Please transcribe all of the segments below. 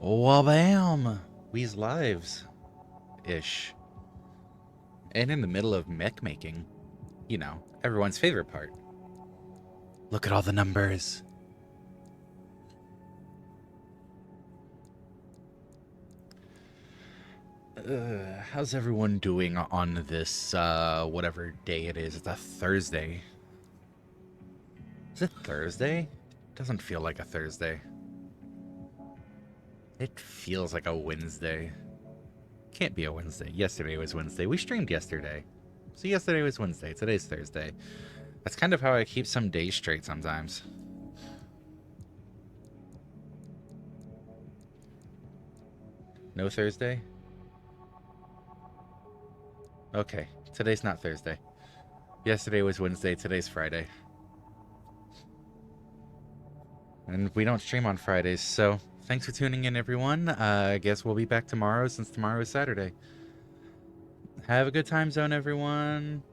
Wabam! We's lives-ish. And in the middle of mech making. You know, everyone's favorite part. Look at all the numbers. How's everyone doing on this, whatever day it is? It's a Thursday. Is it Thursday? Doesn't feel like a Thursday. It feels like a Wednesday. Can't be a Wednesday. Yesterday was Wednesday. We streamed yesterday. So yesterday was Wednesday. Today's Thursday. That's kind of how I keep some days straight sometimes. No Thursday? Okay. Today's not Thursday. Yesterday was Wednesday. Today's Friday. And we don't stream on Fridays, so thanks for tuning in, everyone. I guess we'll be back tomorrow since tomorrow is Saturday. Have a good time zone, everyone.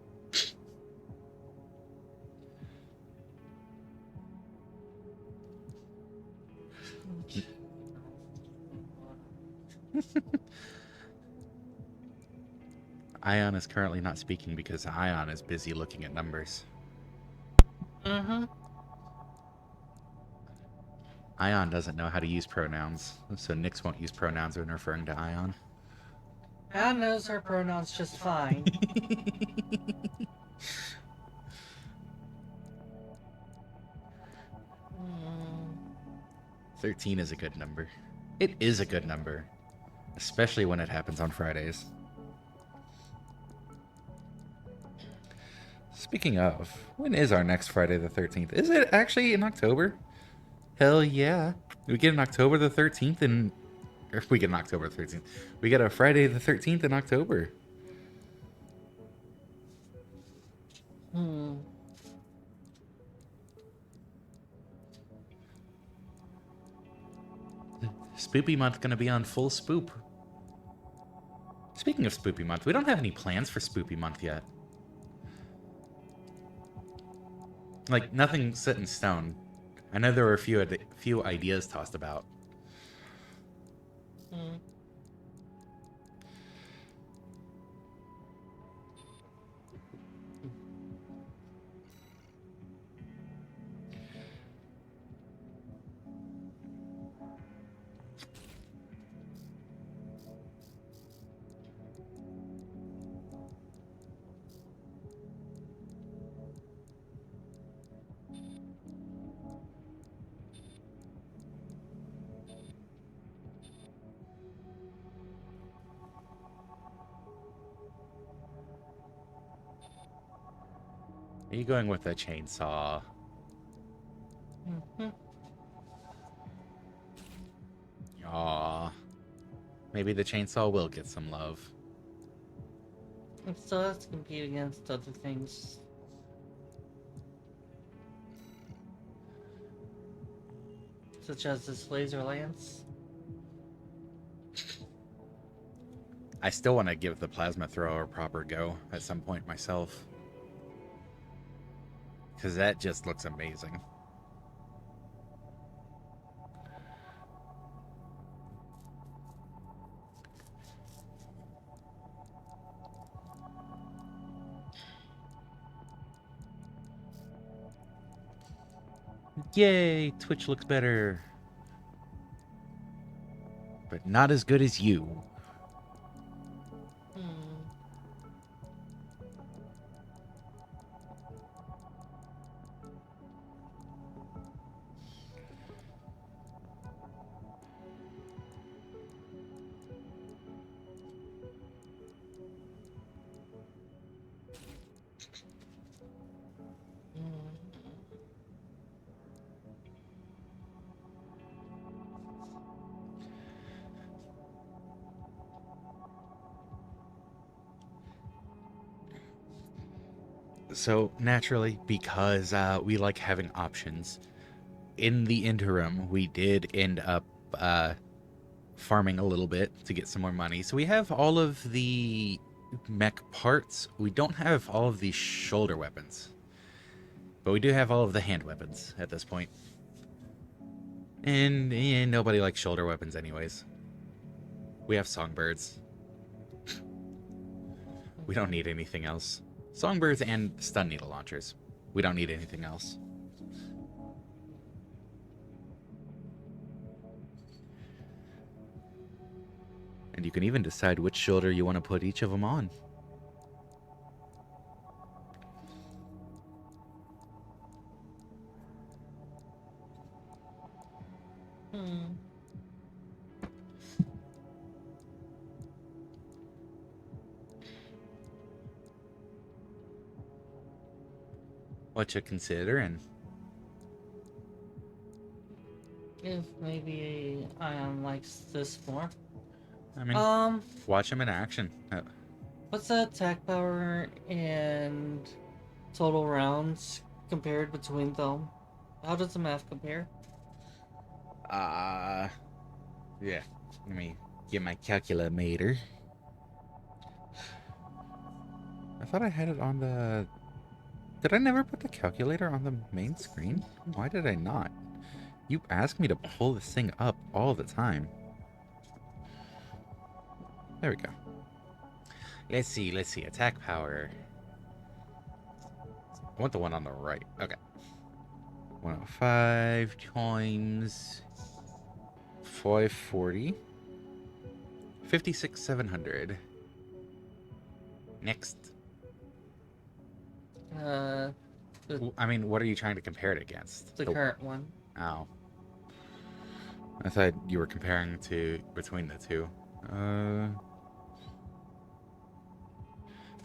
Ion is currently not speaking because Ion is busy looking at numbers. Mm-hmm. Ion doesn't know how to use pronouns, so Nyx won't use pronouns when referring to Ion. Anna knows her pronouns just fine. 13 is a good number. It is a good number, especially when it happens on Fridays. Speaking of, when is our next Friday the 13th? Is it actually in October? Hell yeah. We get an October the 13th and... Or we get an October the 13th. We get a Friday the 13th in October. Spoopy month gonna be on full spoop. Speaking of Spoopy month, we don't have any plans for Spoopy month yet. Like, nothing set in stone. I know there were a few ideas tossed about. Are you going with a chainsaw? Aw. Maybe the chainsaw will get some love. It still has to compete against other things. Such as this laser lance. I still want to give the plasma thrower a proper go at some point myself. Because that just looks amazing. Yay, Twitch looks better. But not as good as you. So naturally, because we like having options, in the interim, we did end up farming a little bit to get some more money. So we have all of the mech parts. We don't have all of the shoulder weapons, but we do have all of the hand weapons at this point. And nobody likes shoulder weapons, anyways. We have songbirds. We don't need anything else. Songbirds and stun needle launchers. We don't need anything else. And you can even decide which shoulder you want to put each of them on. Hmm. What you considering? If maybe Ion likes this more. I mean, Um, watch him in action. what's the attack power and total rounds compared between them? How does the math compare? Uh, yeah. Let me get my calculator. I thought I had it on the... Did I never put the calculator on the main screen? Why did I not? You ask me to pull this thing up all the time. There we go. Let's see. Attack power. I want the one on the right. Okay. 105 times 540. 56,700. Next. Uh, I mean, what are you trying to compare it against? the current one. Oh. I thought you were comparing to between the two.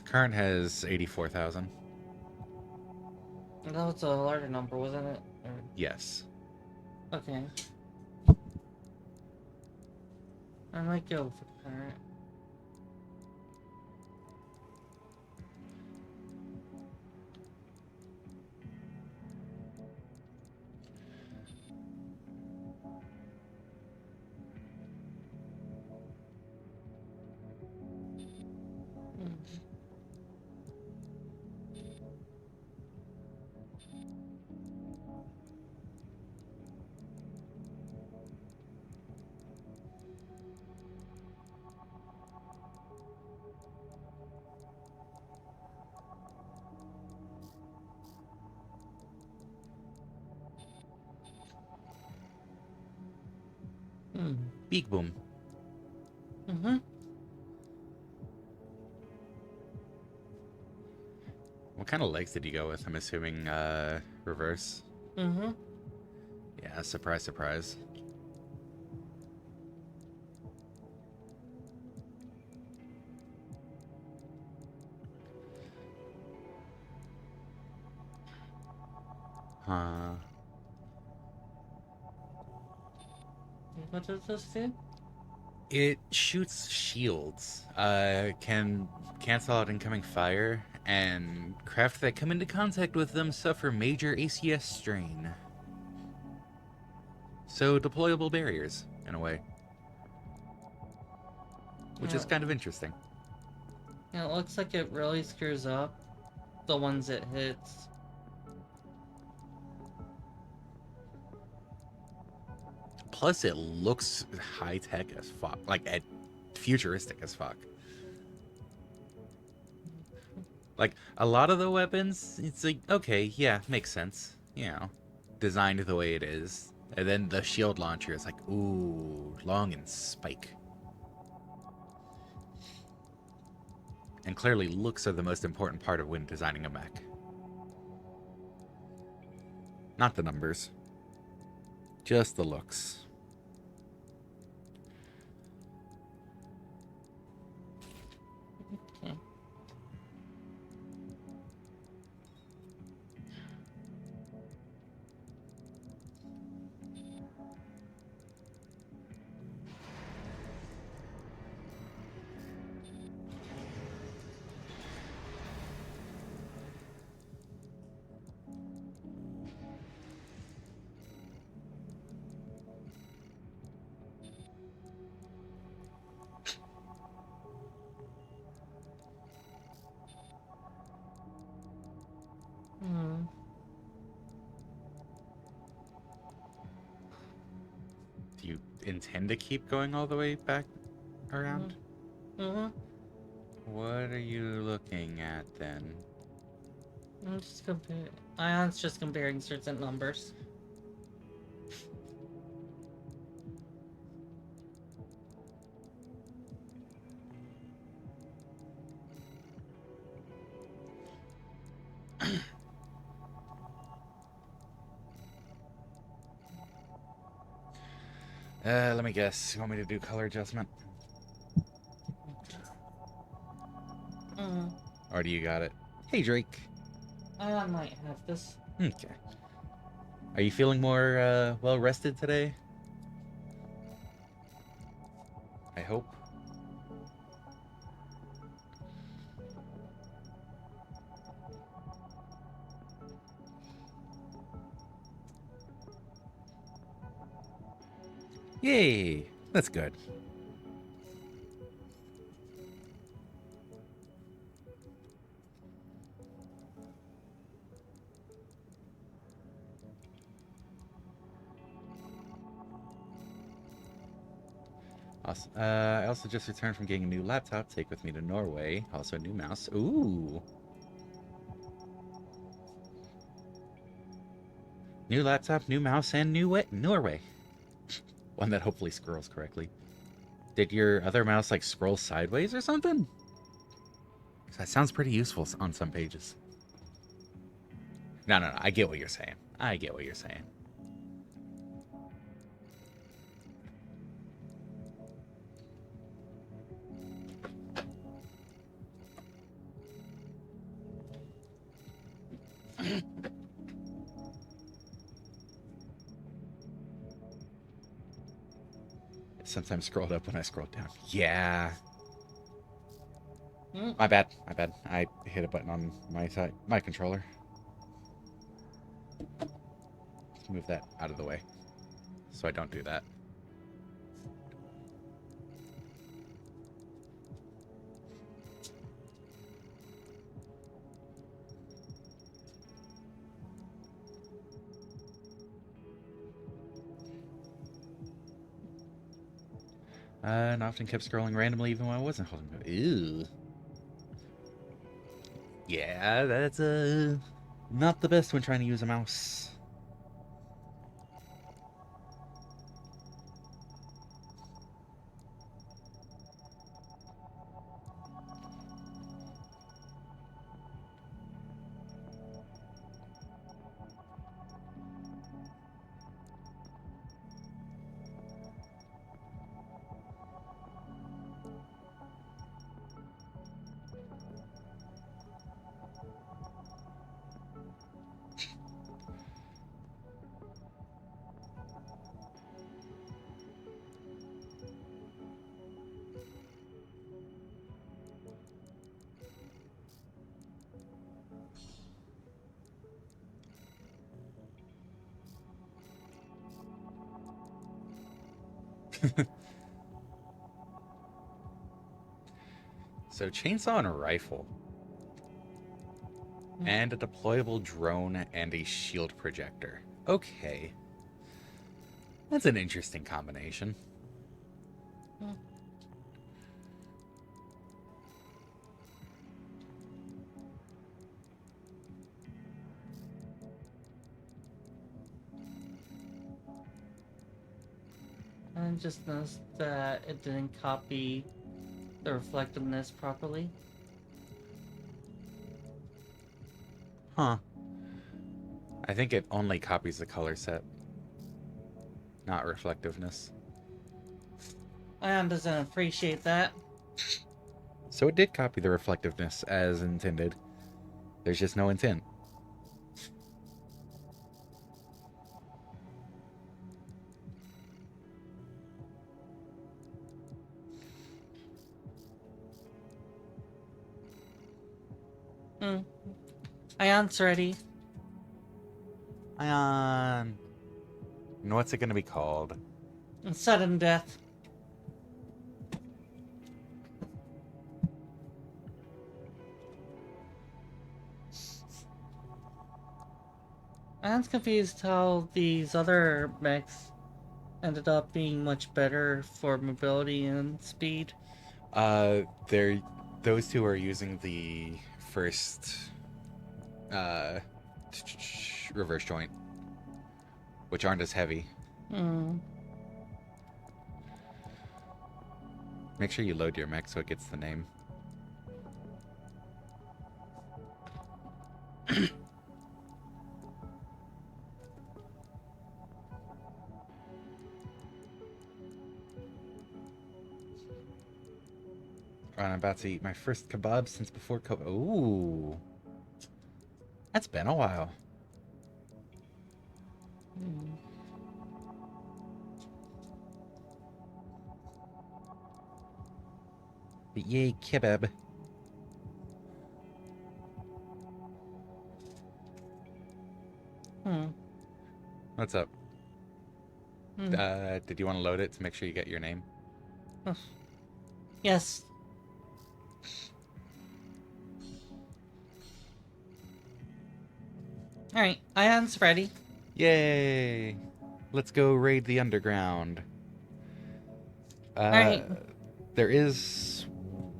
Current has 84,000. That was a larger number, wasn't it? Yes. Okay. I might go for current. Hmm. Hmm. Beak boom. Mm-hmm. What kind of legs did you go with? I'm assuming reverse. Mm-hmm. Yeah, surprise, surprise. Huh. What does this do? It shoots shields. Can cancel out incoming fire, and craft that come into contact with them suffer major ACS strain. So deployable barriers, in a way. Which is Yeah, kind of interesting. yeah, it looks like it really screws up the ones it hits. Plus, it looks high tech as fuck, like futuristic as fuck. Like a lot of the weapons, it's like okay, yeah, makes sense. You know, designed the way it is, and then the shield launcher is like, ooh, long and spike. And clearly, looks are the most important part of when designing a mech, not the numbers, just the looks. Okay. you intend to keep going all the way back around? Mm-hmm. What are you looking at then? I'm just comparing. Ion's just comparing certain numbers. Let me guess. You want me to do color adjustment? Mm. Or do you got it? Hey, Drake. Ion might have this. Okay. Are you feeling more well rested today? I hope. Yay! That's good. Awesome. I also just returned from getting a new laptop. Take with me to Norway. Also a new mouse. Ooh. New laptop, new mouse, and new Norway. One that hopefully scrolls correctly. Did your other mouse like scroll sideways or something? That sounds pretty useful on some pages. No, no, no. I get what you're saying. I get what you're saying. It sometimes scrolled up when I scrolled down. Yeah. Mm. My bad. My bad. I hit a button on my side, my controller. Let's move that out of the way so I don't do that. And often kept scrolling randomly even when I wasn't holding it. Ew. Yeah, that's not the best when trying to use a mouse. So chainsaw and a rifle. Mm. And a deployable drone and a shield projector. Okay. That's an interesting combination. Mm. I just noticed that it didn't copy the reflectiveness properly. Huh. I think it only copies the color set, not reflectiveness. Ion doesn't appreciate that. So it did copy the reflectiveness as intended. There's just no intent. Mm. Ion's ready. Ion. And what's it gonna be called? Sudden death. Ion's confused how these other mechs ended up being much better for mobility and speed. They're those two are using the first uh reverse joint, which aren't as heavy. Hmm. Make sure you load your mech so it gets the name. I'm about to eat my first kebab since before COVID. Ooh, that's been a while. Hmm. But yay, kebab. Hmm. What's up? Hmm. Did you want to load it to make sure you get your name? Yes. All right. Ion's ready. Yay! Let's go raid the underground. All Uh, right. there is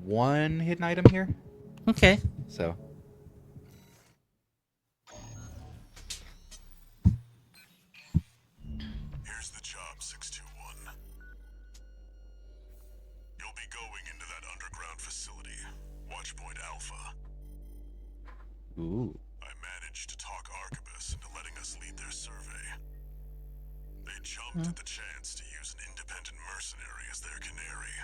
one hidden item here, Okay. so Here's the job, 621. You'll be going into that underground facility, Watchpoint Alpha. ooh, I managed to talk Arquebus into letting us lead their survey. They jumped Hmm. at the chance to use an independent mercenary as their canary.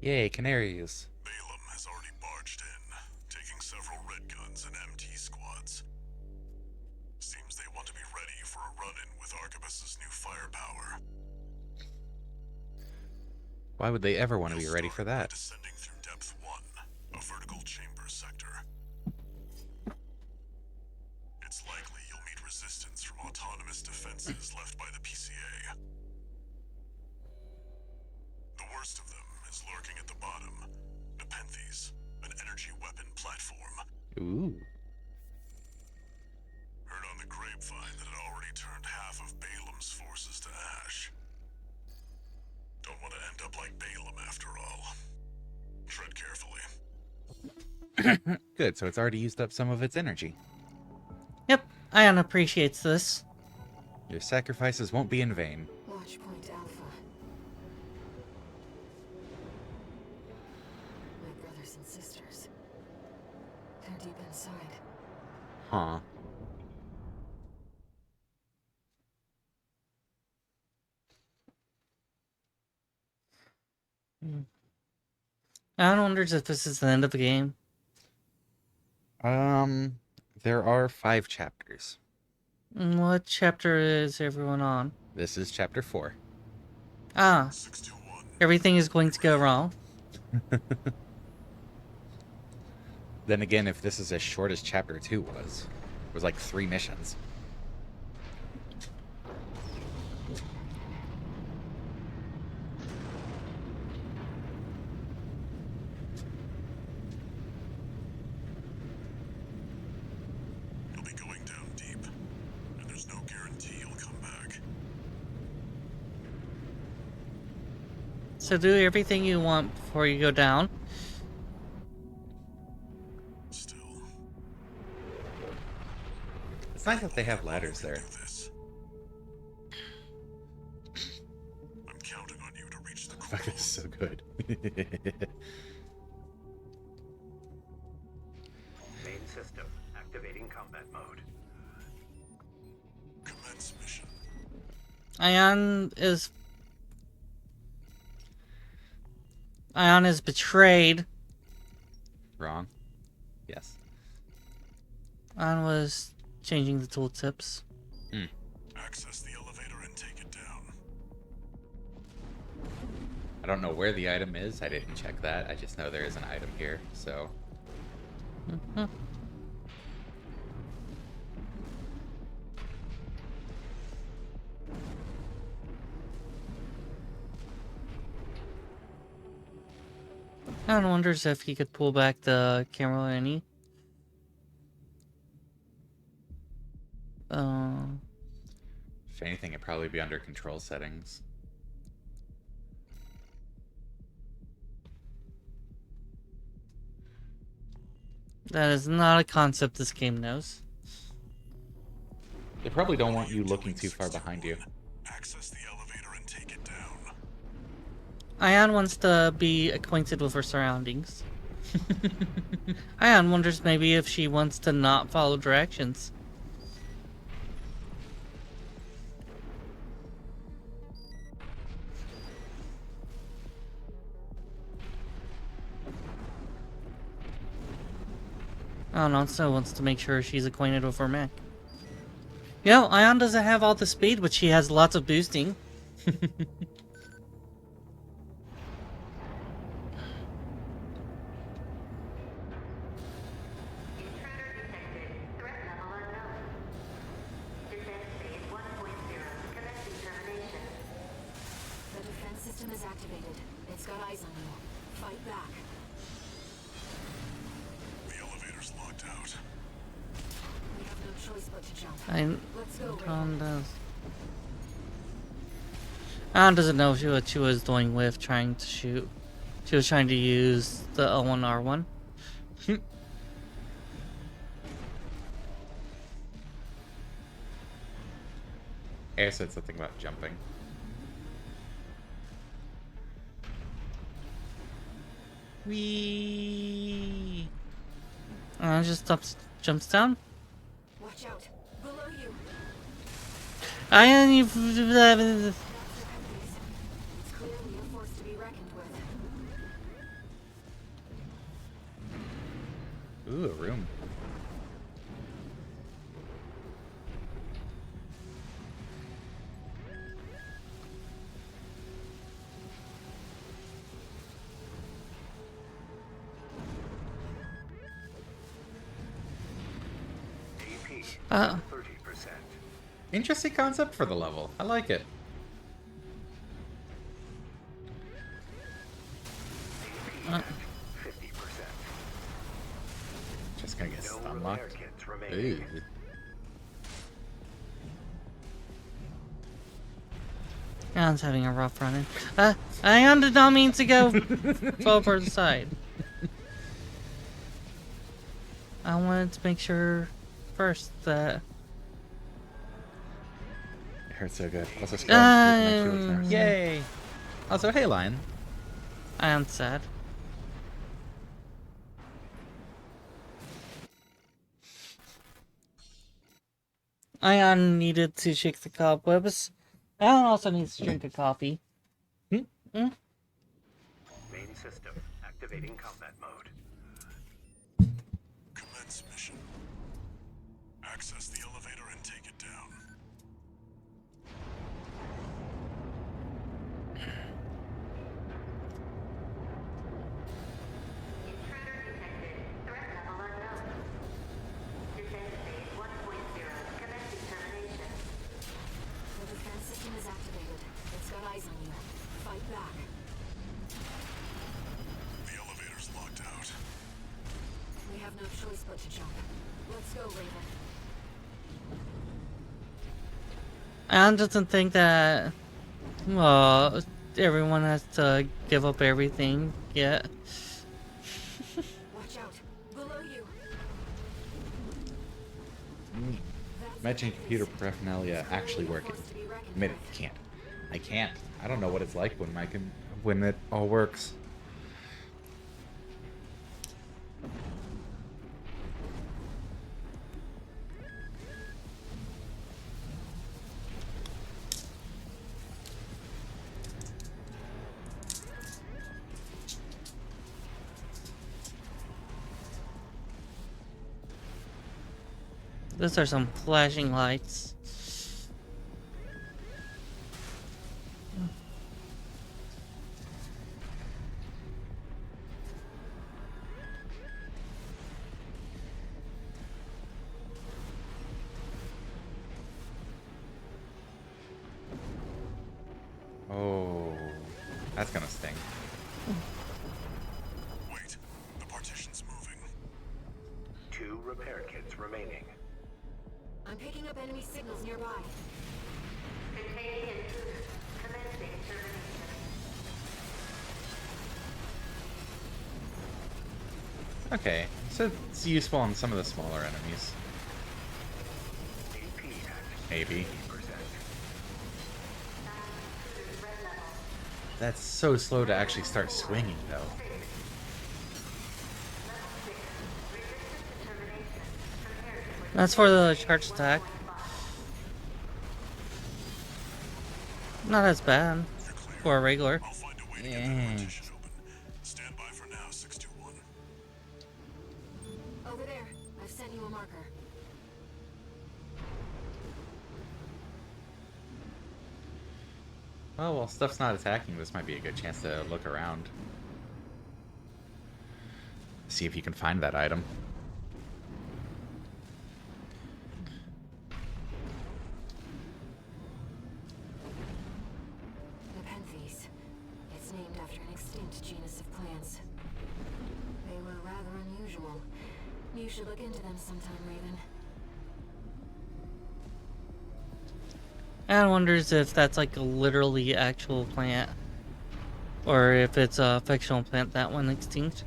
yay, canaries! Balaam has already barged in, taking several red guns and MT squads. Seems they want to be ready for a run-in with Arquebus's new firepower. Why would they ever want to You'll be ready start for by that? descending through Depth 1, a vertical chamber sector. It's likely you'll meet resistance from autonomous defenses left by the PCA. The worst of them is lurking at the bottom, Nepenthes, an energy weapon platform. Ooh, Heard on the grapevine that it already turned half of Balaam's forces to ash. Don't want to end up like Balaam after all. Tread carefully. good. So it's already used up some of its energy. Yep. Ion appreciates this. Your sacrifices won't be in vain. Watchpoint Alpha. My brothers and sisters. They're deep inside. Huh. Hmm. Ion wonders if this is the end of the game. Um, there are 5 chapters. What chapter is everyone on? This is chapter 4. Ah, 621. everything is going to go wrong. Then again, if this is as short as chapter 2 was, it was like 3 missions. You'll be going down deep, and there's no guarantee you'll come back. So do everything you want before you go down. Still, It's nice that they have how long ladders we can there. do this. I'm counting on you to reach the Fuck, this is so good. Main system activating combat mode. Commence mission. Ion is betrayed. Wrong. Yes. Ion was changing the tooltips. Access the elevator and take it down. I don't know where the item is. I didn't check that. I just know there is an item here, so. Mhm. Ion wonders if he could pull back the camera any. If anything, it'd probably be under control settings. That is not a concept this game knows. They probably don't want you looking too far 61. behind you. Access the elevator and take it down. Ion wants to be acquainted with her surroundings. Ion wonders maybe if she wants to not follow directions. Ion also wants to make sure she's acquainted with her mech. You know, Ion doesn't have all the speed, but she has lots of boosting. The defense system is activated. It's got eyes on you. Fight back. The elevator's locked out. We have no choice but to jump. Let's go, Ion Raven. does. Ion doesn't know what she was doing with trying to shoot. She was trying to use the L1R1. Air said something about jumping. Whee! Just jumps down. Watch out. Below you. Ion, It's clear we are forced to be reckoned with. Ooh, a room. AP 30%. Interesting concept for the level. I like it. AP 50%. Just gonna get No stun repair locked. kits remaining. Ooh. Ion's having a rough run-in. Ion did not mean to go over the side. I wanted to make sure first that... It hurts so good. Also, scroll to make sure it's nice. Yeah. Yay! Also, hey, Lion. Ion's sad. Ion needed to shake the cobwebs. Ion also needs to drink a coffee. Main system activating combat mode. Commence mission. Access the elevator and take it down. The defense system is activated. It's got eyes on you. Fight back. The elevator's locked out. We have no choice but to jump. Let's go, Raven. Ion doesn't think that, well, everyone has to give up everything yet. Watch out. Below you. Imagine computer paraphernalia actually working. Admit it, you can't. I can't. I don't know what it's like when when it all works. Those are some flashing lights. Oh, that's gonna sting. Wait, the partition's moving. 2 repair kits remaining. I'm picking up enemy signals nearby. Okay, so it's useful on some of the smaller enemies. AP at Maybe. 80%. That's so slow to actually start swinging, though. That's for the charge attack. Not as bad You're clear. for a regular. I'll find a way to get that Yeah. partition open. Stand by for now, 621. Over there. I've sent you a marker. Well, while stuff's not attacking, this might be a good chance to look around. See if you can find that item. Nepenthes. It's named after an extinct genus of plants. They were rather unusual. You should look into them sometime, Raven. Anne wonders if that's like a literally actual plant. Or if it's a fictional plant that went extinct.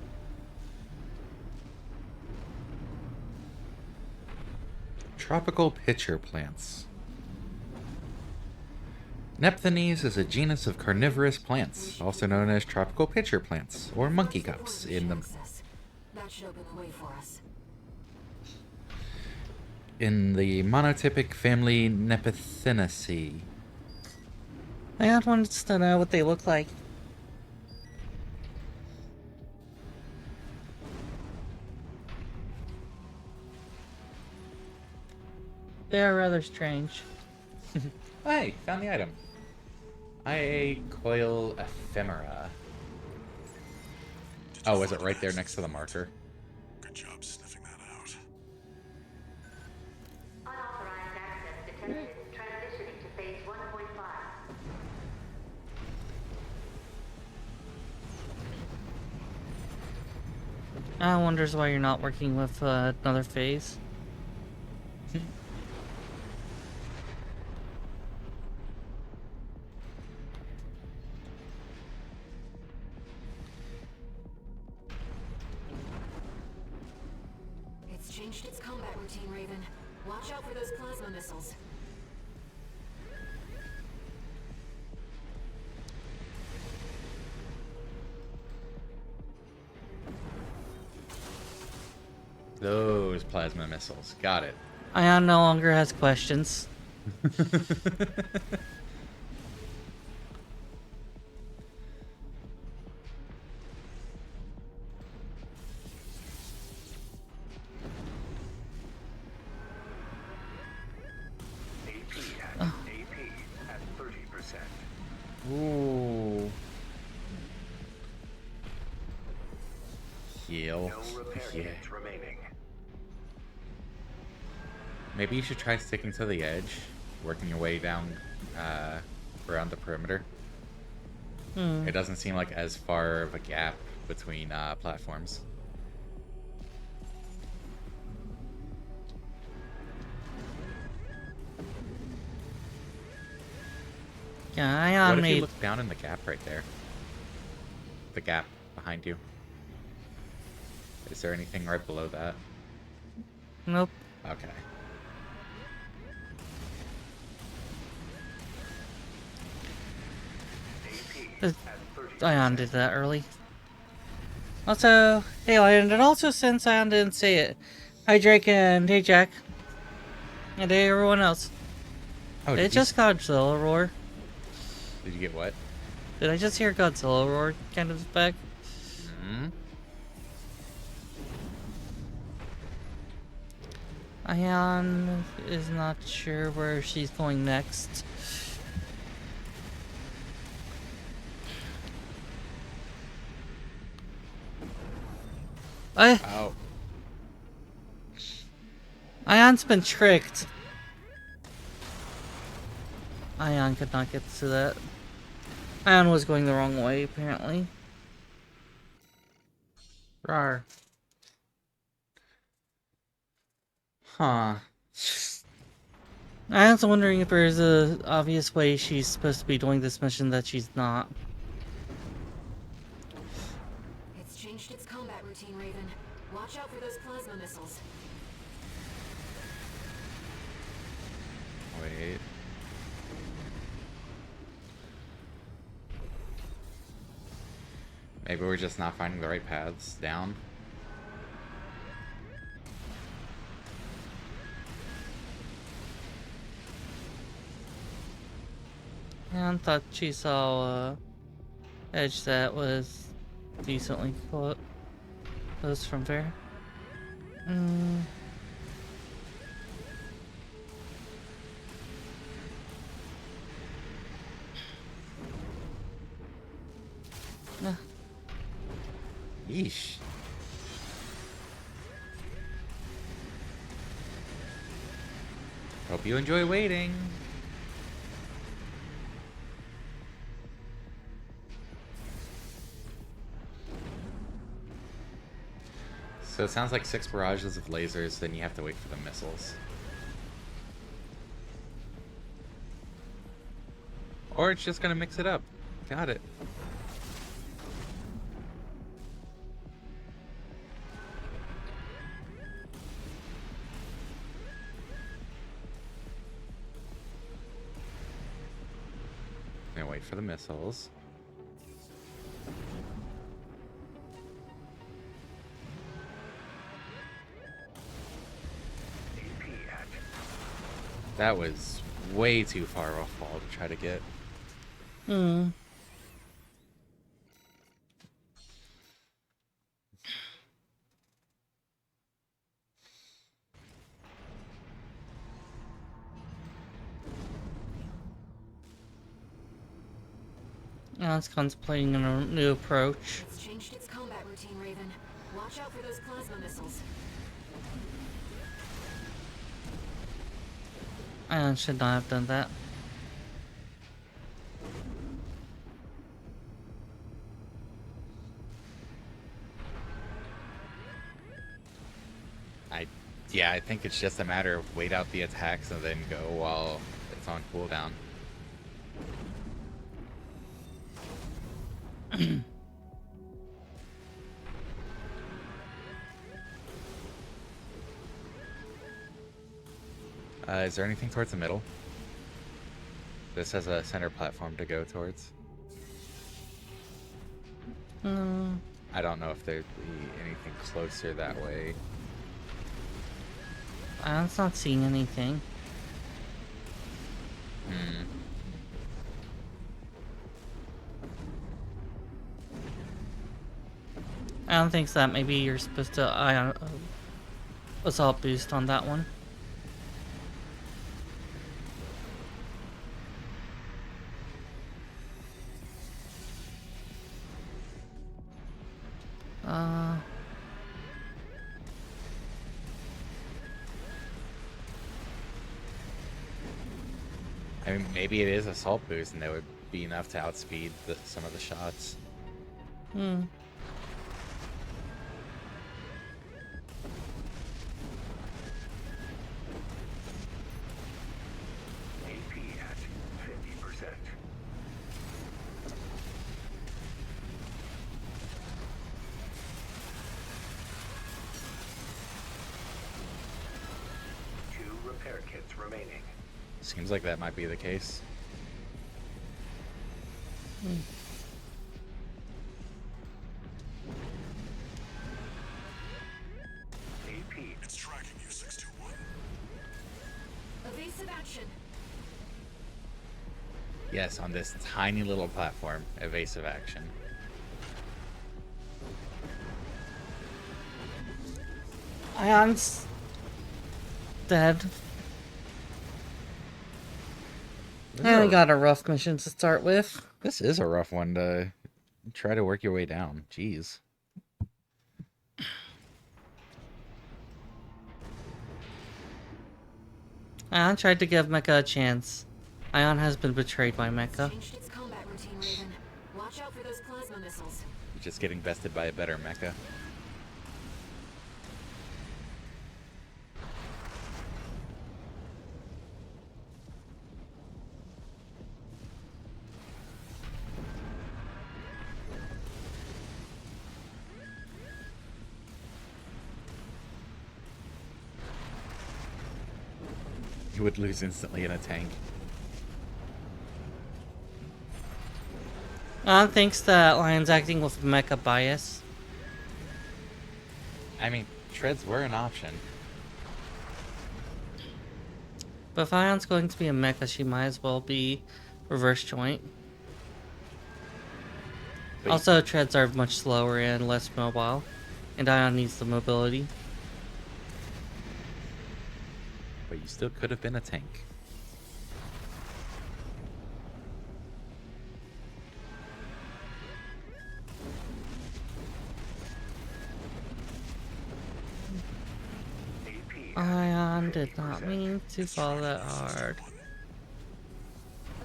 Tropical pitcher plants. Nepenthes is a genus of carnivorous plants, also known as tropical pitcher plants, or monkey What's the cups point in the access? That should open the way for us. monotypic family Nepenthenaceae. I wants to know what they look like. They are rather strange. Hey, found the item. IA coil ephemera. Oh, was it right there next to the marker? Good job sniffing that out. Unauthorized access detected. Transitioning to phase 1.5. Anne wonders why you're not working with another phase. It's changed its combat routine, Raven. Watch out for those plasma missiles. Those plasma missiles. Got it. Ion no longer has questions. AP at 30%. Ooh. Heal. No repair Yeah. kits remaining. Maybe you should try sticking to the edge, working your way down around the perimeter. It doesn't seem like as far of a gap between platforms. Yeah, What Ion if you made. look down in the gap right there? The gap behind you. Is there anything right below that? Nope. Okay. AP Uh, at 30%. Ion did that early. Also, hey Ion, and also since Ion didn't say it, hi Drake and hey Jack. And hey everyone else. Oh, It did just Godzilla roar. did you get what? Did I just hear Godzilla roar kind of back? Hmm? Ion is not sure where she's going next. Oh. Ion's been tricked. Ion could not get to that. Ion was going the wrong way, apparently. Rar. Huh. I was wondering if there's a obvious way she's supposed to be doing this mission that she's not. It's changed its combat routine, Raven. Watch out for those plasma missiles. Wait. Maybe we're just not finding the right paths down. I thought she saw a edge that was decently close from there. Mm. Ah, Yeesh. Hope you enjoy waiting. So it sounds like 6 barrages of lasers, then you have to wait for the missiles. Or it's just gonna mix it up. Got it. Gonna wait for the missiles. AP at That was way too far off ball to try to get. hmm. I was contemplating a new approach. It's changed its combat routine, Raven. Watch out for those plasma missiles. I should not have done that. Yeah, I think it's just a matter of wait out the attacks and then go while it's on cooldown. Is there anything towards the middle? This has a center platform to go towards. Hmm. I don't know if there'd be anything closer that way. I'm not seeing anything. Hmm. I don't think so. That maybe you're supposed to ion assault boost on that one. Uh, I mean, maybe it is assault boost and that would be enough to outspeed some of the shots. hmm. AP at 50%. Two repair kits remaining. Seems like that might be the case. AP It's tracking you, 621. Evasive action. Yes, on this tiny little platform, evasive action. Ion's dead. I got a rough mission to start with. This is a rough one to try to work your way down. Jeez. Ion tried to give Mecha a chance. Ion has been betrayed by Mecha. Changed its combat routine, Raven. Watch out for those plasma missiles. Just getting bested by a better mecha. would lose instantly in a tank. Thinks that Lion's acting with mecha bias. I mean, treads were an option. But if Ion's going to be a mecha, she might as well be reverse joint. But Also, treads are much slower and less mobile, and Ion needs the mobility. But you still could have been a tank. AP Ion did not mean to fall that hard.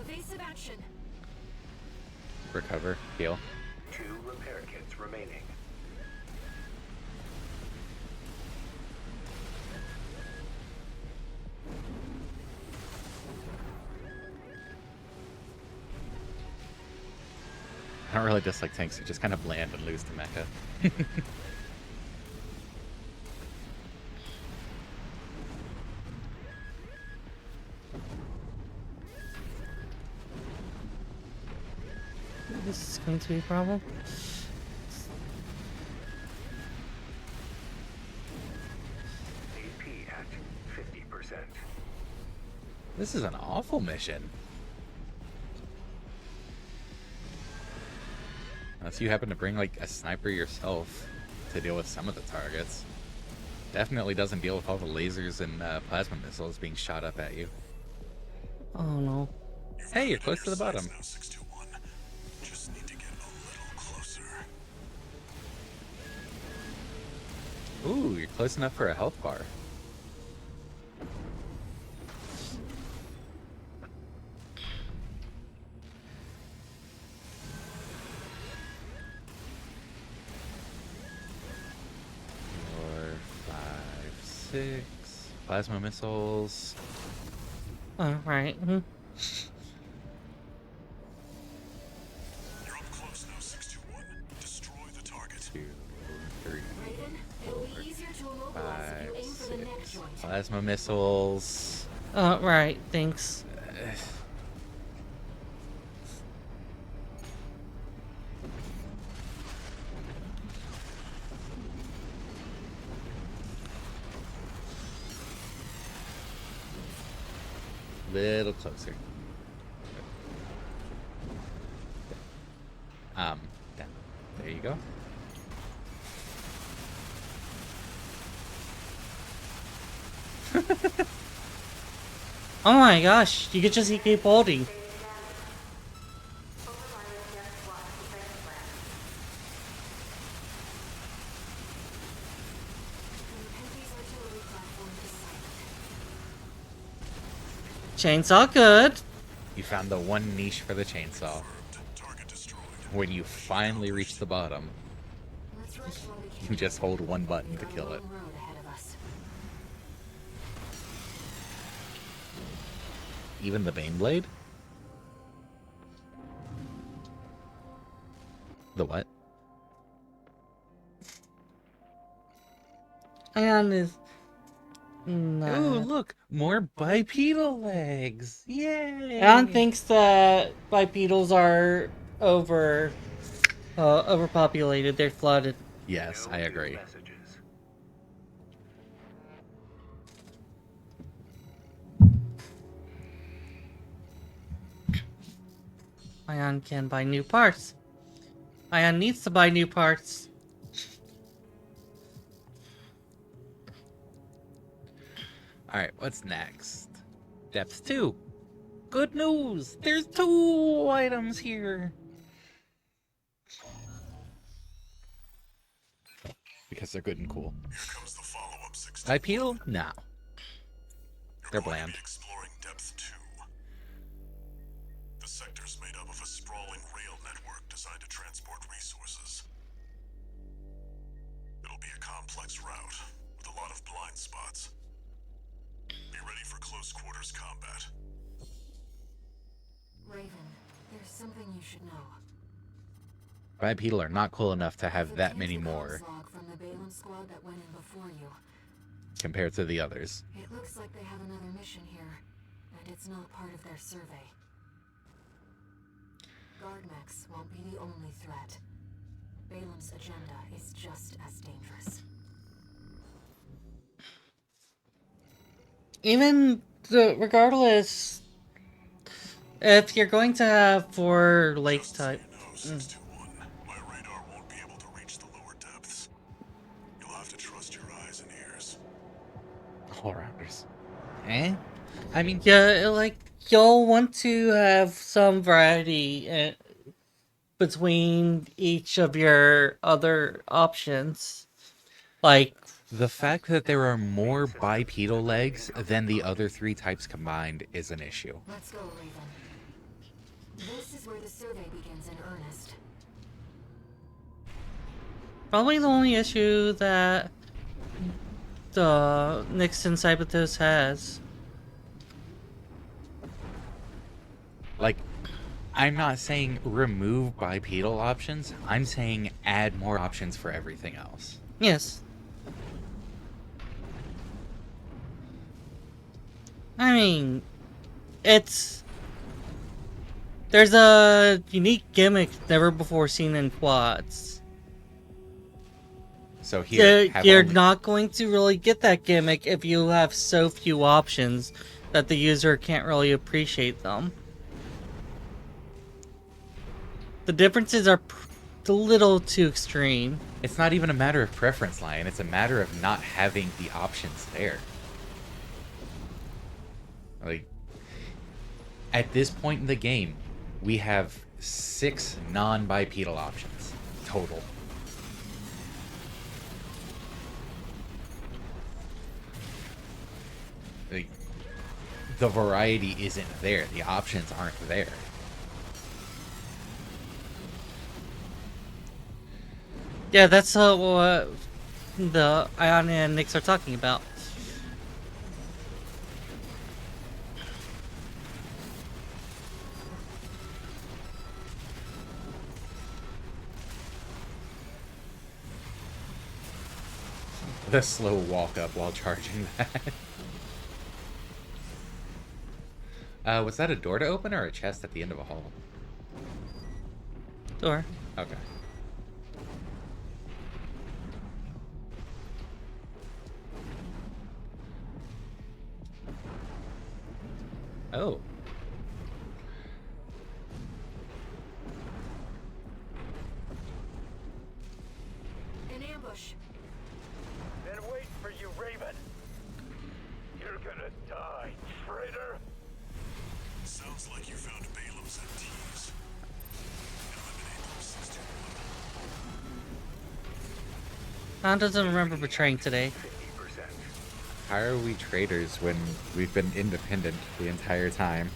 Evasive action. Recover, heal. 2 repair kits remaining. I don't really dislike tanks, you just kind of land and lose to mecha. This is going to be a problem. AP at 50%. This is an awful mission. Unless you happen to bring like a sniper yourself to deal with some of the targets. Definitely doesn't deal with all the lasers and plasma missiles being shot up at you. Oh no. Hey, you're close to the bottom. Now 621. Just need to get a little closer. Ooh, you're close enough for a health bar. Four, five, six. Plasma missiles. Alright. You're up close now, 621. Destroy the target. 2, 3, Raven, it'll be easier to immobilize if you 5, aim for the neck 6. joint. Plasma missiles. Right, thanks. Little closer. Down. There you go. Oh my gosh, you could just keep holding. Overriding Death Squad defense plan. Henry's artillery platform is silent. Chainsaw good. You found the one niche for the chainsaw. Target destroyed. When you finally reach the bottom, Let's rush while we can. you just hold one button to We kill have a it. long road ahead of us. Even the Baneblade? The what? Ion is... Ooh, Nah. look! More bipedal legs! Yay! Ion thinks that bipedals are overpopulated. They're flooded. Yes, No I new agree. Messages. Ion can buy new parts. Ion needs to buy new parts. Alright, what's next? Depth 2. Good news! There's 2 items here! Because they're good and cool. Here comes the follow-up, 621. Bipedal? No. They're You're going to bland. be exploring Depth 2. The sector's made up of a sprawling rail network designed to transport resources. It'll be a complex route with a lot of blind spots. Be ready for close quarters combat. Raven, there's something you should know. Bipedal are not cool enough to have There that came many some more comms log from the Balaam squad that went in before you. compared to the others. It looks like they have another mission here. it's not part of their survey. Guard mechs won't be the only threat. Balam's agenda is just as dangerous. Even regardless, if you're going to have 4 lake Just so type, you know, 621, my radar won't be able to reach the lower depths. You'll have to trust your eyes and ears. All rounders. Eh? I mean, yeah, like you'll want to have some variety between each of your other options. Like, the fact that there are more bipedal legs than the other 3 types combined is an issue. Let's go, Raven. This is where the survey begins in earnest. probably the only issue that the Nixon Cyberthos has. Like, I'm not saying remove bipedal options. I'm saying add more options for everything else. Yes. I mean, it's... there's a unique gimmick never before seen in quads. So here, have You're only- not going to really get that gimmick if you have so few options that the user can't really appreciate them. The differences are a little too extreme. It's not even a matter of preference, Lion. It's a matter of not having the options there. Like, at this point in the game, we have 6 non-bipedal options total. Like, the variety isn't there. The options aren't there. Yeah, that's what the Ion and Nyx are talking about. The slow walk up while charging that. Was that a door to open or a chest at the end of a hall? Door. Okay. Oh. An ambush. Been waiting for you, Raven. You're gonna die, traitor. Sounds like you found Balam's MTs. Eliminate them 621. Don doesn't remember betraying today. 50%. How are we traitors when we've been independent the entire time?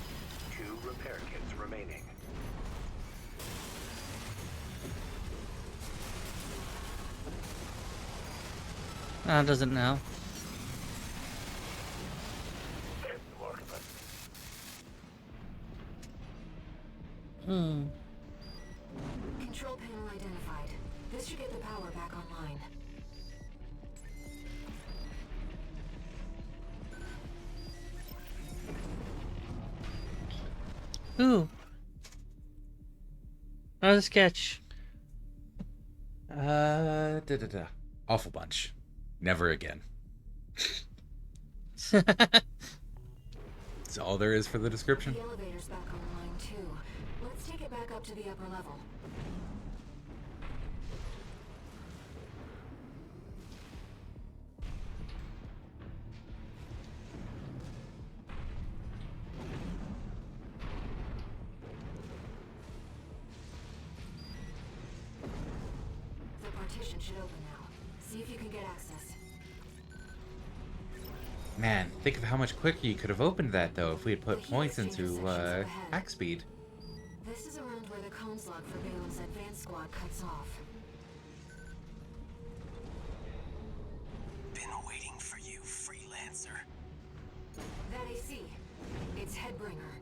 2 repair kits remaining. Don doesn't know. Hmm. Control panel identified. This should get the power back online. Ooh. Another sketch. Awful bunch. Never again. That's all there is for the description. The elevator's back online too. Let's take it back up to the upper level. The partition should open now. See if you can get access. Man, think of how much quicker you could have opened that though if we had put points into hack speed. This is around where the comms log for Balam's advanced squad cuts off. Been waiting for you, freelancer. That AC. It's Headbringer.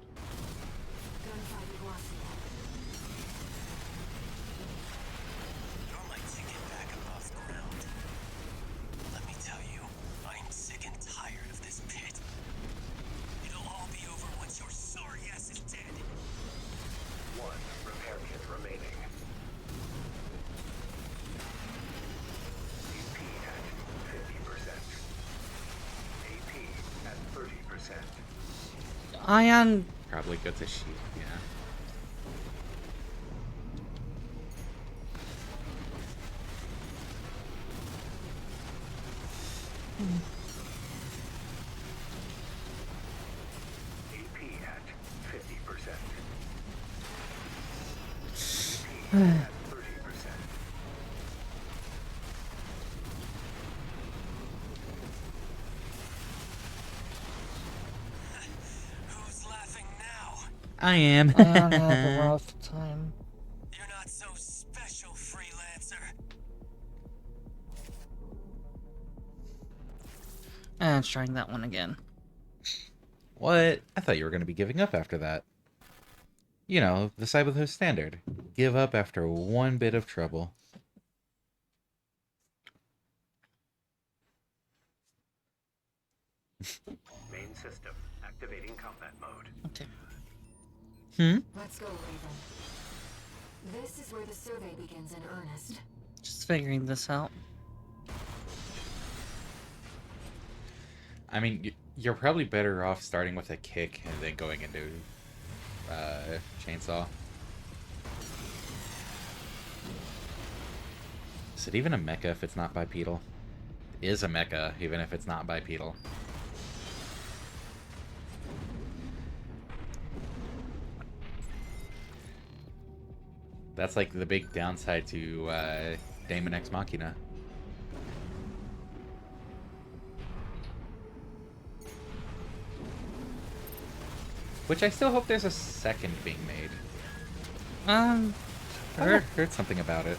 Gunfighter Glossier. You're my ticket back above ground. Let me tell you, I'm sick and tired of this pit. It'll all be over when Ion. Probably go to sheep, yeah. AP at 50%. AP at 30%. Who's laughing now? I am. Ion had a rough time. You're not so special, freelancer. And it's trying that one again. What? I thought you were going to be giving up after that. You know, the Cyberthos standard. Give up after one bit of trouble. Main system activating combat mode. Okay. Let's go, Raven. This is where the survey begins in earnest. Just figuring this out. I mean, you're probably better off starting with a kick and then going into chainsaw. Is it even a mecha if it's not bipedal? It is a mecha even if it's not bipedal. That's like the big downside to Daemon Ex Machina. Which I still hope there's a second being made. I I heard something about it.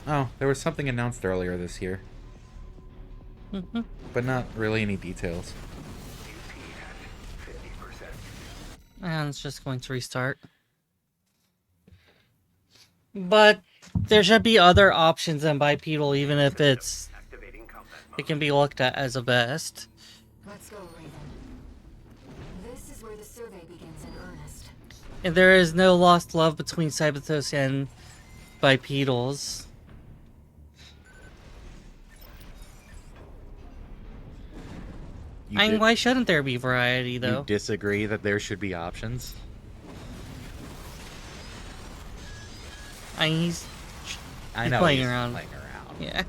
Oh, there was something announced earlier this year. But not really any details. AP at 50%. And it's just going to restart. But there should be other options than bipedal, even if it's Activating combat mode. it can be looked at as a best. Let's go, Raven. This is where the survey begins in earnest. And there is no lost love between Cyberthos and bipedals. You I mean, did- why shouldn't there be variety, you though? disagree that there should be options? I mean, he's I know playing he's around. playing around. yeah.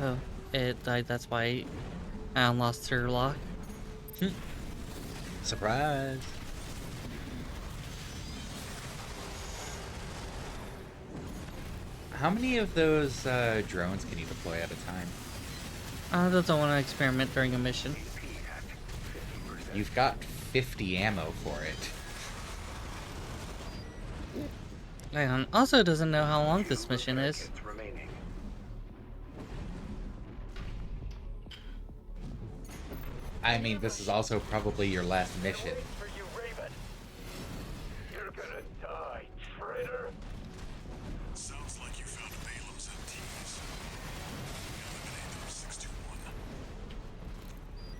Oh, it died. That's why Alan lost her lock. Surprise! How many of those drones can you deploy at a time? I just don't want to experiment during a mission. AP at 50%. You've got 50 ammo for it. And also doesn't know how long this mission is. Seconds remaining. I mean, this is also probably your last mission. Wait for you, Raven. You're gonna die, traitor. Sounds like you found Balaam's MTs. Eliminate them 621.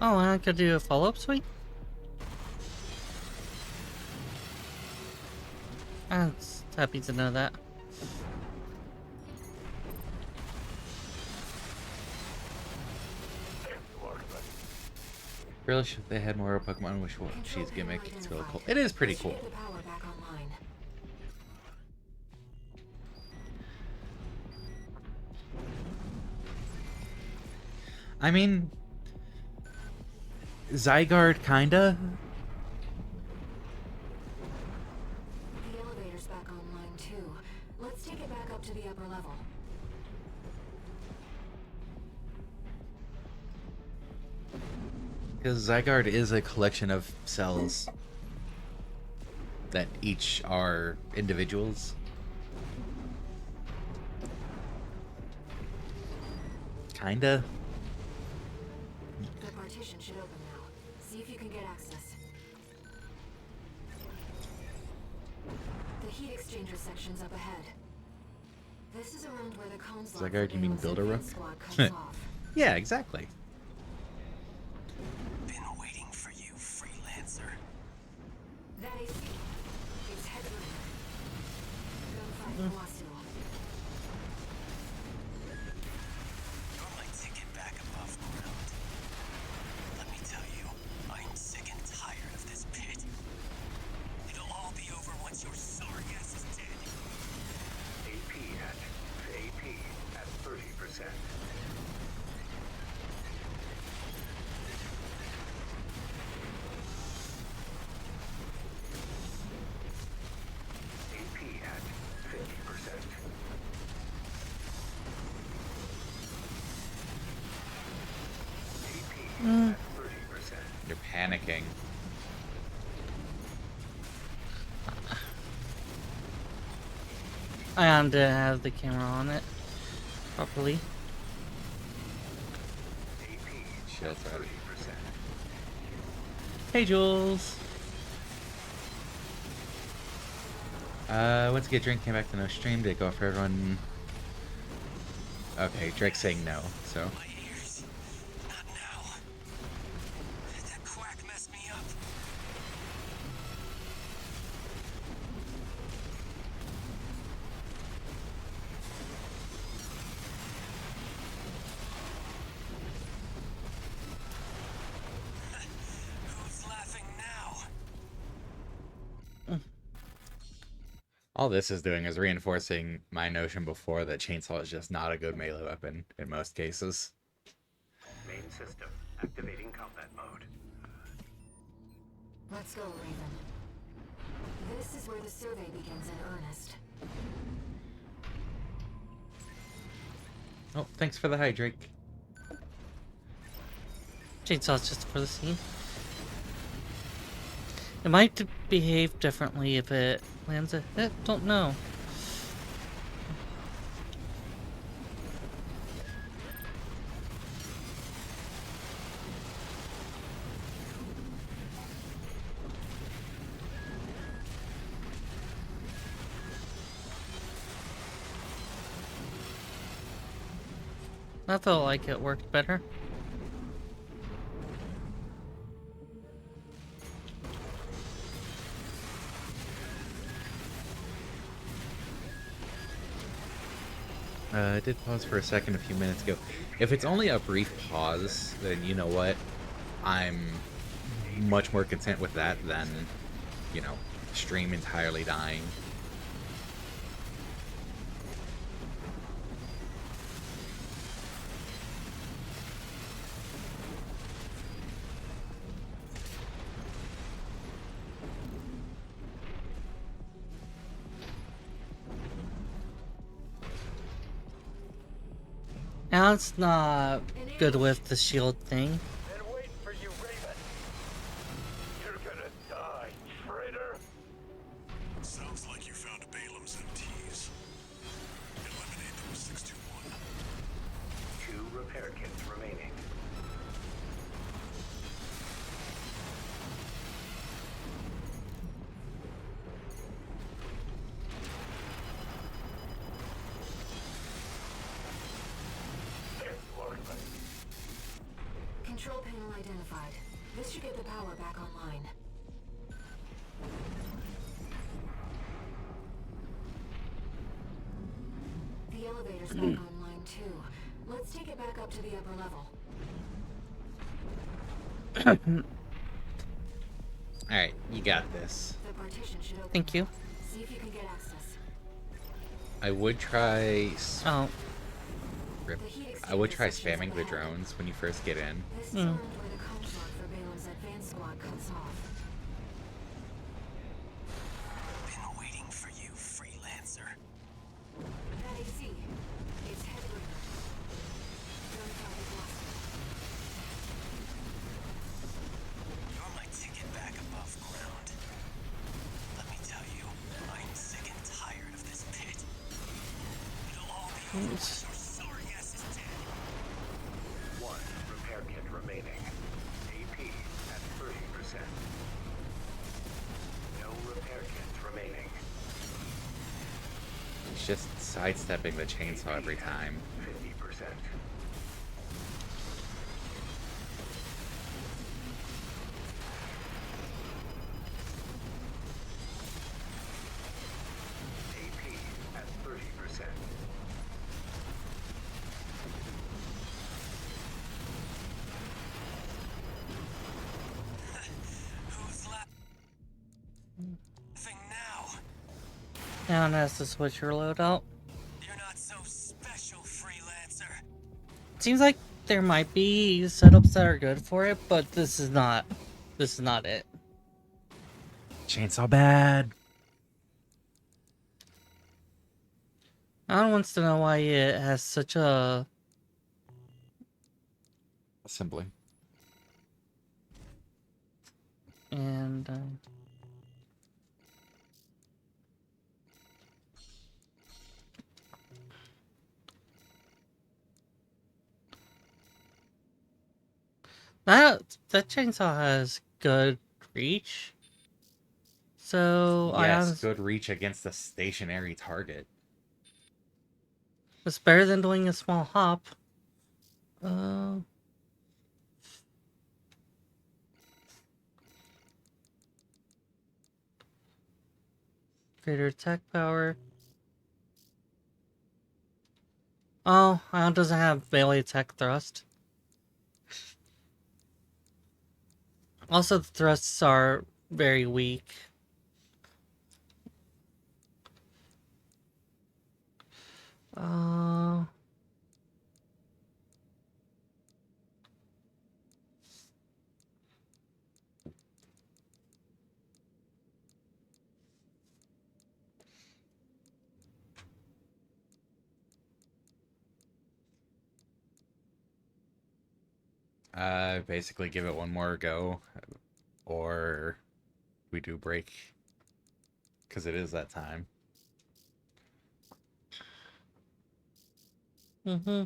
Oh, and I could do a follow-up suite? I'm happy to know that. Really, if they had more Pokemon Wish She's gimmick, it's really cool. It is pretty Let's cool. get the power back online. I mean, Zygarde kinda. The elevator's back online too. Let's take it back up to the upper level. Because Zygarde is a collection of cells that each are individuals. Kinda. The partition should open now. See if you can get access. heat exchanger section's up ahead. This is around where the comms Is that guy, do you mean Build-A-Rook? squad cuts off. Yeah, exactly. Been waiting for you, freelancer. That AC. It's headroom. Gunfight Wasil. You're my ticket back above ground. Let me tell you, I'm sick and tired of this pit. It'll all be over once your sorry ass is dead. AP at 30%. AP at 50%. AP at 30%. You're panicking. I didn't have the camera on it properly. AP Shields at ready. 30%. Hey, Jules. Went to get a drink, came back to no stream. Did it go for everyone? Okay, Drake's saying no, so. My ears. Not now. That quack messed me up. Who's laughing now? All this is doing is reinforcing my notion before that chainsaw is just not a good melee weapon in most cases. Main system activating combat mode. Let's go, Raven. This is where the survey begins in earnest. Oh, thanks for the hi, Drake. Chainsaw's just for the scene. It might behave differently if it lands a hit. Don't know. I felt like it worked better. I did pause for a second a few minutes ago. If it's only a brief pause, then you know what? I'm much more content with that than, you know, stream entirely dying. Now it's not good with the shield thing. Been waiting for you, Raven. You're gonna die, traitor. Sounds like you found Balaam's MTs. Eliminate them with 621. 2 repair kits remaining. There you are, buddy. Control panel identified. This should get the power back online. The elevator's back online too. Let's take it back up to the upper level. Alright, you got this. The partition should open. Thank you. See if you can get access. I would try... Oh, Rip. The heat I would exchanger try section's spamming up the ahead. drones when you first get in. This is around where the comms log for Balaam's advanced squad cuts off. Been waiting for you, freelancer. That AC. It's headroom. Gunfight Wasil. You're my ticket back above ground. Let me tell you, I'm sick and tired of this pit. It'll all be over once your sorry ass is dead. 1 repair kit remaining. AP at 30%. No repair kits remaining. just sidestepping the chainsaw every time. 50%. AP at 30%. Who's laughing now? Now it has to switch your loadout. You're not so special, freelancer. Seems like there might be setups that are good for it, but this is not. This is not it. Chainsaw bad. Alan wants to know why it has such a Assembly. and that chainsaw has good reach. So Yes, good reach against a stationary target. it's better than doing a small hop. Greater attack power. Oh, Ion doesn't have melee attack thrust. Also, the thrusts are very weak. Uh, Basically give it one more go, or we do break, because it is that time. mm-hmm.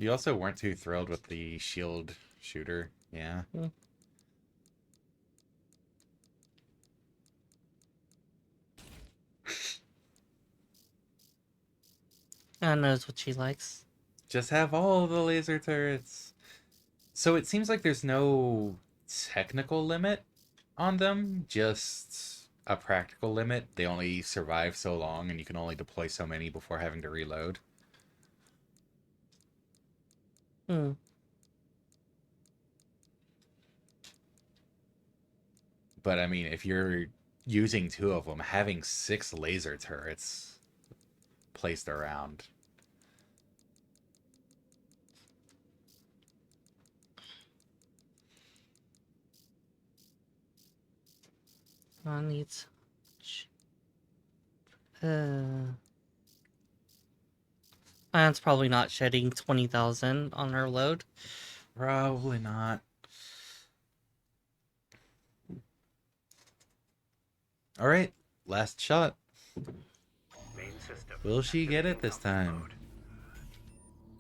You also weren't too thrilled with the shield shooter, yeah. Ion knows what she likes. Just have all the laser turrets. So it seems like there's no technical limit on them, just a practical limit. They only survive so long, and you can only deploy so many before having to reload. Hmm. But I mean, if you're using two of them, having 6 laser turrets placed around. Ion needs. Ion's probably not shedding 20,000 on her load. Probably not. All right, last shot. Main system. Will she get it activating this combat time?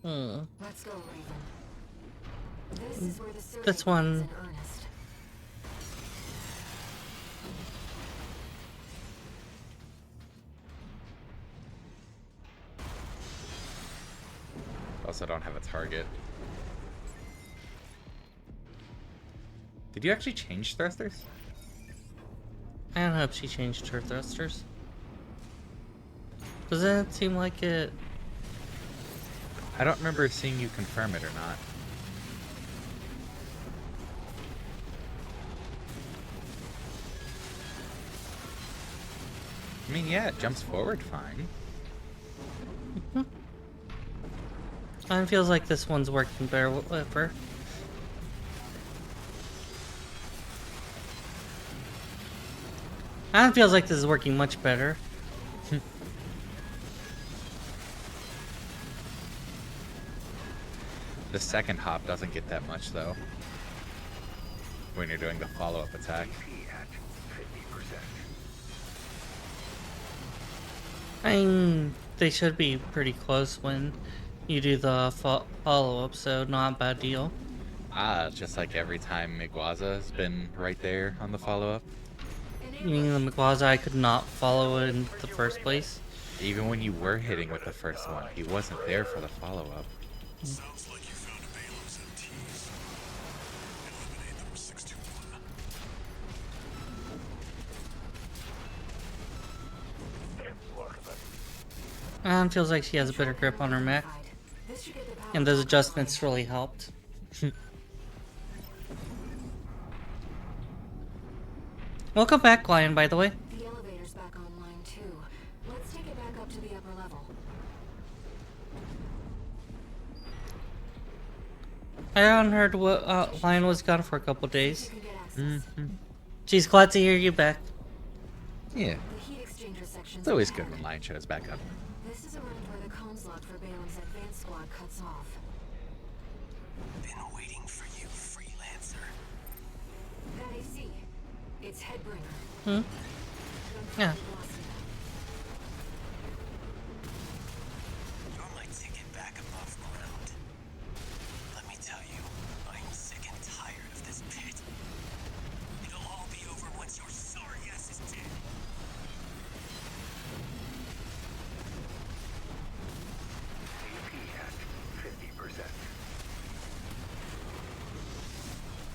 mode. Let's go, Raven. This is where the survey This one- begins in earnest. Also don't have a target. Did you actually change thrusters? Ion hope she changed her thrusters. Doesn't it seem like it? I don't remember seeing you confirm it or not. I mean, yeah, it jumps forward fine. Ion feels like this one's working better with her. Ion feels like this is working much better. The second hop doesn't get that much though. When you're doing the follow-up attack. AP at 50%. I mean, they should be pretty close when you do the follow-up, so not a bad deal. Just like every time Miguaza has been right there on the follow-up. You mean the Miguaza I could not follow in the first place? Even when you were hitting with the first one, he wasn't there for the follow-up. Sounds like you found Balem's MTs. Eliminate them 621. And feels like she has a better grip on her mech. And those adjustments really helped. Welcome back, Lion, by the way. The elevator's back online too. Let's take it back up to the upper level. I haven't heard what Lion was gone for a couple days. You can get access. She's glad to hear you back. Yeah, The heat exchanger section's it's always ahead. good when Lion shows back up. This is around where the comms lock for Balem's advanced squad cuts off. Been waiting for you, freelancer. That AC. It's Headbringer. Hmm? Yeah. You're my ticket back above ground. Let me tell you, I'm sick and tired of this pit. It'll all be over once your sorry ass is dead. AP at 50%.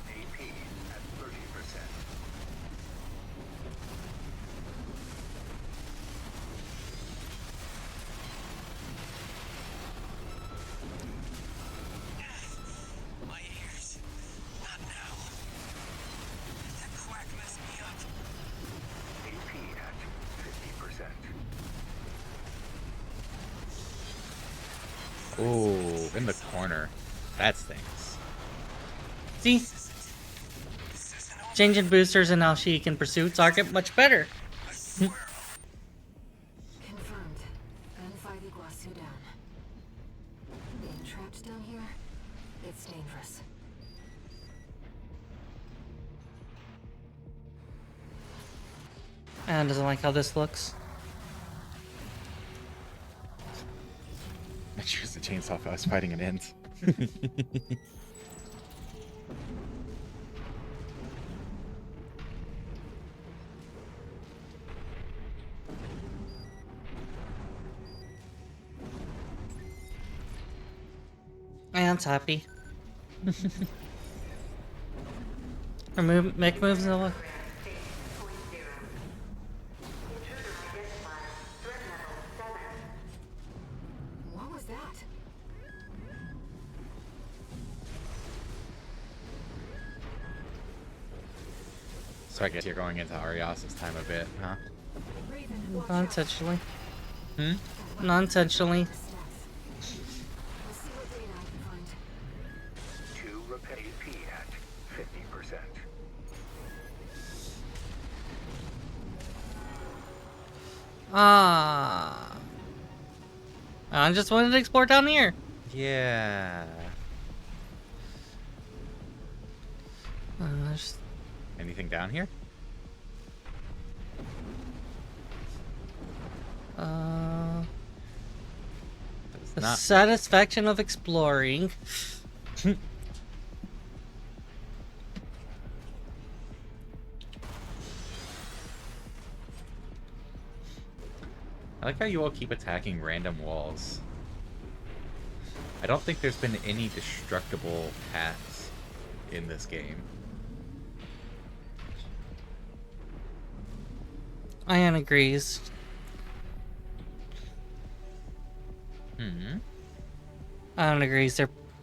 AP at 30%. My ears. Not now. That quack messed me up. AP at 50%. Ooh, in the corner. That stings. See? This isn't all. Changing boosters and now she can pursue target much better. I swear. Confirmed. N5 Iguazu down. Being trapped down here, it's dangerous. And doesn't like how this looks. I choose the chainsaw if I was fighting an int. And happy. Her mech moves in the way. What was that? So I guess you're going into Arias's time a bit, huh? Raven, watch out. Non-intentionally. Hmm? Non-intentionally. Stats. We'll see what data I can find. 2 repair AP at 50%. I just wanted to explore down here. Yeah. Just- Anything down here? It's the not. satisfaction of exploring. I like how you all keep attacking random walls. I don't think there's been any destructible paths in this game. Ian agrees. Hmm. Ian agrees.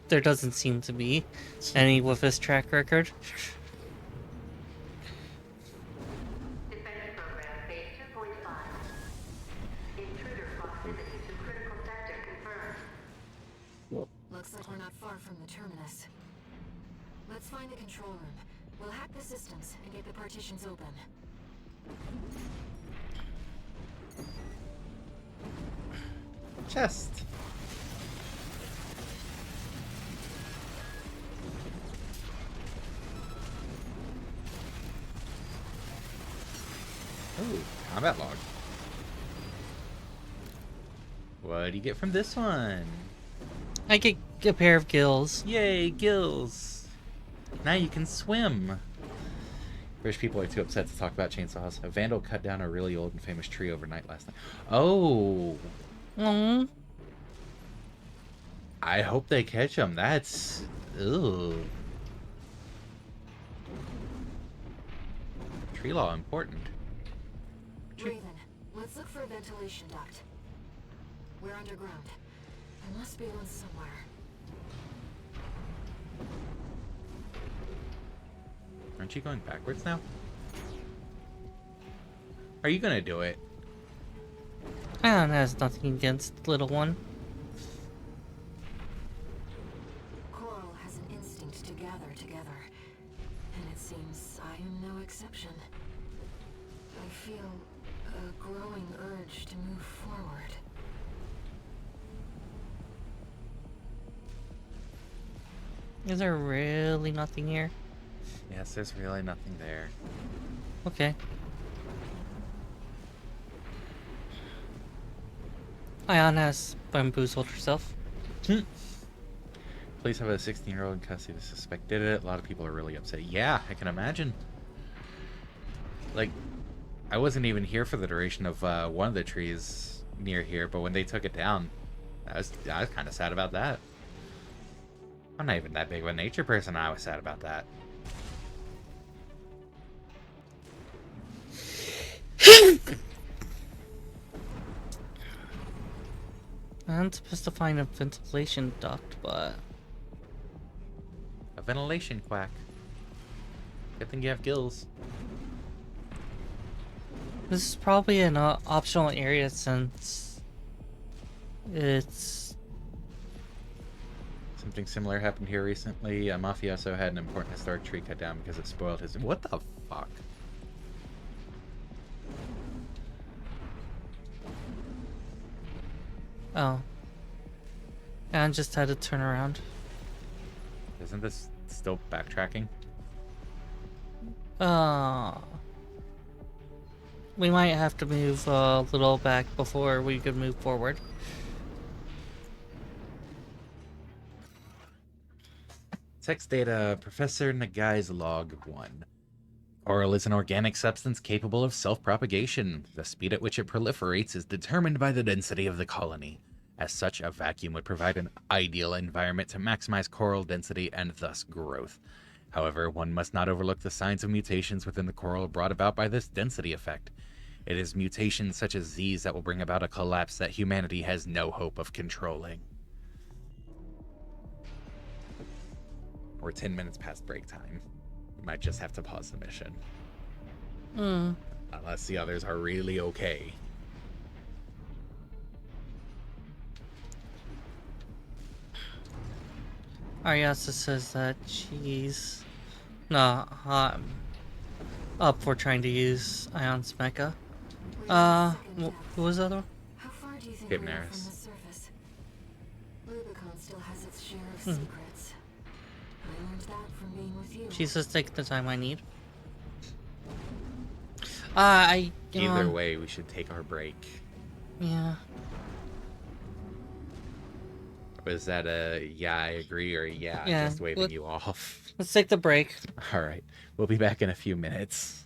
There doesn't seem to be any with this track record. Defense program phase 2.5. Intruder proximity to critical sector confirmed. Looks like we're not far from the terminus. Let's find the control room. We'll hack the systems and get the partitions open. Chest. Combat log. What do you get from this one? I get a pair of gills. Yay, gills. Now you can swim. British people are too upset to talk about chainsaws. A vandal cut down a really old and famous tree overnight last night. Oh. Mm. I hope they catch him. That's... Ugh. Tree law important. Raven, let's look for a ventilation duct. We're underground. There must be one somewhere. Aren't you going backwards now? Are you gonna do it? Ion has nothing against the little one. Coral has an instinct to gather together, and it seems I am no exception. I feel a growing urge to move forward. Is there really nothing here? Yes, there's really nothing there. Okay. Ion has bamboozled herself. Police have a 16-year-old in custody. The suspect did it. A lot of people are really upset. Yeah, I can imagine. Like, I wasn't even here for the duration of one of the trees near here, but when they took it down, I was kind of sad about that. I'm not even that big of a nature person. I was sad about that. I'm supposed to find a ventilation duct, but A ventilation quack. Good thing you have gills. this is probably an optional area since it's... Something similar happened here recently. A mafioso had an important historic tree cut down because it spoiled his... What the fuck? Oh. And just had to turn around. Isn't this still backtracking? We might have to move a little back before we could move forward. Text data, Professor Nagai's log 1. Coral is an organic substance capable of self-propagation. The speed at which it proliferates is determined by the density of the colony. As such, a vacuum would provide an ideal environment to maximize coral density and thus growth. However, one must not overlook the signs of mutations within the coral brought about by this density effect. It is mutations such as these that will bring about a collapse that humanity has no hope of controlling. We're 10 minutes past break time. We might just have to pause the mission. Unless the others are really okay. Ariasa says that she's not up for trying to use Ion's mecha. Who was the other one? How far do you think Cape we are Neris. from the surface? Rubicon still has its share of secrets. I learned that from being with you. She's just taking the time I need. Either way, we should take our break. Yeah. Was that a yeah, I agree, or yeah, Yeah, just waving you off? Let's take the break. All right. We'll be back in a few minutes.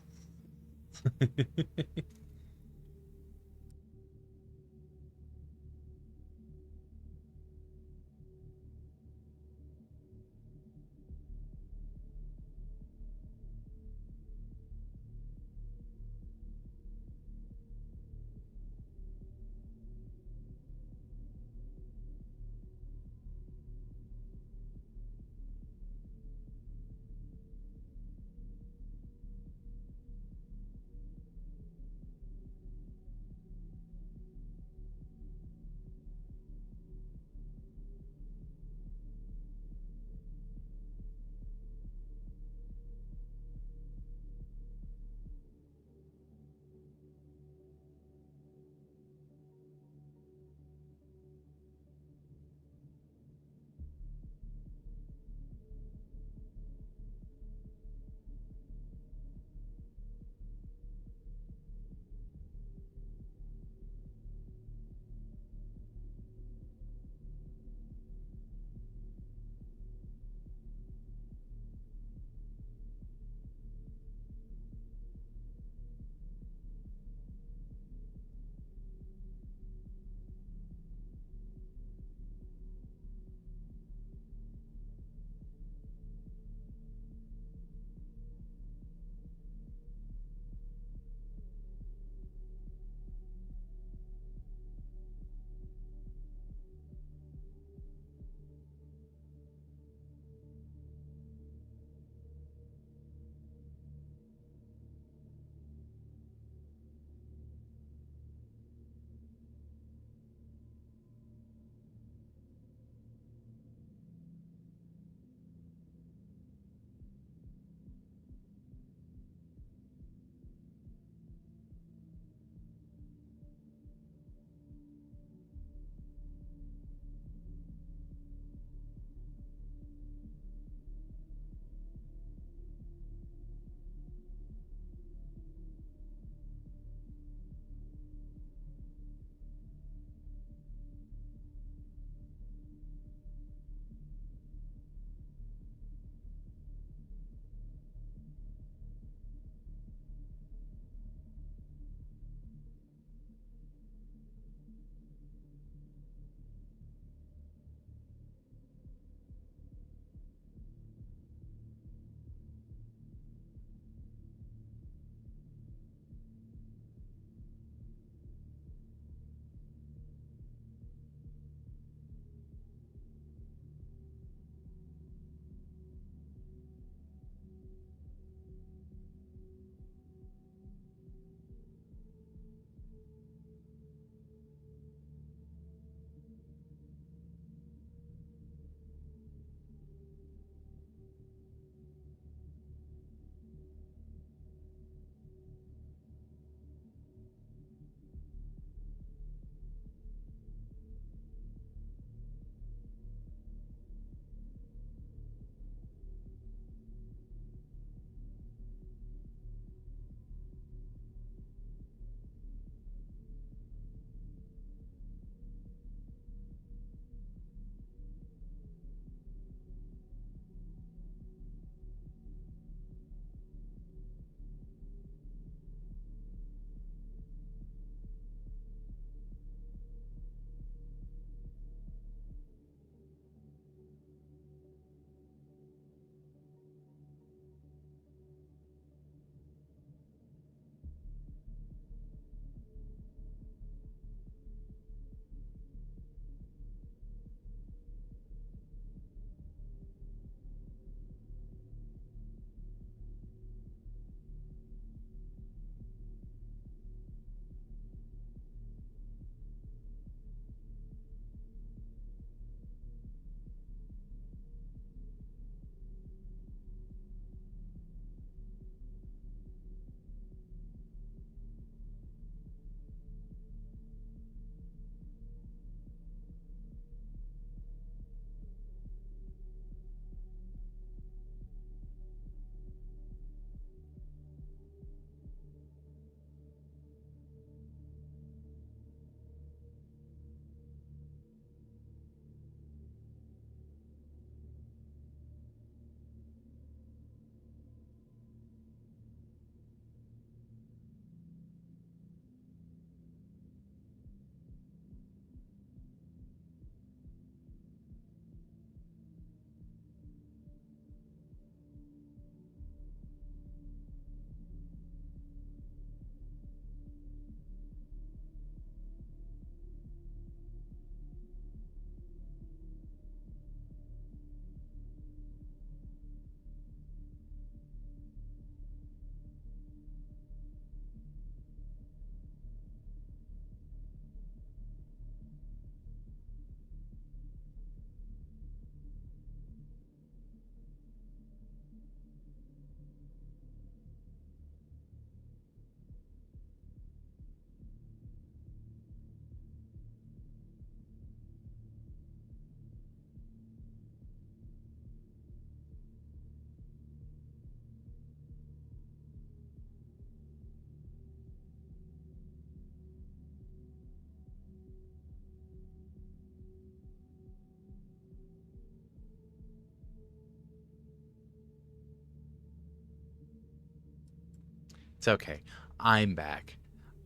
It's okay. I'm back.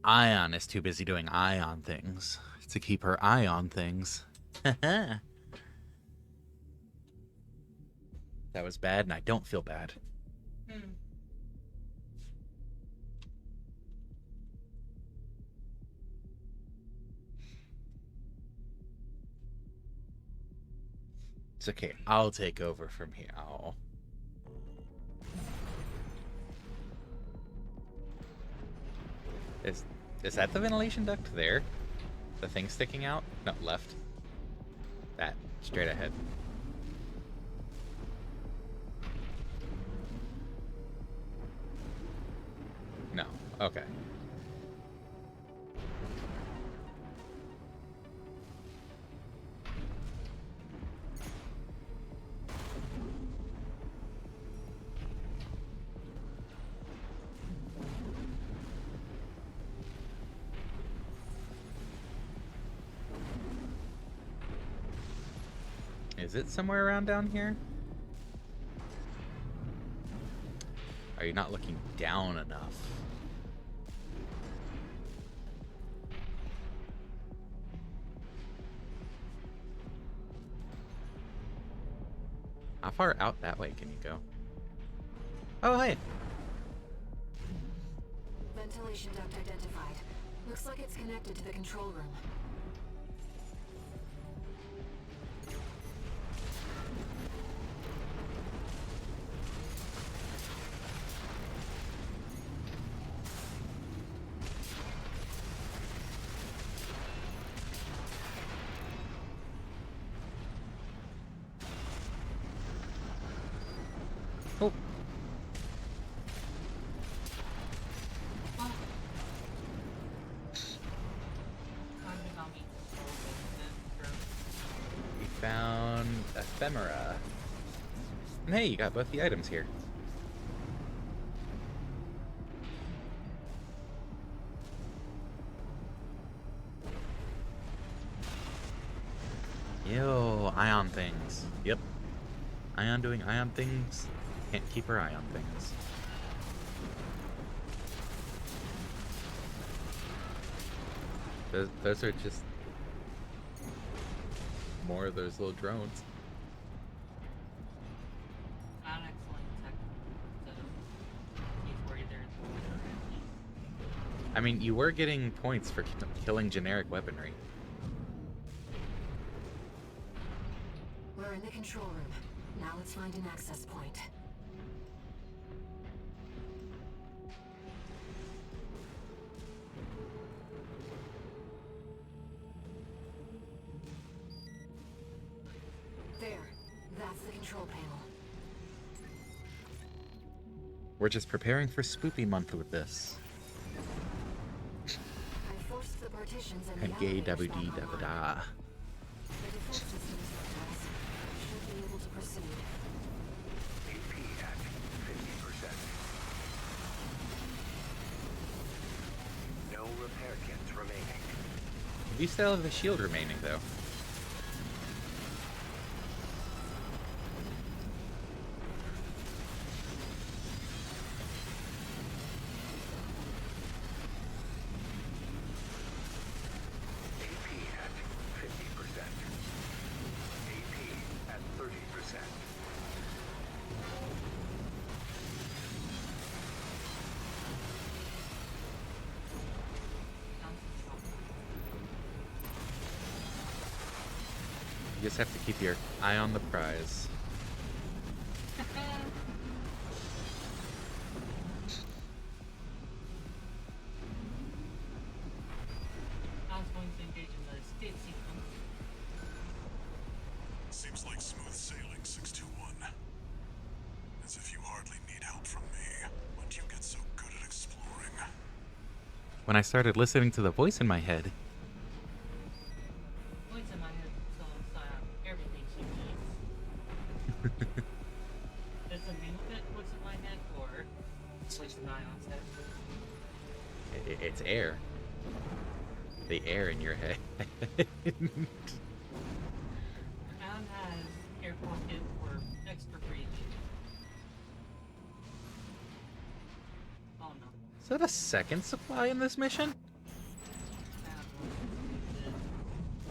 Ion is too busy doing Ion things to keep her eye on things. That was bad, and I don't feel bad. It's okay. I'll take over from here. Oh. Is that the ventilation duct there? The thing sticking out? No, left. That. Straight ahead. No. Okay. Is it somewhere around down here? Are you not looking down enough? How far out that way can you go? Oh, hey. Ventilation duct identified. Looks like it's connected to the control room. Oh. We found ephemera. And hey, you got both the items here. Yo, ion things. Yep. Ion doing ion things. Can't keep her eye on things. Those are just more of those little drones. I mean, you were getting points for killing generic weaponry. We're in the control room. Now let's find an access point. There. That's the control panel. We're just preparing for Spoopy Month with this. I forced the partitions and And the gay elevators dabba dee back dabba online. da. The defense systems look us. Should be able to proceed. AP at 50%. No repair kits remaining. You still have the shield remaining, though. AP at 50%. AP at 30%. You just have to keep your eye on the prize. Seems like smooth sailing, 621. As if you hardly need help from me. When do you get so good at exploring? When I started listening to the voice in my head, it's air. The air in your head. that a second supply in this mission?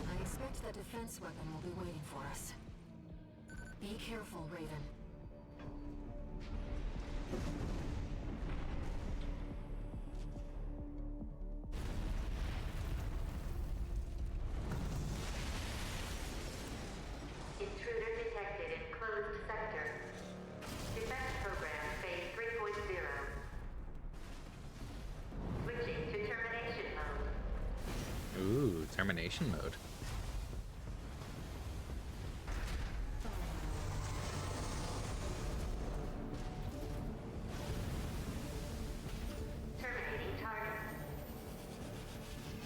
I expect that defense weapon will be waiting for us. Be careful, Raven. Intruder detected in closed sector. Defense program phase 3.0. Switching to termination mode. Ooh, termination mode. Terminating target.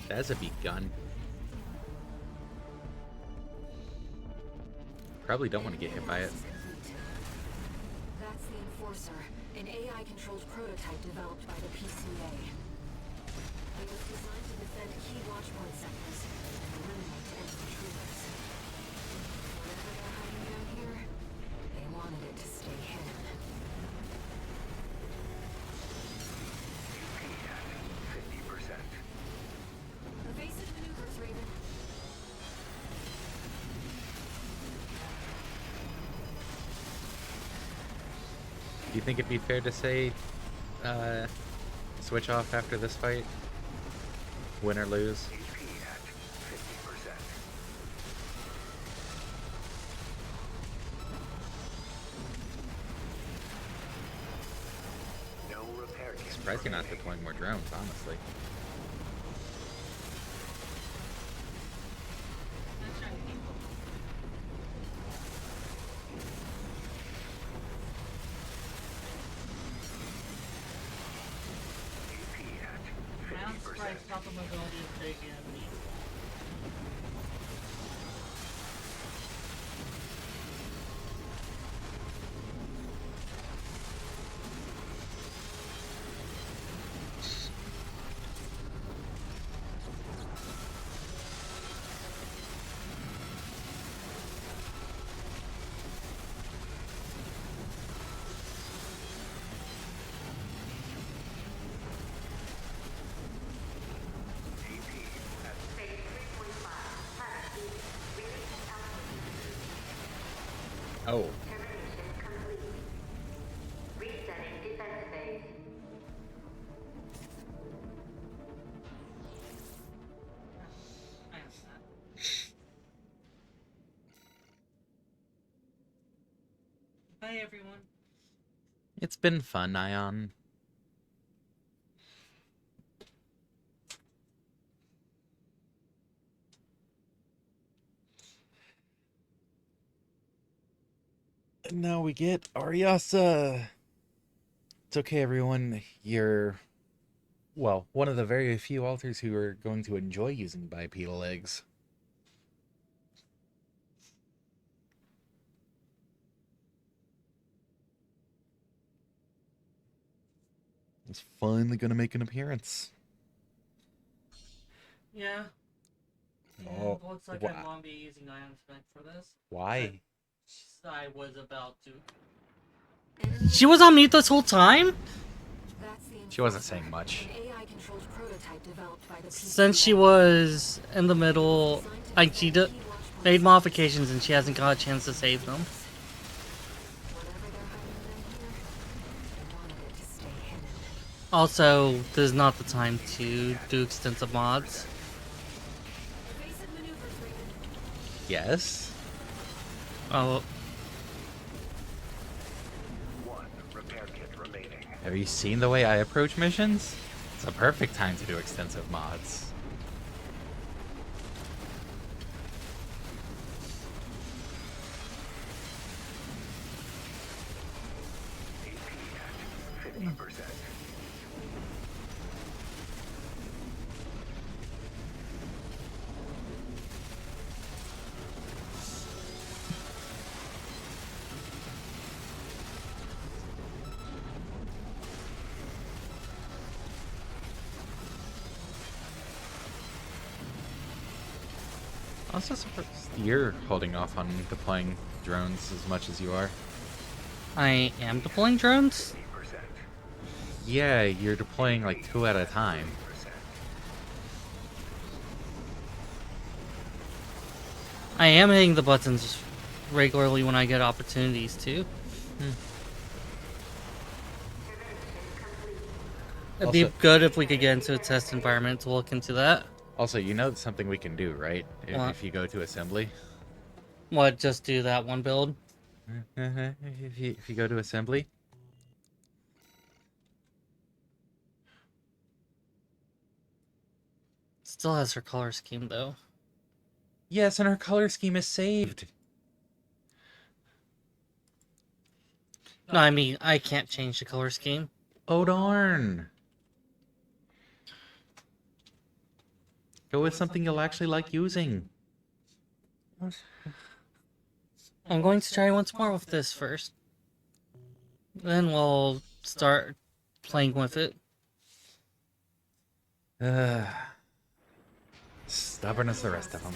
That's a big gun. Probably don't want to get hit by it. That's the Enforcer, an AI-controlled prototype developed by the PCA. It was designed to defend key watchpoint sectors and eliminate enemy intruders. Whatever they're hiding down here, they wanted it to stay hidden. UP at 50%. Evasive maneuvers, Raven. Do you think it'd be fair to say, switch off after this fight? Win or lose? HP at 50%. No repair kit. Surprised you're not remaining. deploying more drones, honestly. AP at I'm 50%. surprised not the mobility is big in me. AP at Phase 3.5. Pilot unit. Release altitude. Oh, Termination complete. Resetting defense phase. I understand. Bye, everyone. it's been fun, Ion. And now we get Aryasa. It's okay, everyone. You're, well, one of the very few alters who are going to enjoy using bipedal legs. It's finally going to make an appearance. Yeah. Oh, And looks like wha- I won't be using Ion Spec for this. Why? I was about to. Enemy She was on mute this whole time? That's the She wasn't Enforcer, saying much. an AI-controlled prototype developed by the Since she PCA. was in the middle, like she made modifications and she hasn't got a chance to save them. Whatever they're hiding down here, they wanted it to stay hidden. Also, this is not the time to do extensive mods. Evasive maneuvers, Raven. Yes. Oh, one repair kit remaining. Have you seen the way I approach missions? It's a perfect time to do extensive mods. AP at 50%. I'm also surprised you're holding off on deploying drones as much as you are. I am deploying drones. 50%. Yeah, you're deploying like 2 at a time. I am hitting the buttons regularly when I get opportunities to. It'd be Also, good if we could get into a test environment to look into that. also, you know something we can do, right? What? If you go to assembly. What? Just do that one build? If you go to assembly, Still has her color scheme though. yes, and her color scheme is saved. No, I mean I can't change the color scheme. Oh darn! Go with something you'll actually like using. I'm going to try once more with this first. Then we'll start playing with it. Stubborn as the rest of them.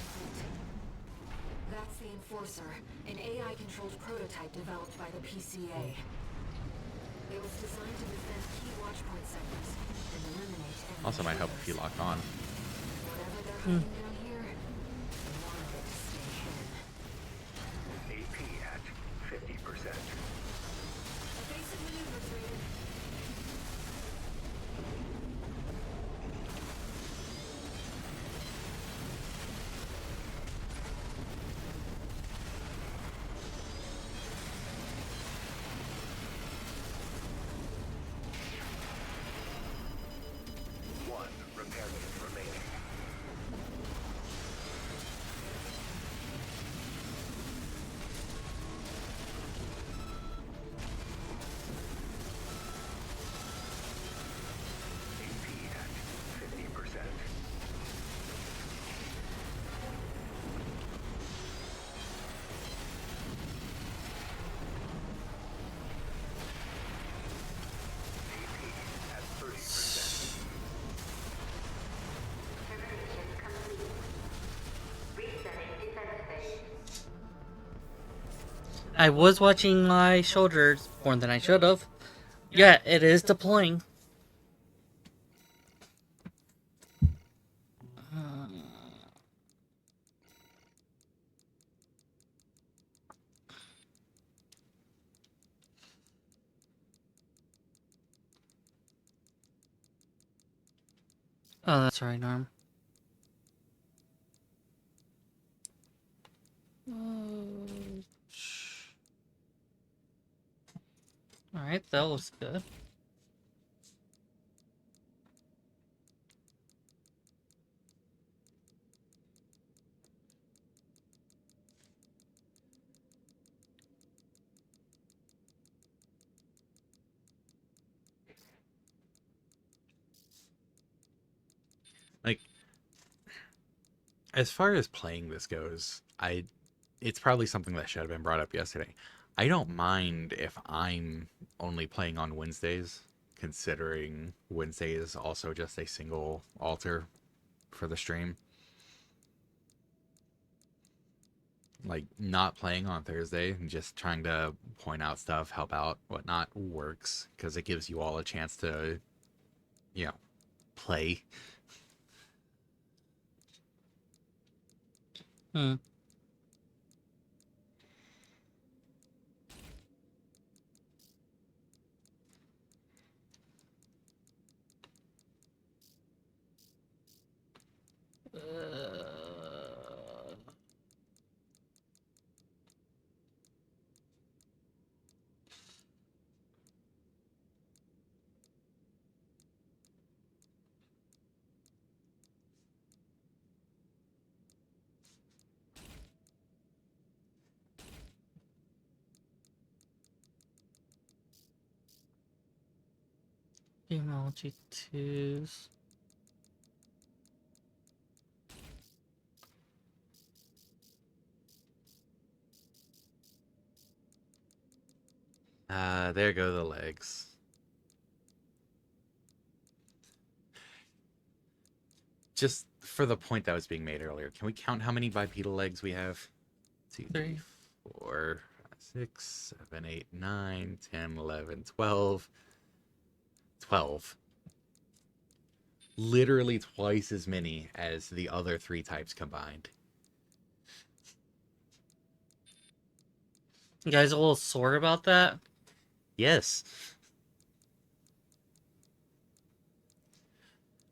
That's the Enforcer, an AI-controlled prototype developed by the PCA. It was designed to defend key watchpoint sectors and eliminate enemy Also might help if you lock on. Whatever they're hiding down here, they wanted it to stay hidden. AP at 50%. Evasive maneuvers, Raven. One repairman remaining. AP at 50%. AP at 30%. Termination complete. Resetting defense phase. I was watching my shoulders more than I should have. Yeah, it is deploying. Oh, that's right, Norm. Alright, that looks good. Like, as far as playing this goes, it's probably something that should have been brought up yesterday. I don't mind if I'm only playing on Wednesdays, considering Wednesday is also just a single altar for the stream. Like, not playing on Thursday and just trying to point out stuff, help out, whatnot works because it gives you all a chance to, you know, play. Hmm. Technology 2s. There go the legs. Just for the point that was being made earlier, can we count how many bipedal legs we have? 2, 3, 3. 4, 6, 7, 8, 9, 10, 11, 12. 12. Literally twice as many as the other 3 types combined. You guys a little sore about that? Yes.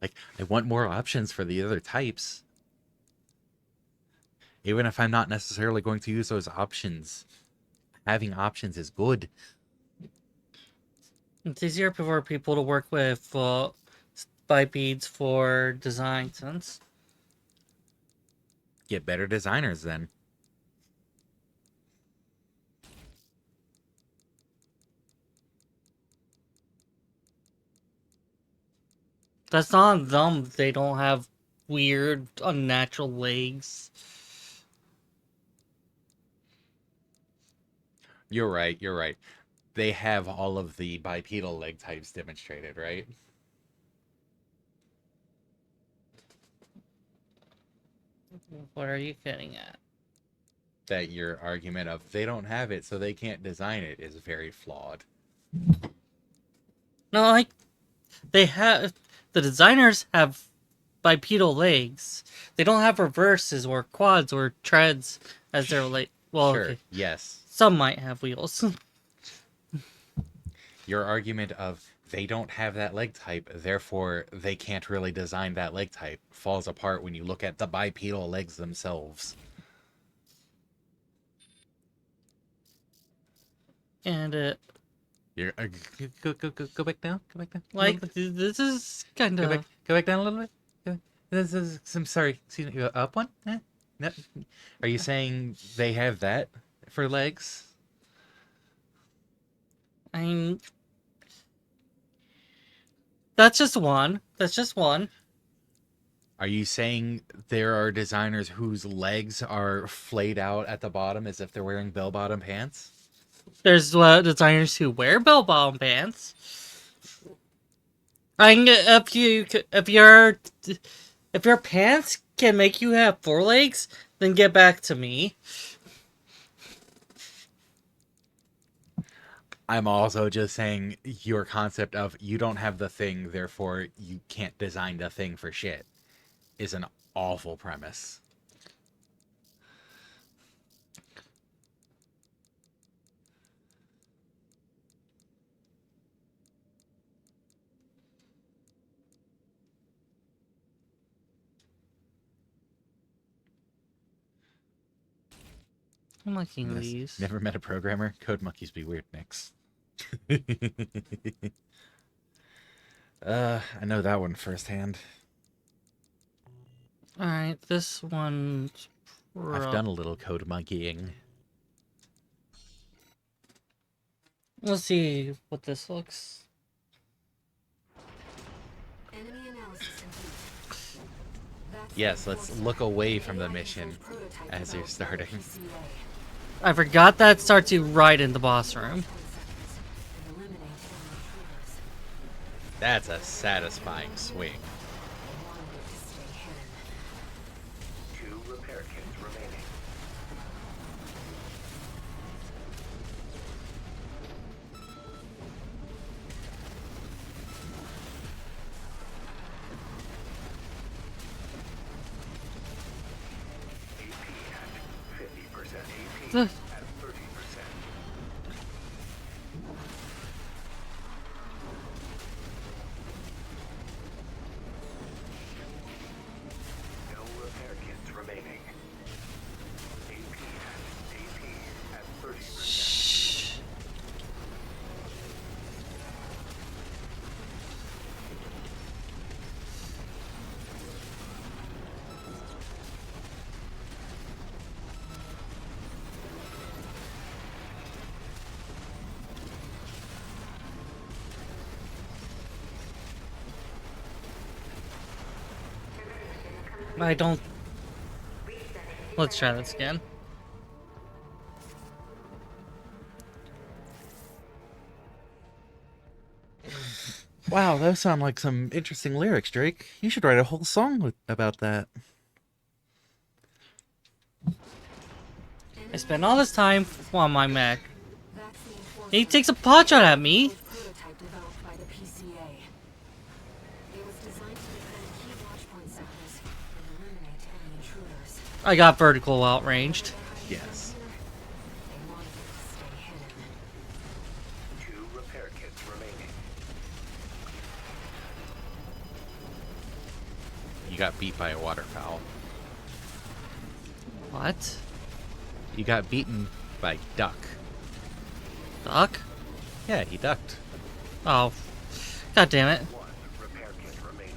Like, I want more options for the other types. Even if I'm not necessarily going to use those options, having options is good. It's easier for people to work with bipeds for design sense. Get better designers then. That's not on them. They don't have weird, unnatural legs. You're right, you're right. They have all of the bipedal leg types demonstrated, right? What are you getting at? That your argument of they don't have it, so they can't design it is very flawed. No, like, they have... The designers have bipedal legs. They don't have reverses or quads or treads as their leg. Well, Sure, okay. yes. Some might have wheels. Your argument of they don't have that leg type, therefore they can't really design that leg type, falls apart when you look at the bipedal legs themselves. And You're go back down. Go back down. a like, little bit. this is kind Go back. of... Go back down a little bit. This is. I'm sorry. Excuse me. Up one. No. Are you saying they have that for legs? I mean... That's just one. That's just one. Are you saying there are designers whose legs are flayed out at the bottom as if they're wearing bell-bottom pants? There's designers who wear bell-bottom pants. I mean, if your pants can make you have 4 legs, then get back to me. I'm also just saying your concept of you don't have the thing, therefore you can't design the thing for shit is an awful premise. I'm liking Yes. these. Never met a programmer. Code monkeys be weird, Nix. I know that one firsthand. Alright, this one's... I've done a little code monkeying. Let's see what this looks. Enemy analysis complete. That's Yes, the let's force look attack. away from the AI mission controlled prototype as you're developed by starting. PCA. I forgot that starts you right in the boss room. 20 seconds and eliminate enemy intruders. That's a satisfying swing. Wanted it to stay hidden. 2 repair kits remaining. AP at 50%. AP The- at 30%. No repair kits remaining. AP at 30%. Shh. I don't... Let's try this again. Wow, those sound like some interesting lyrics, Drake. You should write a whole song about that. I spent all this time on my mech. Vaccine force He takes a pot shot at me. prototype developed by the PCA. It was designed to defend key watchpoint sectors and eliminate any intruders. I got vertical outranged. Yes. They wanted it to stay hidden. 2 repair kits remaining. You got beat by a waterfowl. What? You got beaten by duck. Duck? Yeah, he ducked. Oh. God damn it. 1 repair kit remaining.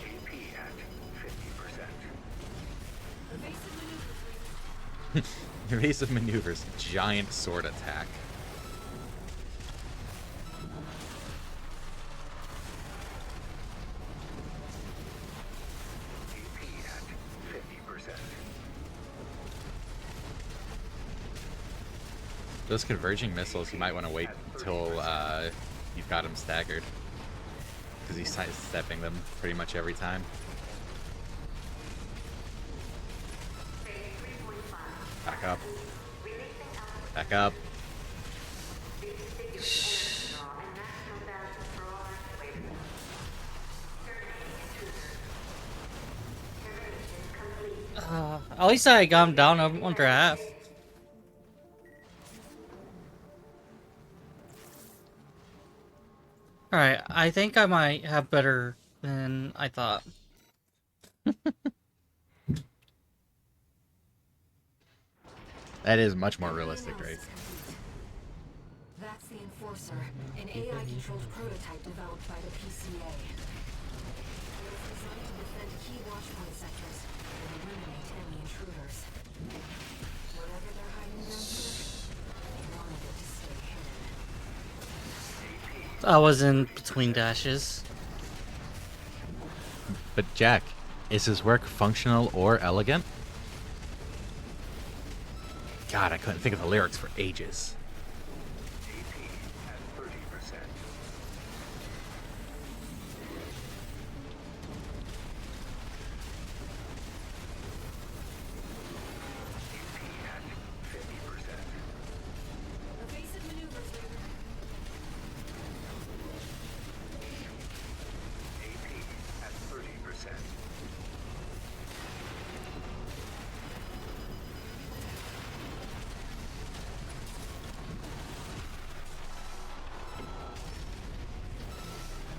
AP at 50%. Evasive maneuvers, giant sword attack. AP at 50%. Those converging missiles, you might want to wait until you've got him staggered. Because he's sidestepping them pretty much every time. Back up. Back up. At least I got him down under half. Alright, I think I might have better than I thought. That is much more realistic, right? That's the Enforcer, an AI-controlled prototype developed by the PCA. It was designed to defend key watchpoint sectors and eliminate any intruders. Whatever they're hiding down here, they wanted it to stay hidden. I was in between dashes. But Jack, is his work functional or elegant? God, I couldn't think of the lyrics for ages. AP at 30%. AP at 50%. Evasive maneuvers, Raven. AP at 30%.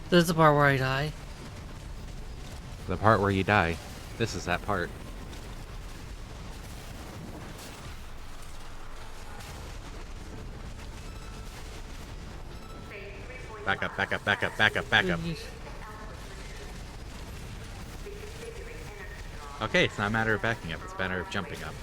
This is the part where I die. The part where you die. This is that part. Back up, back up, back up, back up, back up. Okay, it's not a matter of backing up, it's a matter of jumping up.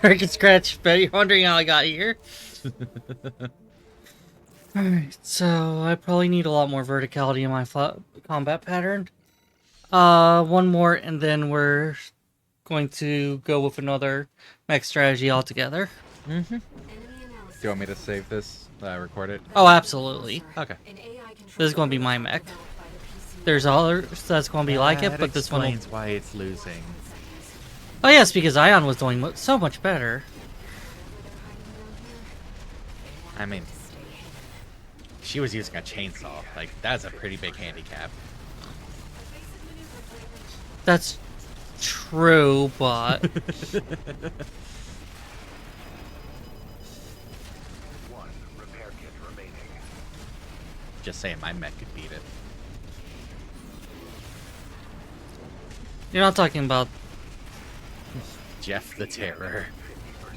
Freaking scratch, but you're wondering how I got here. Alright, so I probably need a lot more verticality in my combat pattern. One more, and then we're going to go with another mech strategy altogether. Enemy Do analysis. you want me to save this? Record it? Oh, absolutely. Okay. An AI-controlled This is gonna be my prototype mech. developed by the PCA. There's others that's going to be like it, That but this one will... explains why it's losing. Oh yes, because Ion was doing so much better. I mean, she was using a chainsaw. Like, that's a pretty big handicap. That's true, but... 1 repair kit remaining. Just saying my mech could beat it. You're not talking about... Jeff the Terror. 50%.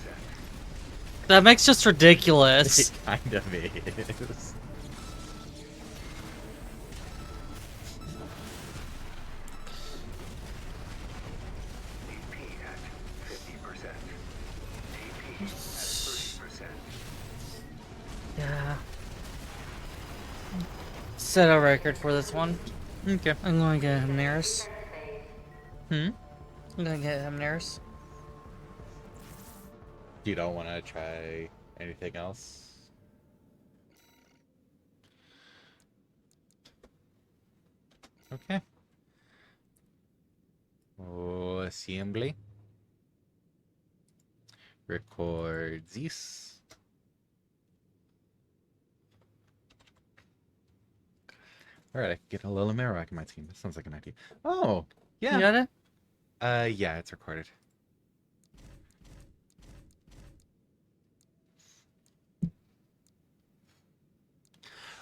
That makes just ridiculous. It kind of is. AP at 50%. AP at 30%. Yeah. set a record for this one. Okay. I'm going to get him Neris. Hmm. I'm going to get him Neris. You don't want to try anything else? Okay. Oh, assembly. Record this. Alright, I can get a little Marowak in my team. That sounds like an idea. Oh, You yeah. got it? Yeah, it's recorded.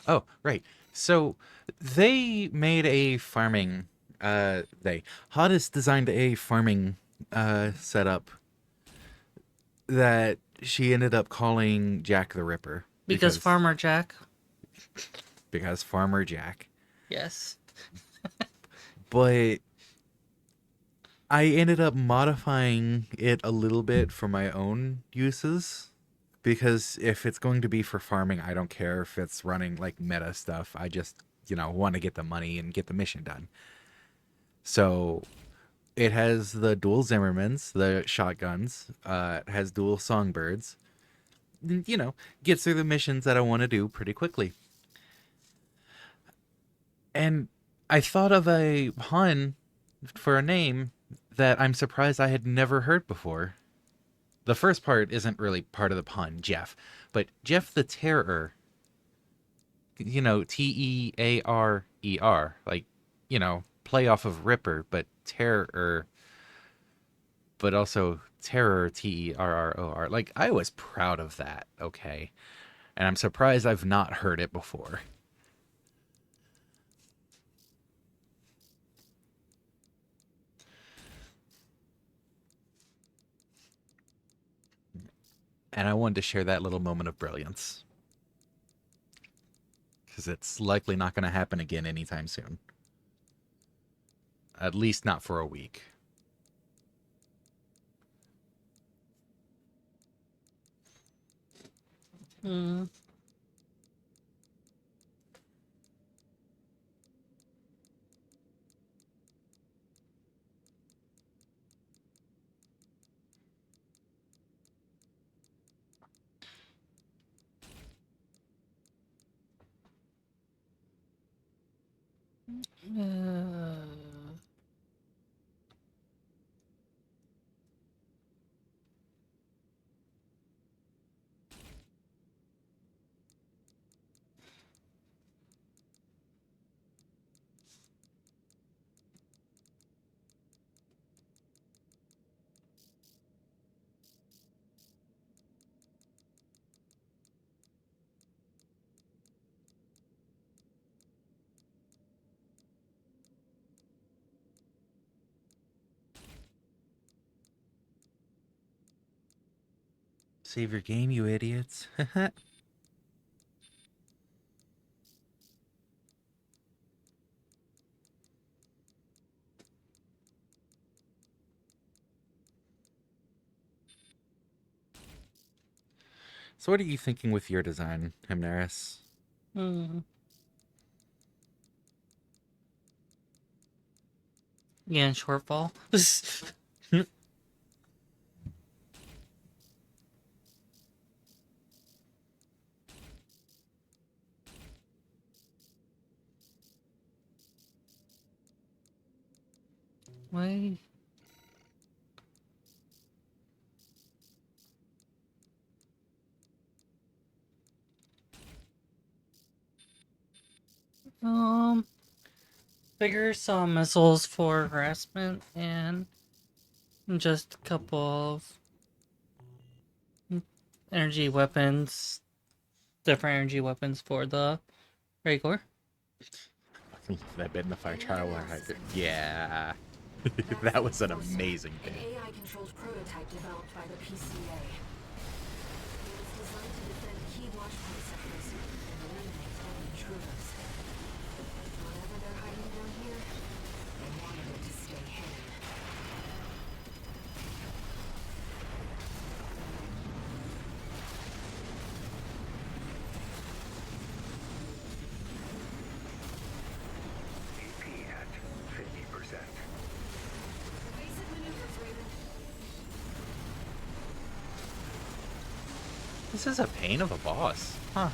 Oh, right. So they made a farming Hottest designed a farming setup that she ended up calling Jack the Ripper Because Farmer Jack. because Farmer Jack. Yes. But I ended up modifying it a little bit for my own uses. Because if it's going to be for farming, I don't care if it's running like meta stuff. I just, want to get the money and get the mission done. So it has the dual Zimmermans, the shotguns. It has dual songbirds. Gets through the missions that I want to do pretty quickly. And I thought of a pun for a name that I'm surprised I had never heard before. The first part isn't really part of the pun, Jeff, but Jeff the Terror. Tearer, like, play off of Ripper, but terror, but also terror, Terror. Like, I was proud of that, okay? And I'm surprised I've not heard it before. And I wanted to share that little moment of brilliance. Because it's likely not going to happen again anytime soon. At least not for a week. Hmm. Save your game, you idiots. So what are you thinking with your design, Himneris? Hmm. Yeah, shortfall. Why? Figure some missiles for harassment and just a couple of energy weapons, different energy weapons for the Raigor. That bit in the fire trial where I could... Yeah. That was an amazing An bit. AI-controlled prototype developed by the PCA. It was designed to defend key watchpoint sectors and eliminate any intruders. Whatever they're hiding down here, they wanted it to stay hidden. This is a pain of a boss. Huh.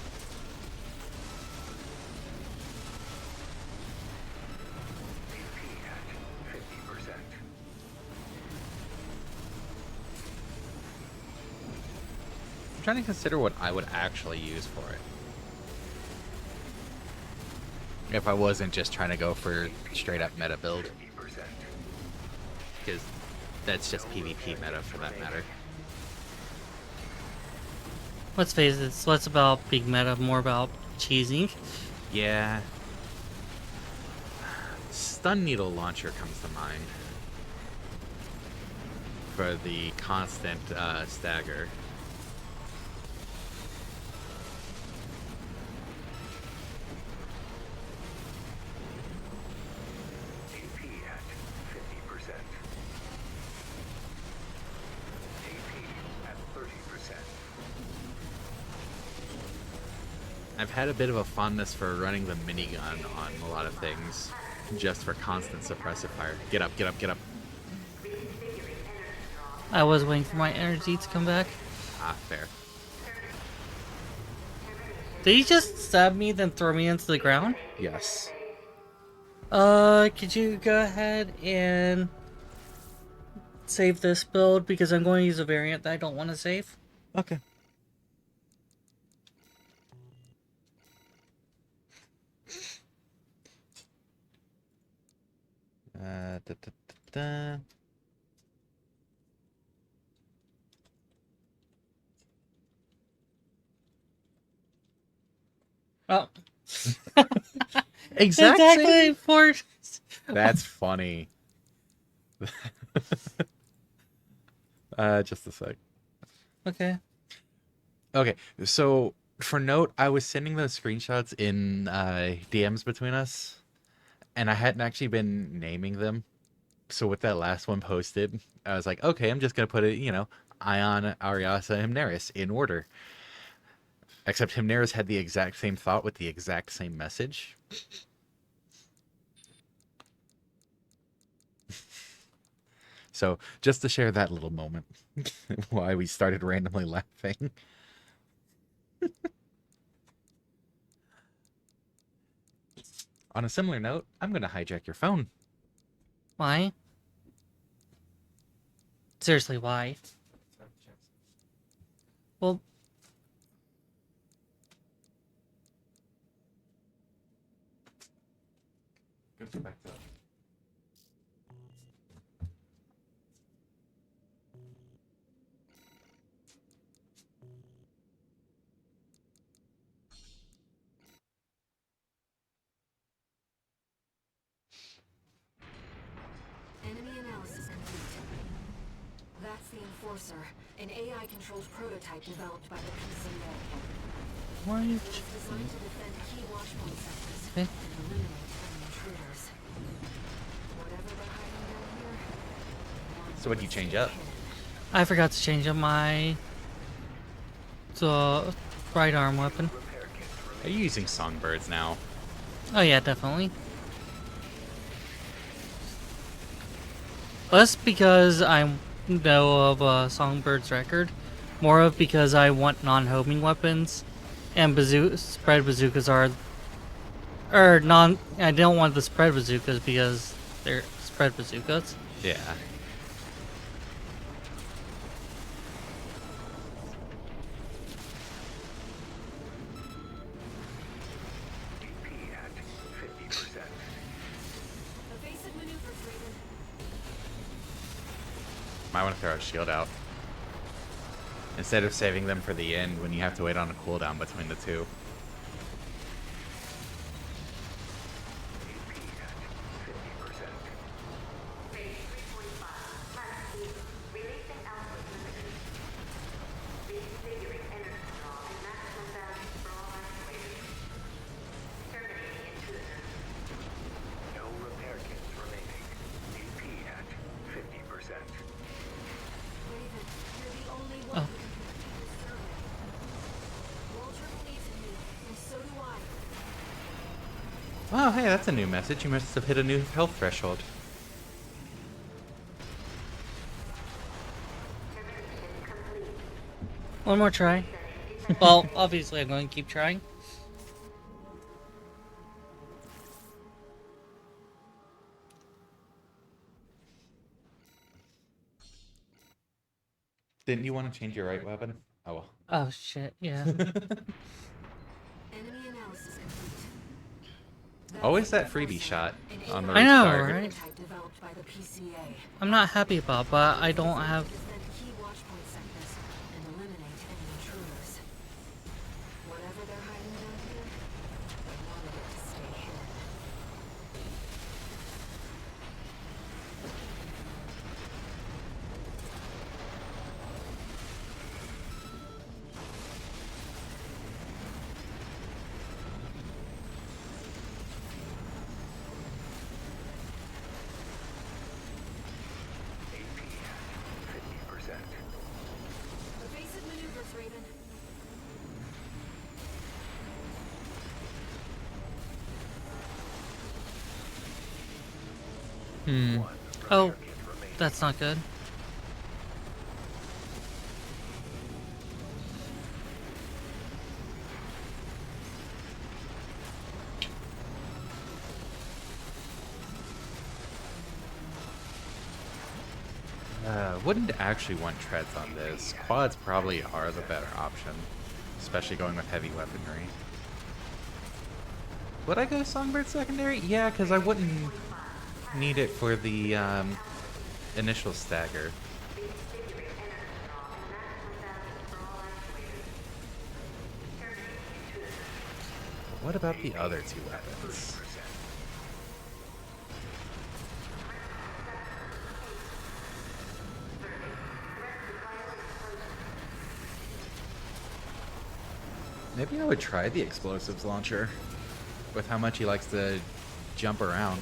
AP at 50%. I'm trying to consider what I would actually use for it. If I wasn't just trying to go for straight up meta build. 50%. Because that's just PvP meta for that matter. Let's face it, it's less about big meta, more about cheesing. Yeah. Stun Needle Launcher comes to mind. For the constant stagger. AP at 50%. AP at 30%. I've had a bit of a fondness for running the minigun on a lot of things. Just for constant suppressive fire. Get up, get up, get up. I was waiting for my energy to come back. Ah, fair. Did he just stab me, then throw me into the ground? Yes. Could you go ahead and save this build, because I'm going to use a variant that I don't want to save. Okay. Da, da, da, da. Oh. Exactly. For That's funny. Just a sec. okay. Okay, so for note, I was sending those screenshots in DMs between us, and I hadn't actually been naming them. So with that last one posted, I was like, okay, I'm just gonna put it, Ion, Ariasa, Hymneris in order. Except Hymneris had the exact same thought with the exact same message. So just to share that little moment, why we started randomly laughing. On a similar note, I'm gonna hijack your phone. Why? Seriously, why? Well, Enemy analysis complete. That's the Enforcer, an AI-controlled prototype developed by the PCA. why? It's designed to defend key watchpoint sectors Okay. and eliminate enemy intruders. Whatever they're hiding down here. So what'd you change up? I forgot to change up my right arm weapon. Are you using songbirds now? Oh yeah, definitely. Less because I know of Songbird's record, more of because I want non-homing weapons, and spread bazookas are, or non. I don't want the spread bazookas because they're spread bazookas. Yeah. AP at 50%. Evasive maneuvers, Raven. Might want to throw a shield out. Instead of saving them for the end when you have to wait on a cooldown between the two. AP at 50%. Phase 3.5. Planet Eden. Releasing output limited. Reconfiguring energy draw to maximum value for all actuators. Terminating intrusion. No repair kits remaining. AP at 50%. Raven, you're the only one Oh. who can complete this survey. Walter believes in you, and so do I. Oh, hey, that's a new message. You must have hit a new health threshold. Termination complete. One more try. Setting Well, obviously I'm going to keep trying. Didn't you want to change your right weapon? Oh well. Oh shit, yeah. Enemy analysis complete. Always that freebie shot on the I know, restart. right? Prototype developed by the PCA. I'm not happy about, but I don't have. Defend key watchpoint sectors and eliminate any intruders. Whatever they're hiding down here, they wanted it to stay hidden. AP 50%. Evasive maneuvers, Raven. Oh, that's not good. Wouldn't actually want treads on this. Quads probably are the better option, especially going with heavy weaponry. Would I go to Songbird secondary? Yeah, because I wouldn't need it for the initial stagger. What about the other two weapons? Maybe I would try the explosives launcher with how much he likes to jump around.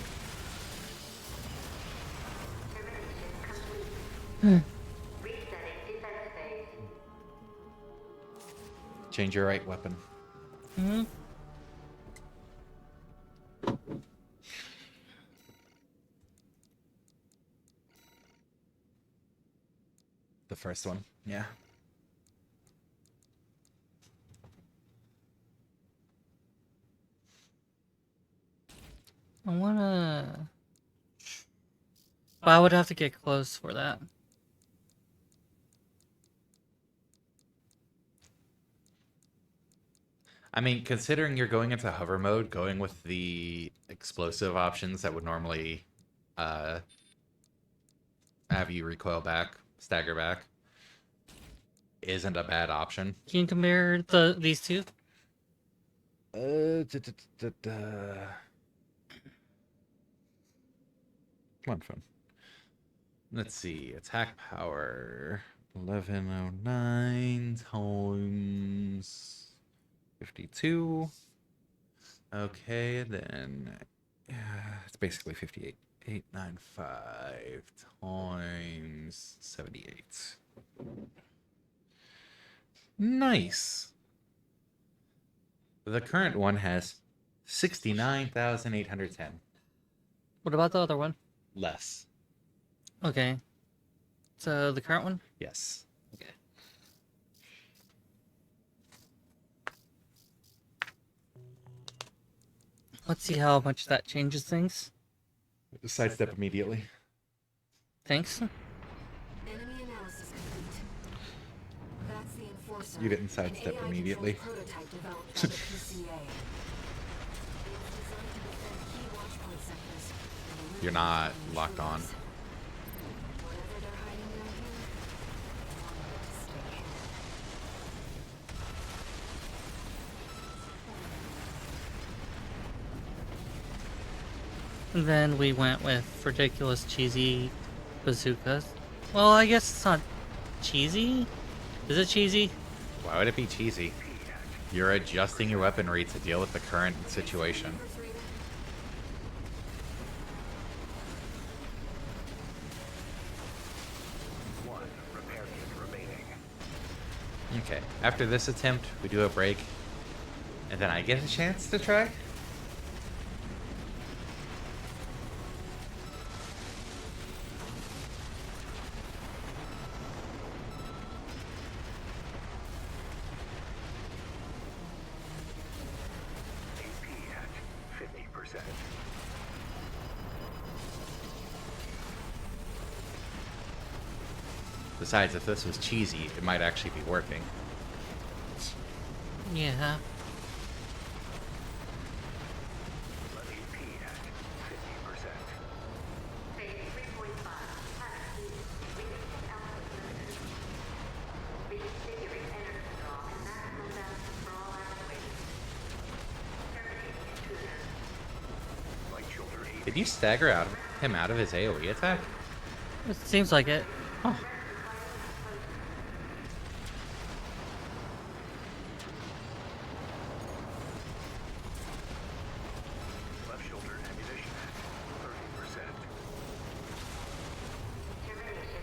Resetting defense phase. Change your right weapon. Hmm. The first one, yeah. I wanna. But I would have to get close for that. I mean, considering you're going into hover mode, going with the explosive options that would normally uh, have you recoil back, stagger back, isn't a bad option. Can you compare these two? Come on, phone. Let's see. Attack power 1109 times 52. Okay, then it's basically 58. 895 times 78. Nice. The current one has 69,810. What about the other one? Less. Okay. So the current one? Yes. Okay. Let's see how much that changes things. Sidestep immediately. Thanks. Enemy analysis complete. That's the Enforcer. You didn't sidestep an AI-controlled immediately. prototype developed by the PCA. It's designed to defend key watchpoint sectors and eliminate You're not any locked on. intruders. Whatever they're hiding down here, they wanted it to stay hidden. And then we went with ridiculous cheesy bazookas. Well, I guess it's not cheesy. Is it cheesy? Why would it be cheesy? You're adjusting your weaponry to deal with the current situation. One repair kit remaining. Okay, after this attempt, we do a break, and then I get a chance to try? 50%. Besides, if this was cheesy, it might actually be working. Yeah. Let AP at 50%. Phase 3.5. Pilot heat. Releasing output limiters. Reconfiguring energy draw and maximum balance for all actuators. Terminating intruder. Light shoulder AP. Did you stagger him out of his AoE attack? It seems like it. Huh. Left shoulder ammunition at 30%. Termination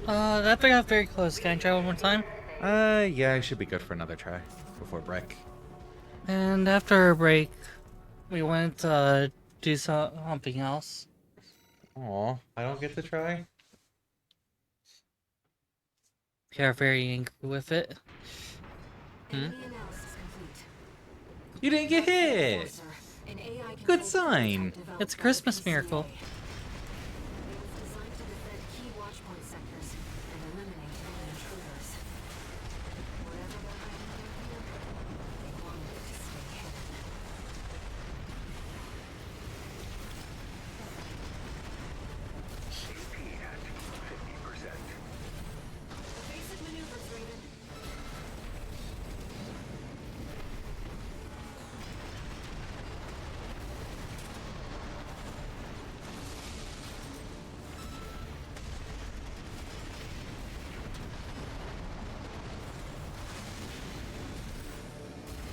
complete. That got very close. Can I try one more time? Yeah, I should be good for another try before break. And after a break, we went to do something else. Aw, I don't get to try? We are very angry with it. Enemy analysis complete. You didn't get hit! Enforcer, an AI Good controlled sign. prototype developed It's a by the Christmas PCA. miracle. It was designed to defend key watchpoint sectors and eliminate hidden intruders. Whatever they're hiding down here, they wanted it to stay hidden. AP at 50%. Basic maneuvers, Raven.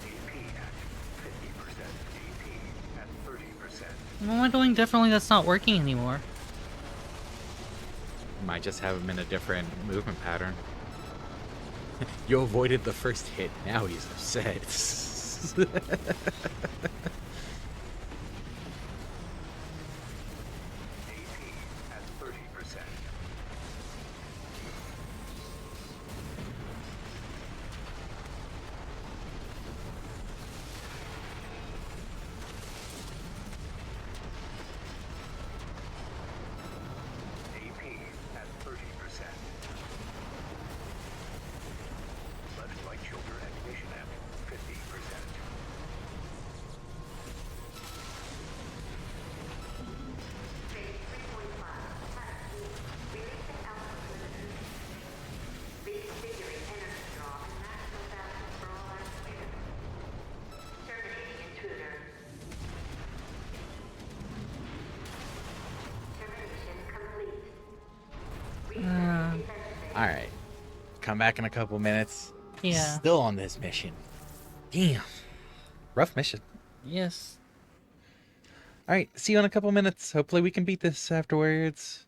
AP at 50%. AP at 30%. What am I doing differently that's not working anymore? Might just have him in a different movement pattern. You avoided the first hit, now he's upset. AP at 30%. AP at 30%. Left light shoulder ammunition at 50%. Phase 3.5. Pilot heat. Releasing output limiters. Reconfiguring energy draw and maximum balance for all actuators. Terminating intruder. Termination complete. Resetting defense phase. Alright. Come back in a couple minutes. Yeah. Still on this mission. Damn. Rough mission. Yes. Alright, see you in a couple minutes. Hopefully we can beat this afterwards.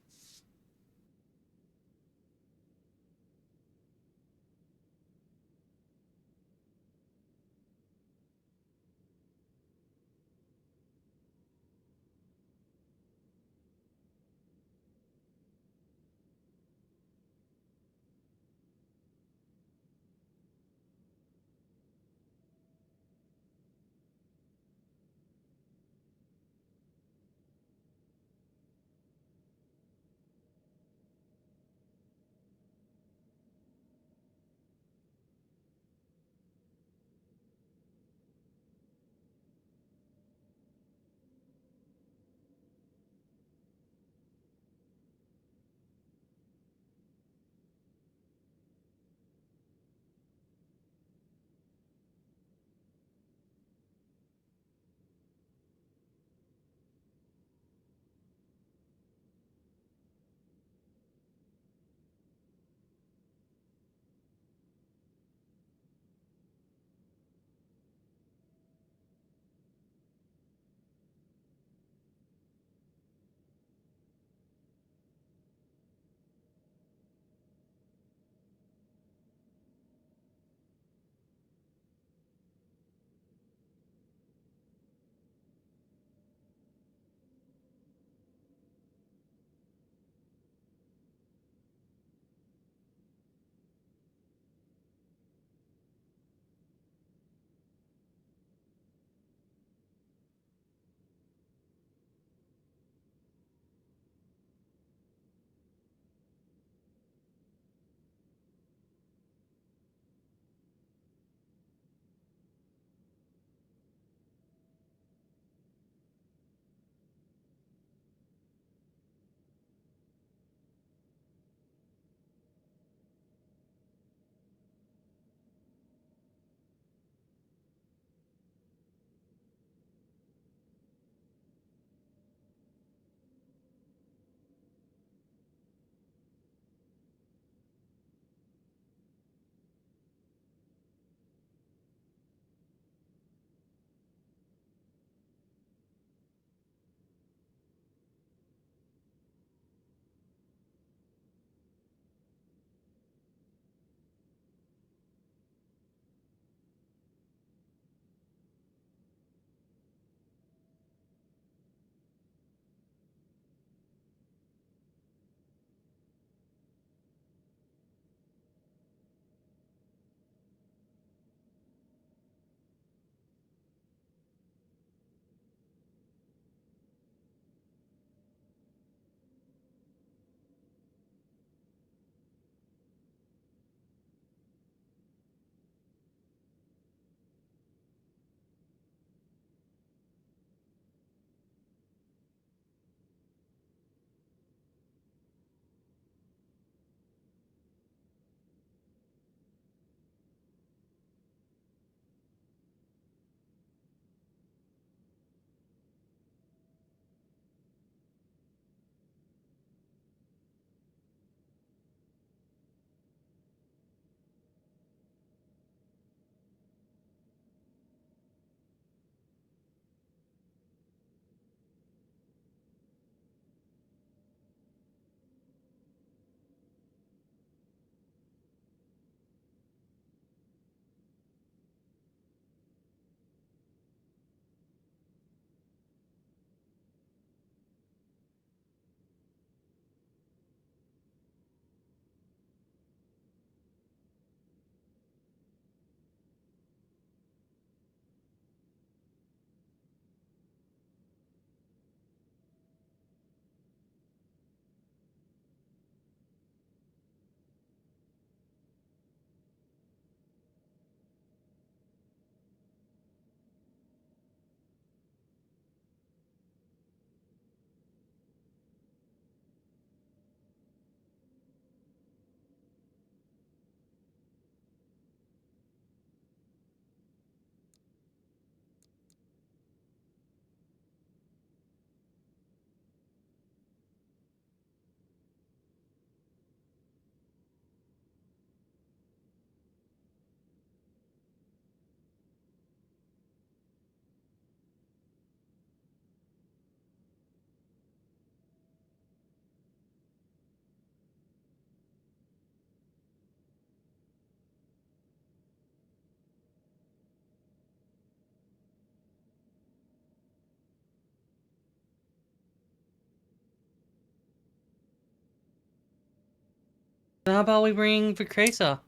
How about we bring Vicreza?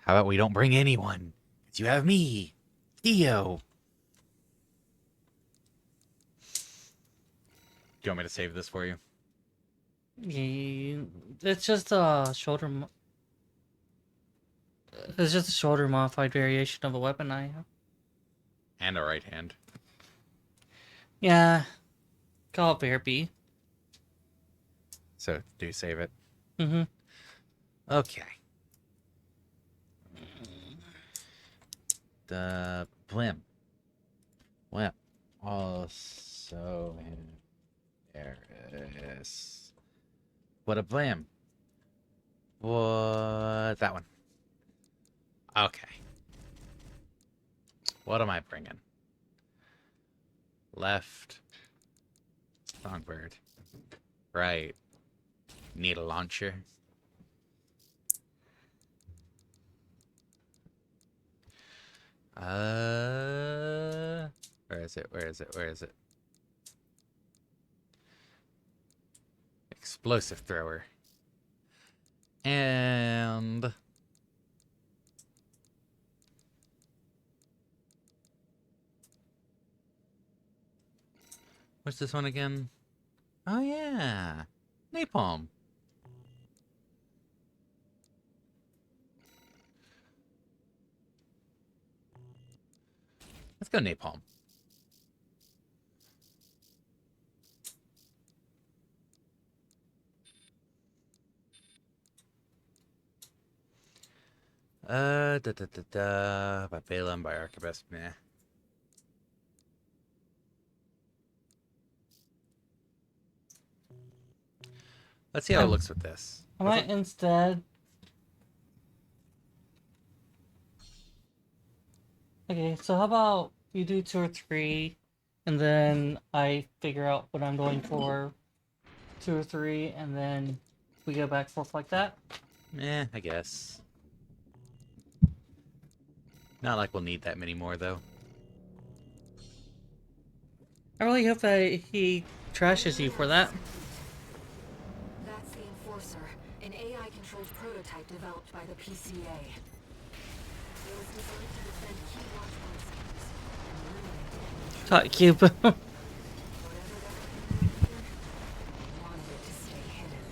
How about we don't bring anyone? 'Cause you have me, Theo. Do you want me to save this for you? It's just a shoulder. It's just a shoulder modified variation of a weapon I have. And a right hand. Yeah, call it therapy. So do save it. Mm-hmm. Okay. The blimp. Well, also there is. What a blam. What that one? Okay. What am I bringing? Left. Songbird. Right. Need a launcher. Where is it? Where is it? Where is it? Explosive thrower. And what's this one again? Oh yeah. Napalm. Let's go napalm. By Balaam, by Archibus, meh. Let's see how it looks with this. I might instead. Okay, so how about you do 2 or 3, and then I figure out what I'm going for 2 or 3, and then we go back forth like that? I guess. Not like we'll need that many more, though. I really hope that he trashes you for that. That's the Enforcer, an AI-controlled prototype developed by the PCA. It was designed to defend key watchpoint systems and eliminate Caught cube. whatever that wanted it to stay hidden.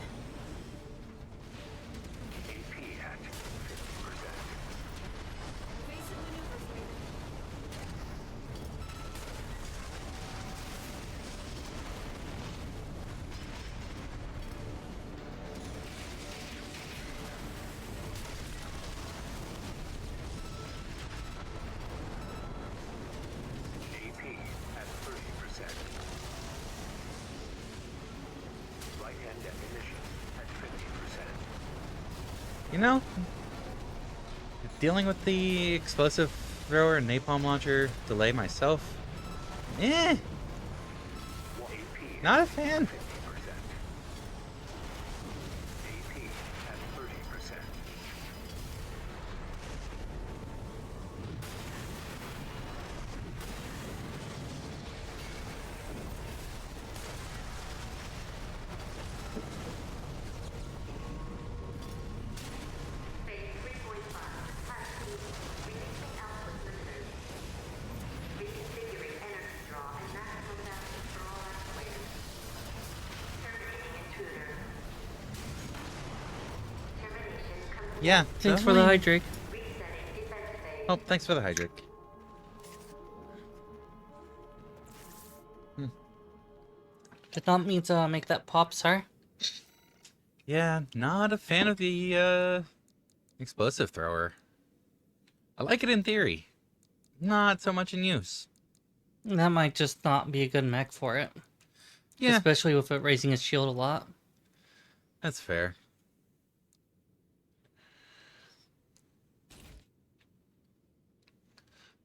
AP at 50%. Evasive maneuvers, Raven. AP at 30%. Right hand ammunition at 50%. You know, dealing with the explosive thrower and napalm launcher delay myself, AP not a fan. 50%. AP at 30%. Phase 3.5. Task team. Releasing output limiters. Reconfiguring energy draw and maximum balance for all actuators. Terminating intruder. Termination complete. Yeah. Thanks for the definitely- hydrate. Resetting defense phase. Oh, thanks for the hydrate. Did not mean to make that pop, sir. Yeah, not a fan of the explosive thrower. I like it in theory, not so much in use. That might just not be a good mech for it. Yeah, Especially with it raising its shield a lot. that's fair.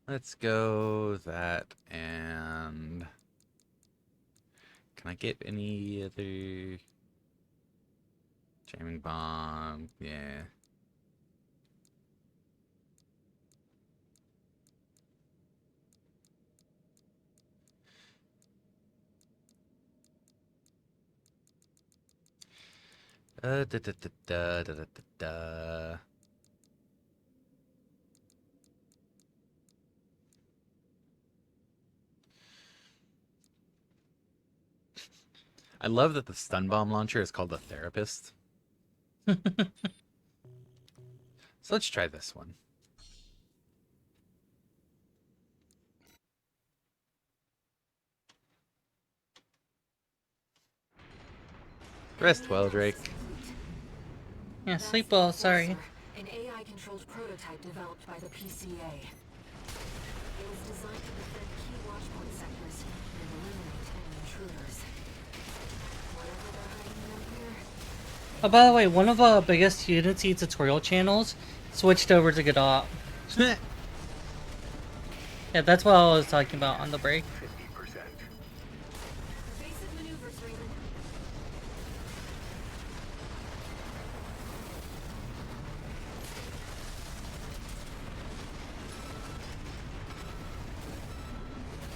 Let's go that and can I get any other jamming bomb? Yeah. Da, da, da, da, da, da, da. I love that the stun bomb launcher is called the therapist. So let's try this one. Rest well, Drake. Yeah, That's sleep the well, sorry. Enforcer, an AI-controlled prototype developed by the PCA. It was designed to defend key watchpoint sectors and eliminate any intruders. Whatever they're hiding out here, Oh, by the way, one of the biggest Unity tutorial channels switched over to Godot. Yeah, that's what I was talking about on the break. 50%. evasive maneuvers, Raven.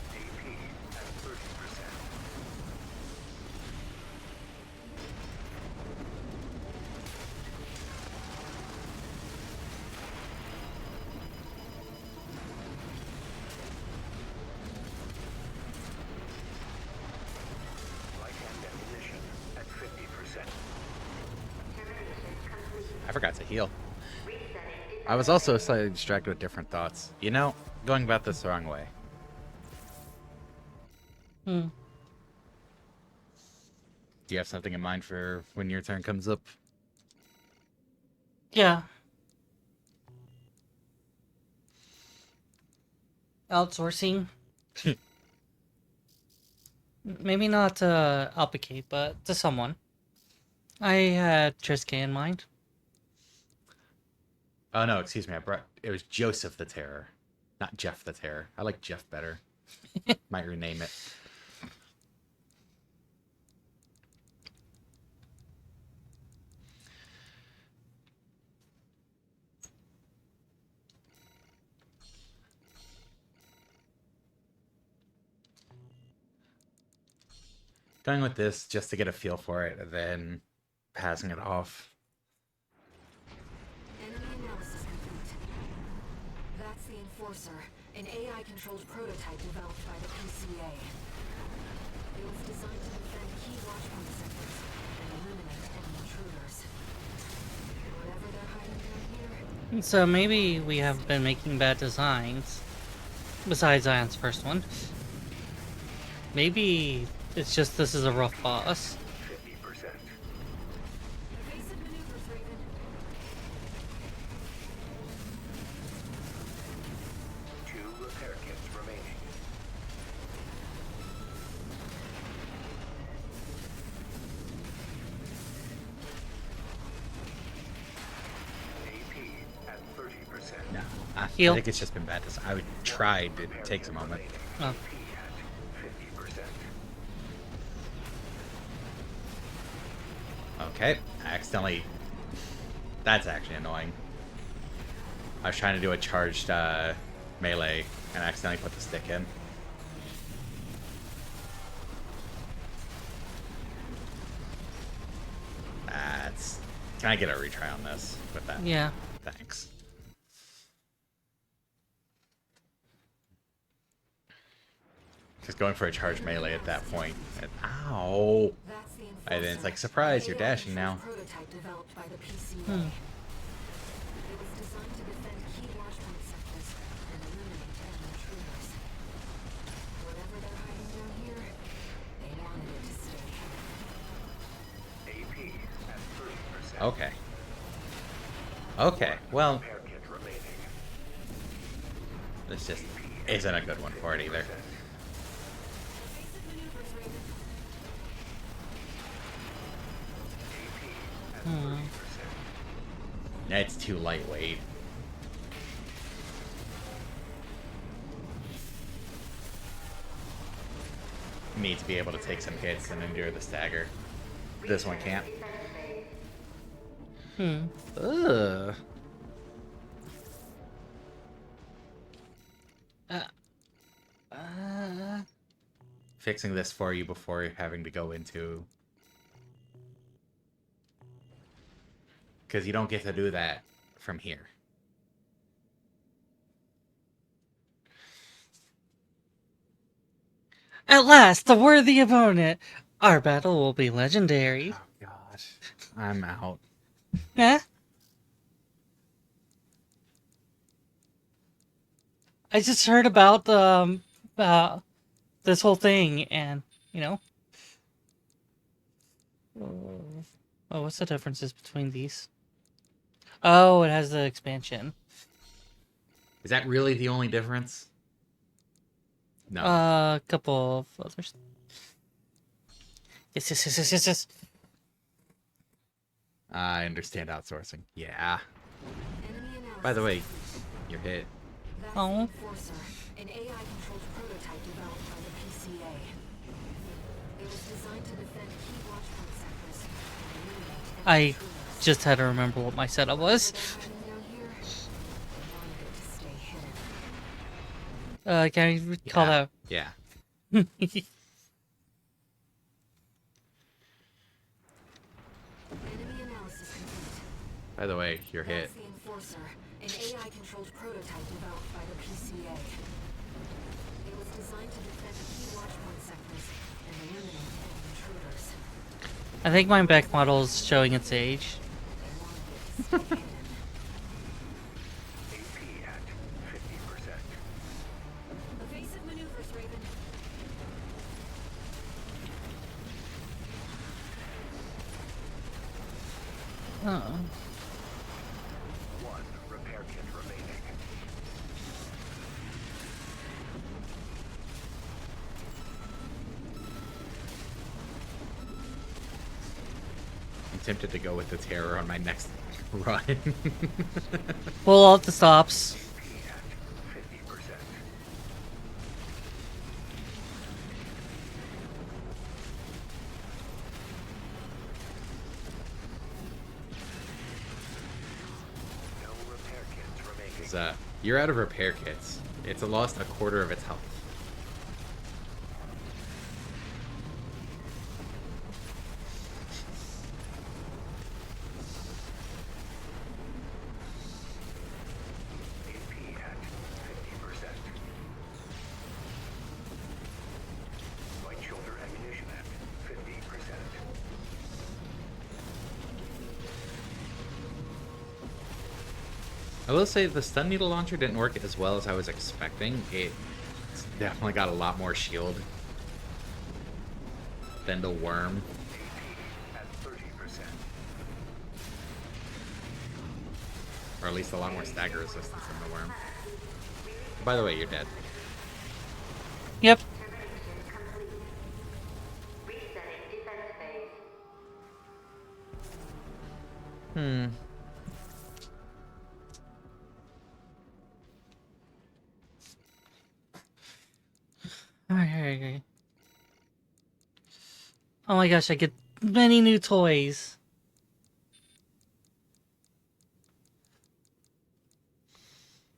AP at 30%. Light and ammunition at 50%. I forgot to heal. I was also slightly distracted with different thoughts. You know, going about this the wrong way. Hmm. Do you have something in mind for when your turn comes up? Yeah. Outsourcing. Maybe not to Alpacate, but to someone. I had Triska in mind. Oh no, excuse me. It was Joseph the Terror, not Jeff the Terror. I like Jeff better. Might rename it. Going with this just to get a feel for it, and then passing it off. Enemy analysis complete. That's the Enforcer, an AI-controlled prototype developed by the PCA. It was designed to defend key watchpoint sectors and eliminate any intruders. Whatever they're hiding down here, So maybe we have been making bad designs. Besides Zion's first one. Maybe it's just this is a rough boss. 50%. evasive maneuvers, Raven. Two repair kits remaining. AP at 30%. No, I Heal. think it's just been bad design. I would try. It takes a moment. Oh. AP at 50%. Okay, I accidentally. That's actually annoying. I was trying to do a charged melee and accidentally put the stick in. That's. Can I get a retry on this with that? Yeah. Thanks. Just going for a charged melee at that point. Ow! That's the Enforcer, And then it's like, surprise, an you're dashing now. AI-controlled prototype developed by the PCA. It was designed to defend key watchpoint sectors and eliminate any intruders. Whatever they're hiding down here, they wanted it to stay. AP at 30%. Okay. Okay, well, Repair kit remaining. this just isn't a good one for it either. Evasive maneuvers, Raven. AP at 30%. It's too lightweight. Need to be able to take some hits and endure the stagger. This one can't. Ugh. Fixing this for you before having to go into because you don't get to do that from here. At last, the worthy opponent. Our battle will be legendary. Oh God, I'm out. Huh? I just heard about this whole thing, and you know. Oh, what's the differences between these? Oh, it has the expansion. Is that really the only difference? No. A couple of others. Yes. I understand outsourcing. Yeah. Enemy analysis. By the way, you're hit. That's Oh. the Enforcer, an AI-controlled prototype developed by the PCA. It was designed to defend key watchpoint sectors and eliminate I enemy intruders. just had to remember what my setup was. Hiding down here, I wanted it to stay hidden. Can I call that? Yeah. Enemy analysis complete. By the way, you're hit. That's the Enforcer, an AI-controlled prototype developed by the PCA. It was designed to defend key watchpoint sectors and eliminate enemy intruders. I think my back model is showing its age. I wanted it to stay hidden. AP at 50%. Evasive maneuvers, Raven. Oh. One repair kit remaining. I'm tempted to go with the terror on my next run. Pull out the stops. AP at 50%. No repair kits remaining. 'Cause, you're out of repair kits. It's lost a quarter of its health. AP at 50%. Right shoulder ammunition at 50%. I will say the stun needle launcher didn't work as well as I was expecting. It's definitely got a lot more shield than the worm. AP at 30%. Or at least a lot more stagger resistance than the worm. By the way, you're dead. Yep. Resetting defense phase. Hmm. Alright. Oh my gosh, I get many new toys.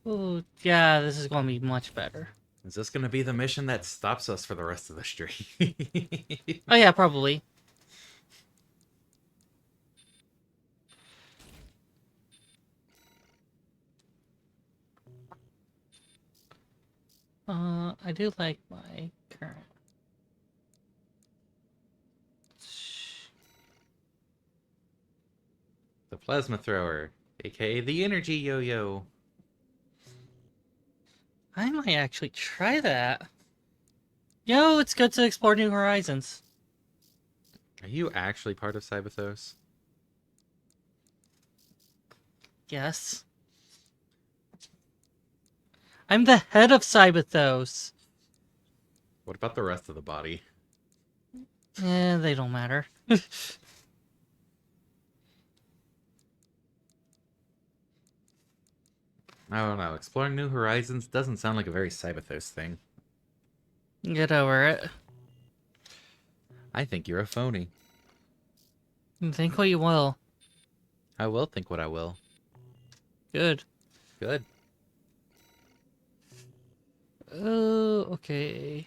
Oh, yeah, this is going to be much better. Is this going to be the mission that stops us for the rest of the stream? Oh yeah, probably. I do like my current. The plasma thrower, aka the energy yo-yo. I might actually try that. Yo, it's good to explore new horizons. Are you actually part of Cyberthos? Yes. I'm the head of Cyberthos. What about the rest of the body? They don't matter. I don't know. Exploring new horizons doesn't sound like a very Cyberthos thing. Get over it. I think you're a phony. Think what you will. I will think what I will. Good. Good. Oh, okay.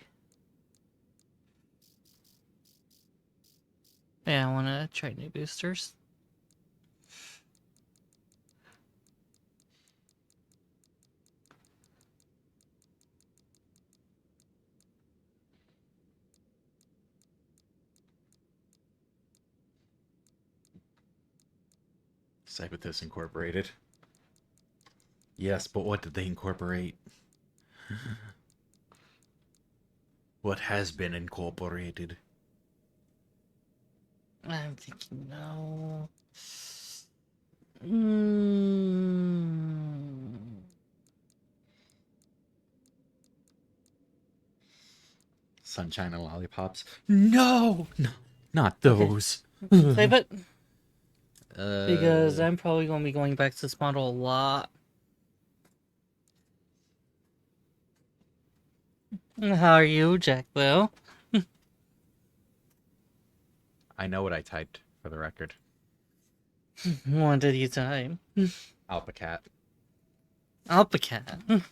Yeah, I want to try new boosters. Cyberthus Incorporated. Yes, but what did they incorporate? What has been incorporated? I'm thinking no. Mm. Sunshine and lollipops? No! No, not those. Save it. Uh, Because I'm probably going to be going back to this model a lot. How are you, Jack Will? I know what I typed, for the record. What did you type? Alpacat. Alpacat.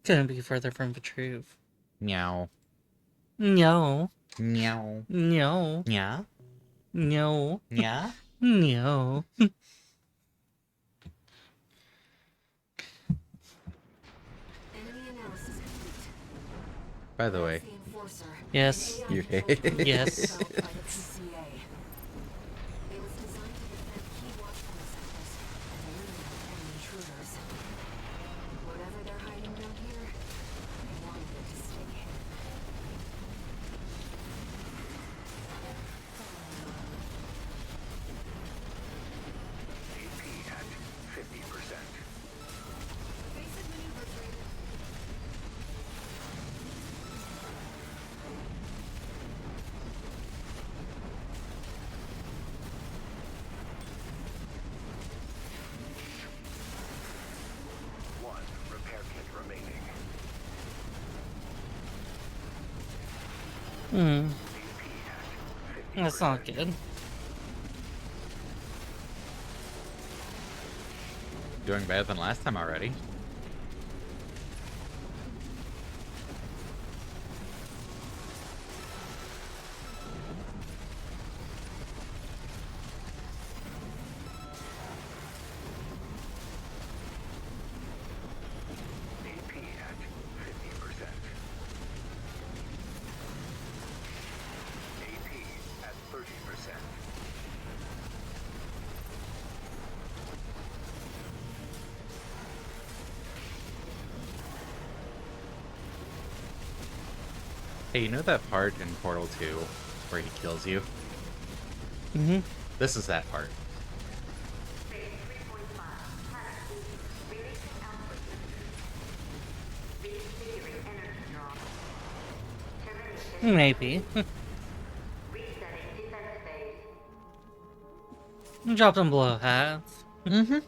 Couldn't be further from the truth. Meow. No. Meow. No. Yeah? No. Yeah? No. Enemy analysis complete. By the way, That's the Enforcer. Yes. An AI You controlled okay? Yes. developed by the PCA. It was designed to defend key watchpoint sectors and eliminate any intruders. Whatever they're hiding down here, they wanted it to stay hidden. AP at 50%. Basic maneuvers, Raven. One repair kit remaining. Hmm. AP at 50%. That's not good. Doing better than last time already. AP at 50%. AP at 30%. Hey, you know that part in Portal 2 where he kills you? Mm-hmm. This is that part. Phase 3.5. Planet Boost. Releasing output boosters. Reconfiguring energy draw. Termination. Maybe. Resetting defense phase. Drop them below half. Mm-hmm.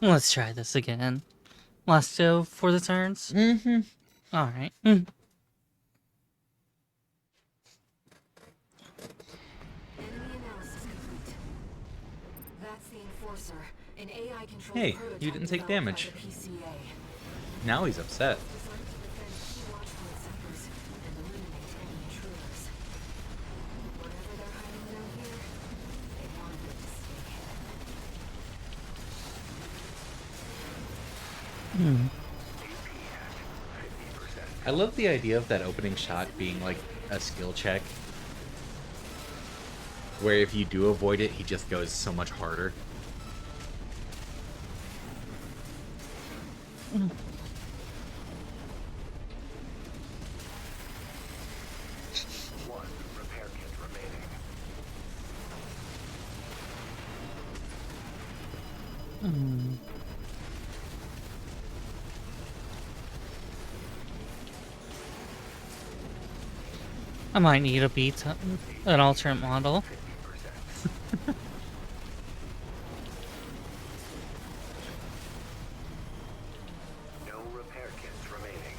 Let's try this again. Last two for the turns. Mm-hmm. Alright. Enemy analysis complete. That's the Enforcer, an AI controlled Hey, prototype you didn't take developed by damage. the PCA. Now he's upset. Designed to defend key watchpoint sectors and eliminate any intruders. Whatever they're hiding down here, they wanted it to stay hidden. I love the idea of that opening shot being like a skill check. Where if you do avoid it, he just goes so much harder. One repair kit remaining. I might need a beat an alternate model. 50%. No repair kits remaining.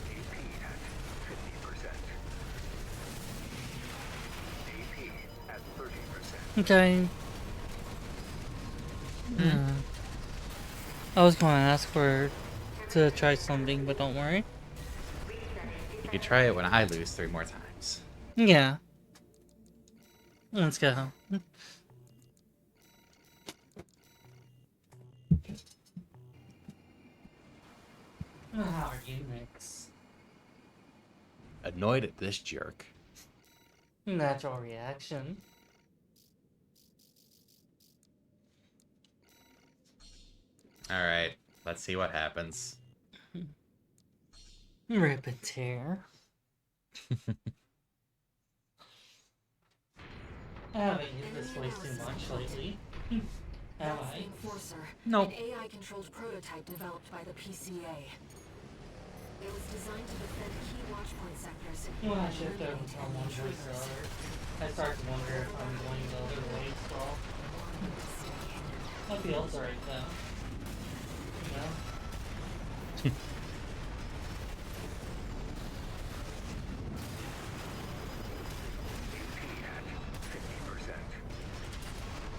AP at 50%. AP at 30%. Okay. Yeah. I was going to ask for to try something, but don't worry. You could try it when I lose 3 more times. 。 times. 。 Yeah. Let's go. 。 Let's go. 。 Let's go. 。 Let's go. 。 Let's go. 。 Let's go. 。 Let's go. 。 Let's go. 。 Let's go. 。 Let's go. 。 Let's go. 。 Let's go. 。 Let's go. You could try it when I lose 3 more times. Yeah. How are you, Nix? Annoyed at this jerk. Natural reaction. Alright, let's see what happens. Rip and tear. I haven't used this place too much lately. Have That's I? the Enforcer, Nope. an AI-controlled prototype developed by the PCA. It was designed to defend key watchpoint sectors. When I and shift over eliminate from enemy one place to the intruders. other, I start to wonder if I'm going the other way still. That feels right though. You know?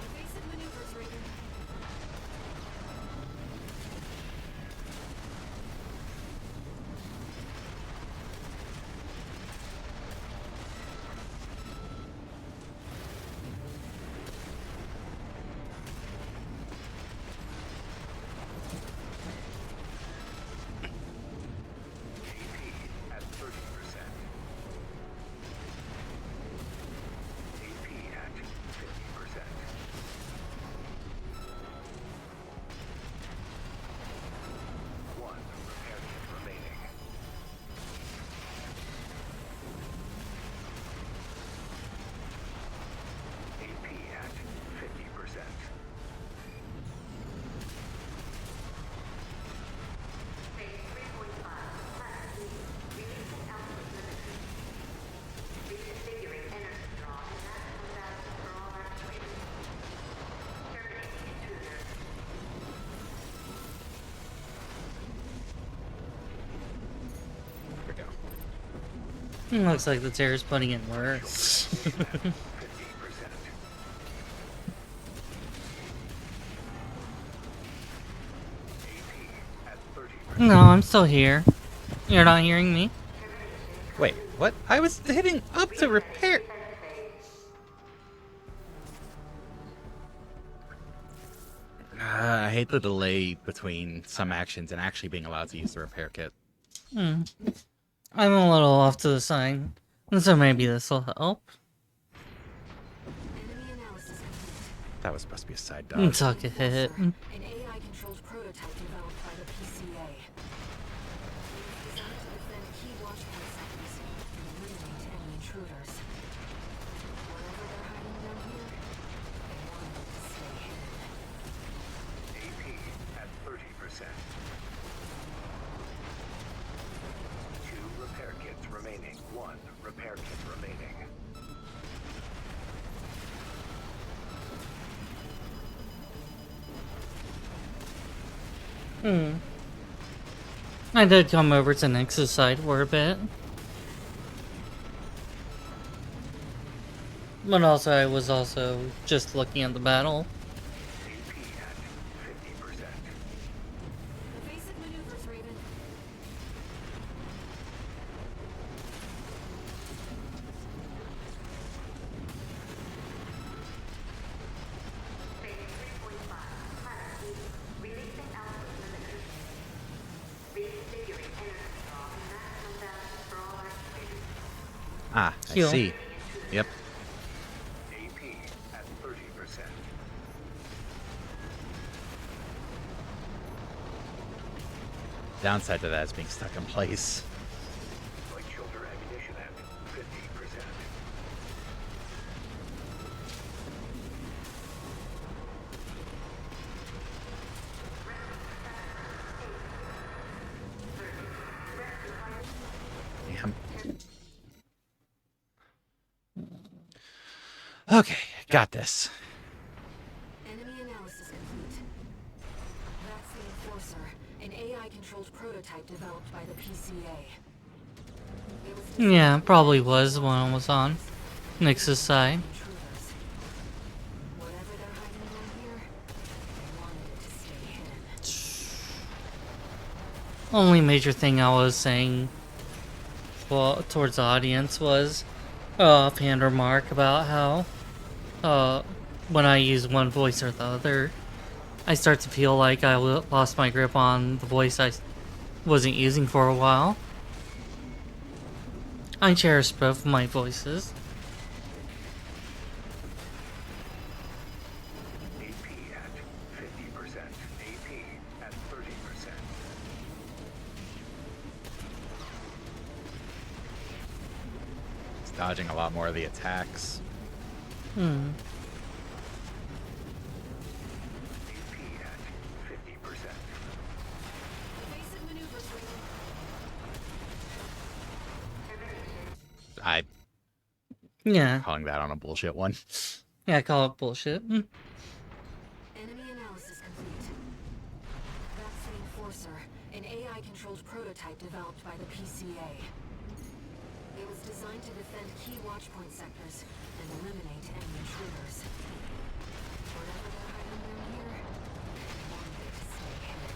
Evasive maneuvers, Raven. At 30%. AP at 50%. One repair kit remaining. AP at 50%. Phase 3.5. Planet B. Releasing output limits. Reconfiguring energy draw and maximum balance for all actuators. Terminating intruder. Here we go. Looks like the tear is putting it worse. 50%. AP at 30%. No, I'm still here. You're not hearing me? Wait, what? I was hitting up to repair. I hate the delay between some actions and actually being allowed to use the repair kit. I'm a little off to the side, so maybe this will help. Enemy analysis complete. That was supposed to be a side dodge. Tuck a hit. An AI-controlled prototype developed by the PCA. It was designed to defend key watchpoint sectors and eliminate enemy intruders. Whatever they're hiding down here, they wanted it to stay hidden. AP at 30%. Two repair kits remaining. One repair kit remaining. I did come over to Nix's side for a bit. But also, I was also just looking at the battle. AP at 50%. Evasive maneuvers, Raven. Phase 3.5. Planet B. Releasing output limits. Reconfiguring energy draw and maximum balance for all actuators. Ah, I Heal. see. Yep. AP at 30%. Downside to that is being stuck in place. Light shoulder ammunition at 50%. Damn. Okay, got this. Enemy analysis complete. That's the Enforcer, an AI-controlled prototype developed by the PCA. It was designed Yeah, to probably defend was key when I was watchpoint on sectors Nix's side. and intruders. Whatever they're hiding down here, they wanted it to stay hidden. Only major thing I was saying, well, towards the audience was offhand remark about how when I use one voice or the other, I start to feel like I lost my grip on the voice wasn't using for a while. I cherish both my voices. AP at 50%. AP at 30%. It's dodging a lot more of the attacks. Hmm. AP at 50%. Evasive maneuvers, Raven. I'm Yeah. calling that on a bullshit one. Yeah, I call it bullshit. Enemy analysis complete. That's the Enforcer, an AI-controlled prototype developed by the PCA. It was designed to defend key watchpoint sectors and eliminate enemy intruders. Whatever they're hiding down here, they want it to stay hidden.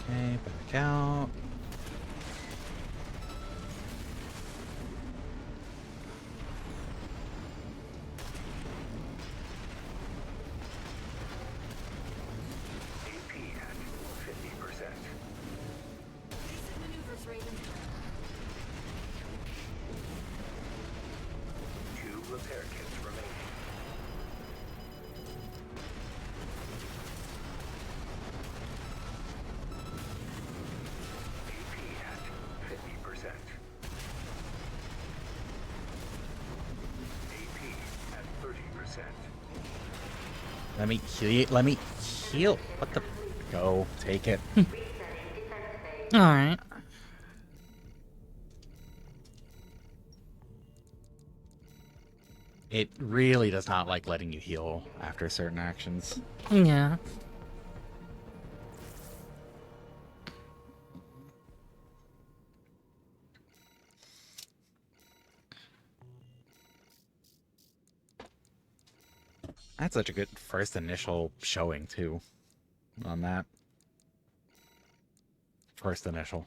Okay, back out. AP at 50%. Evasive maneuvers, Raven. 2 repair kits remaining. AP at 50%. AP at 30%. Let me heal. Let me heal. What the? Go. Take it. Alright. It really does not like letting you heal after certain actions. Yeah. That's such a good first initial showing, too, on that. First initial.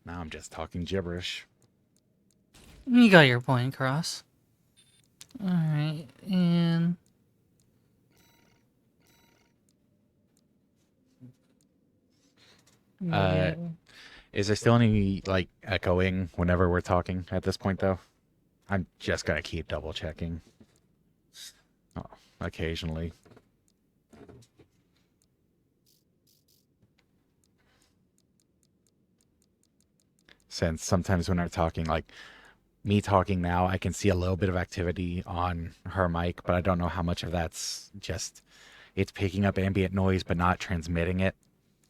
Now I'm just talking gibberish. You got your point across. Alright, and... Uh, Is there still any, like, echoing whenever we're talking at this point, though? I'm just gonna keep double checking. Oh, occasionally. Since sometimes when I'm talking, like, me talking now, I can see a little bit of activity on her mic, but I don't know how much of that's just, it's picking up ambient noise but not transmitting it,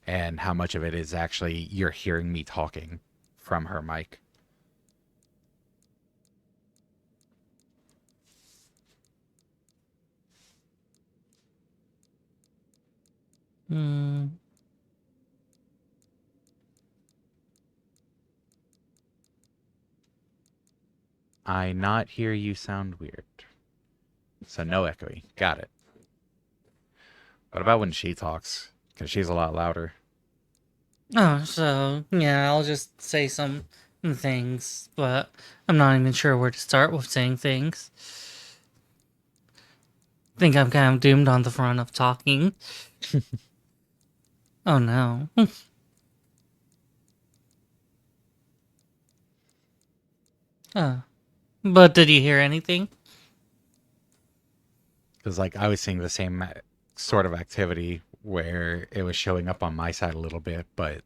and how much of it is actually you're hearing me talking from her mic. Hmm. I not hear you sound weird. So no echoing. Got it. What about when she talks? Because she's a lot louder. Oh, so, yeah, I'll just say some things, but I'm not even sure where to start with saying things. Think I'm kind of doomed on the front of talking. Oh no. But did you hear anything? Because, like, I was seeing the same sort of activity where it was showing up on my side a little bit, but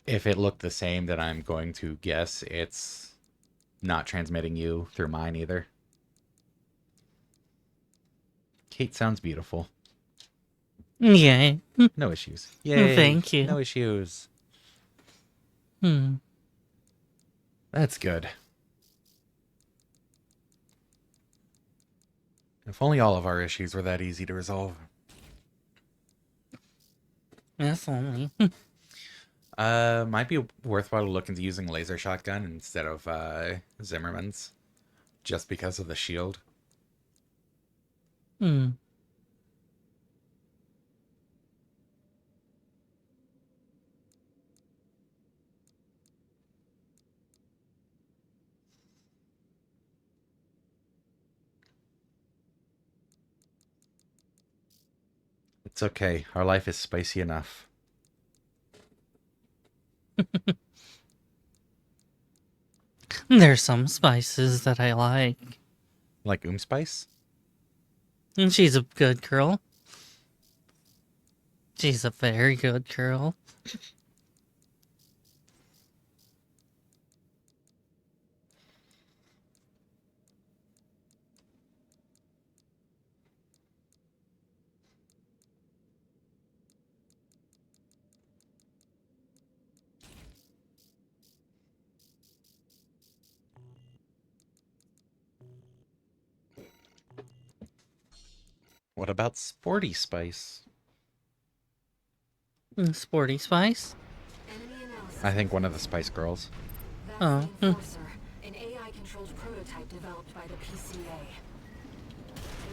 if it looked the same, then I'm going to guess it's not transmitting you through mine either. Kate sounds beautiful. Yeah. No issues. Yay. Thank you. No issues. Hmm. That's good. If only all of our issues were that easy to resolve. If only. Might be worthwhile to look into using laser shotgun instead of Zimmerman's, just because of the shield. Hmm. It's okay. Our life is spicy enough. There's some spices that I like. Like spice? And she's a good girl. She's a very good girl. What about sporty spice? Sporty spice? Enemy analysis. I think one of the Spice Girls. That's Oh, the Enforcer, an AI-controlled prototype developed by the PCA. It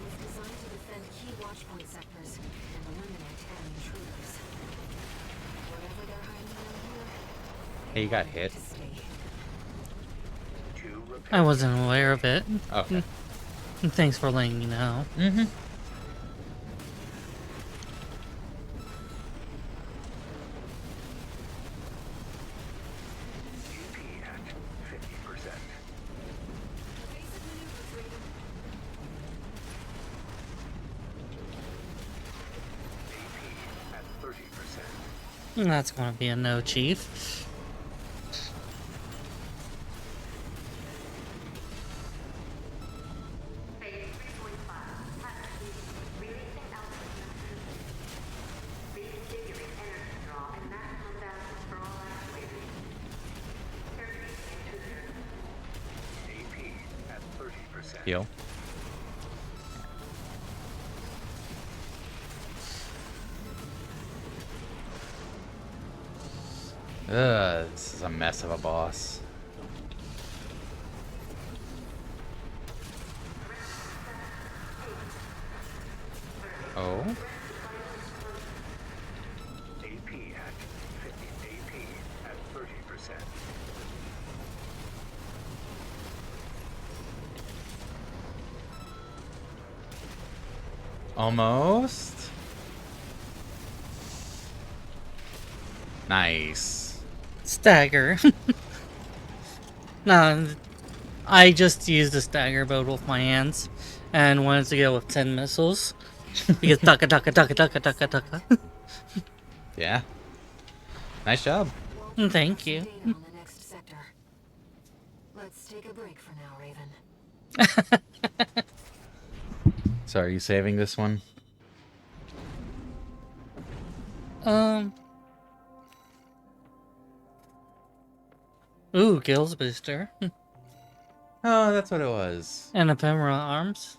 was designed to defend key watchpoint sectors and eliminate enemy intruders. Whatever they're hiding down here, Hey, you got hit. to stay hidden. I wasn't aware of it. Okay. Thanks for letting me know. Mm-hmm. AP at 50%. AP at 30%. That's gonna be a no, Chief. Phase 3.5. Pattern. Releasing altitude. Reconfiguring energy draw and maximum balance for all actuators. Terminating intruder. AP at 30%. Heal. This is a mess of a boss. Oh? AP at 50. AP at 30%. Almost? Nice. Stagger. Nah, I just used a stagger bow with my hands and wanted to go with 10 missiles. Because taka taka taka taka taka taka. Yeah. Nice job. Thank you. Data on the next sector. Let's take a break for now, Raven. So are you saving this one? Ooh, Gills booster. Oh, that's what it was. And ephemera arms.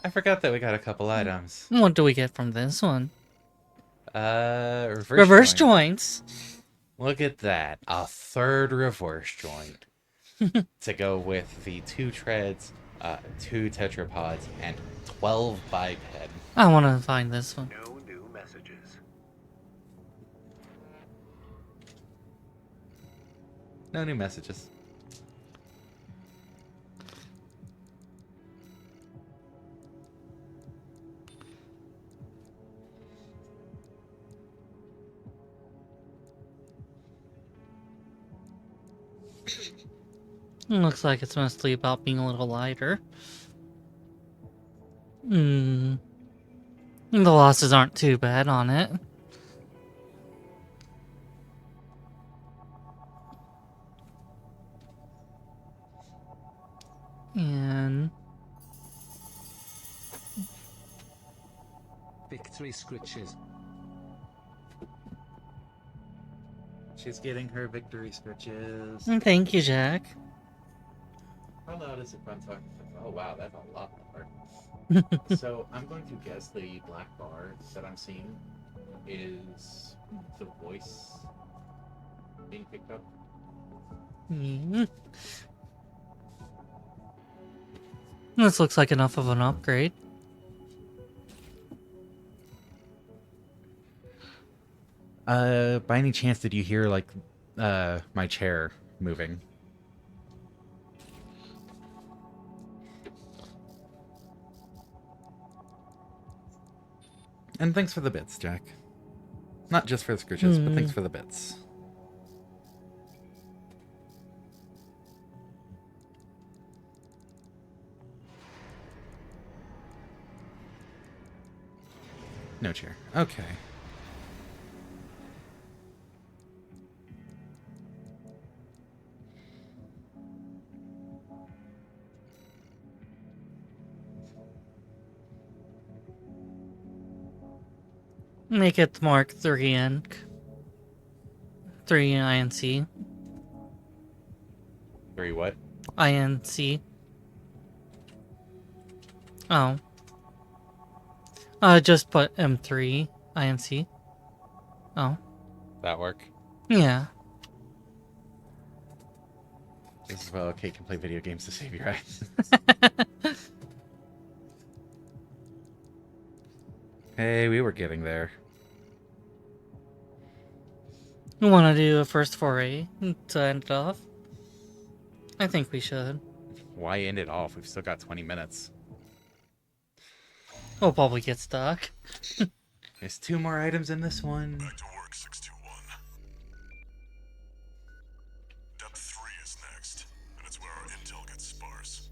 I forgot that we got a couple items. What do we get from this one? Reverse joint. Joints. Look at that. A third reverse joint. To go with the 2 treads, 2 tetrapods, and 12 biped. I want to find this one. No new messages. No new messages. Looks like it's mostly about being a little lighter. The losses aren't too bad on it. And Victory scritches. She's getting her victory scritches. thank you, Jack. How loud is it when I'm talking? Oh wow, that's a lot louder. So I'm going to guess the black bar that I'm seeing is the voice being picked up. This looks like enough of an upgrade. By any chance did you hear like my chair moving? And thanks for the bits, Jack. Not just for the scritches, but thanks for the bits. No chair. Okay. Make it Mark 3 and 3 INC. 3 what? INC. Oh. Just put M3 INC. Oh. That work? Yeah. This is well, Kate can play video games to save your eyes. Hey, we were getting there. You want to do a first foray to end it off? I think we should. Why end it off? We've still got 20 minutes. We'll probably get stuck. There's 2 more items in this one. Back to work, 621. Depth 3 is next, and it's where our intel gets sparse.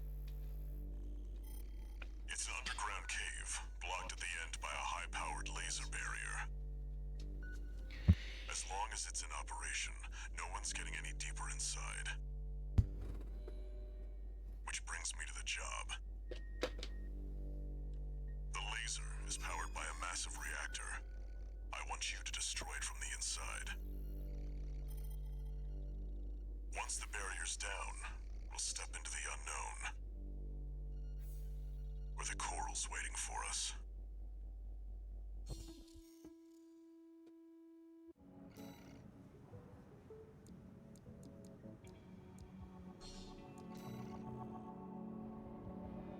It's an underground cave, blocked at the end by a high-powered laser barrier. As long as it's in operation, no one's getting any deeper inside. Which brings me to the job. The laser is powered by a massive reactor. I want you to destroy it from the inside. Once the barrier's down, we'll step into the unknown. Where the coral's waiting for us.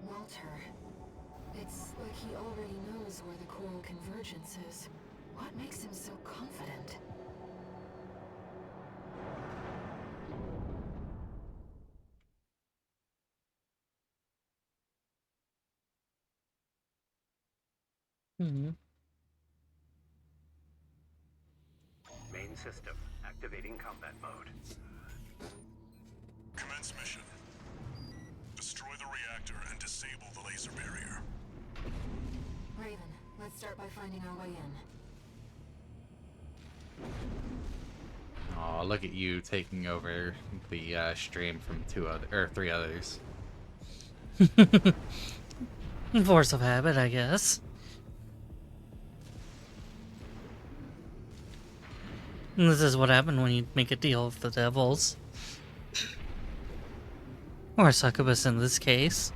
Walter. It's like he already knows where the coral convergence is. What makes him so confident? Hmm. Main system activating combat mode. Commence mission. Destroy the reactor and disable the laser barrier. Raven, let's start by finding our way in. Oh, look at you taking over the stream from 3 others. Force of habit, I guess. And this is what happened when you make a deal with the devils. Or succubus in this case.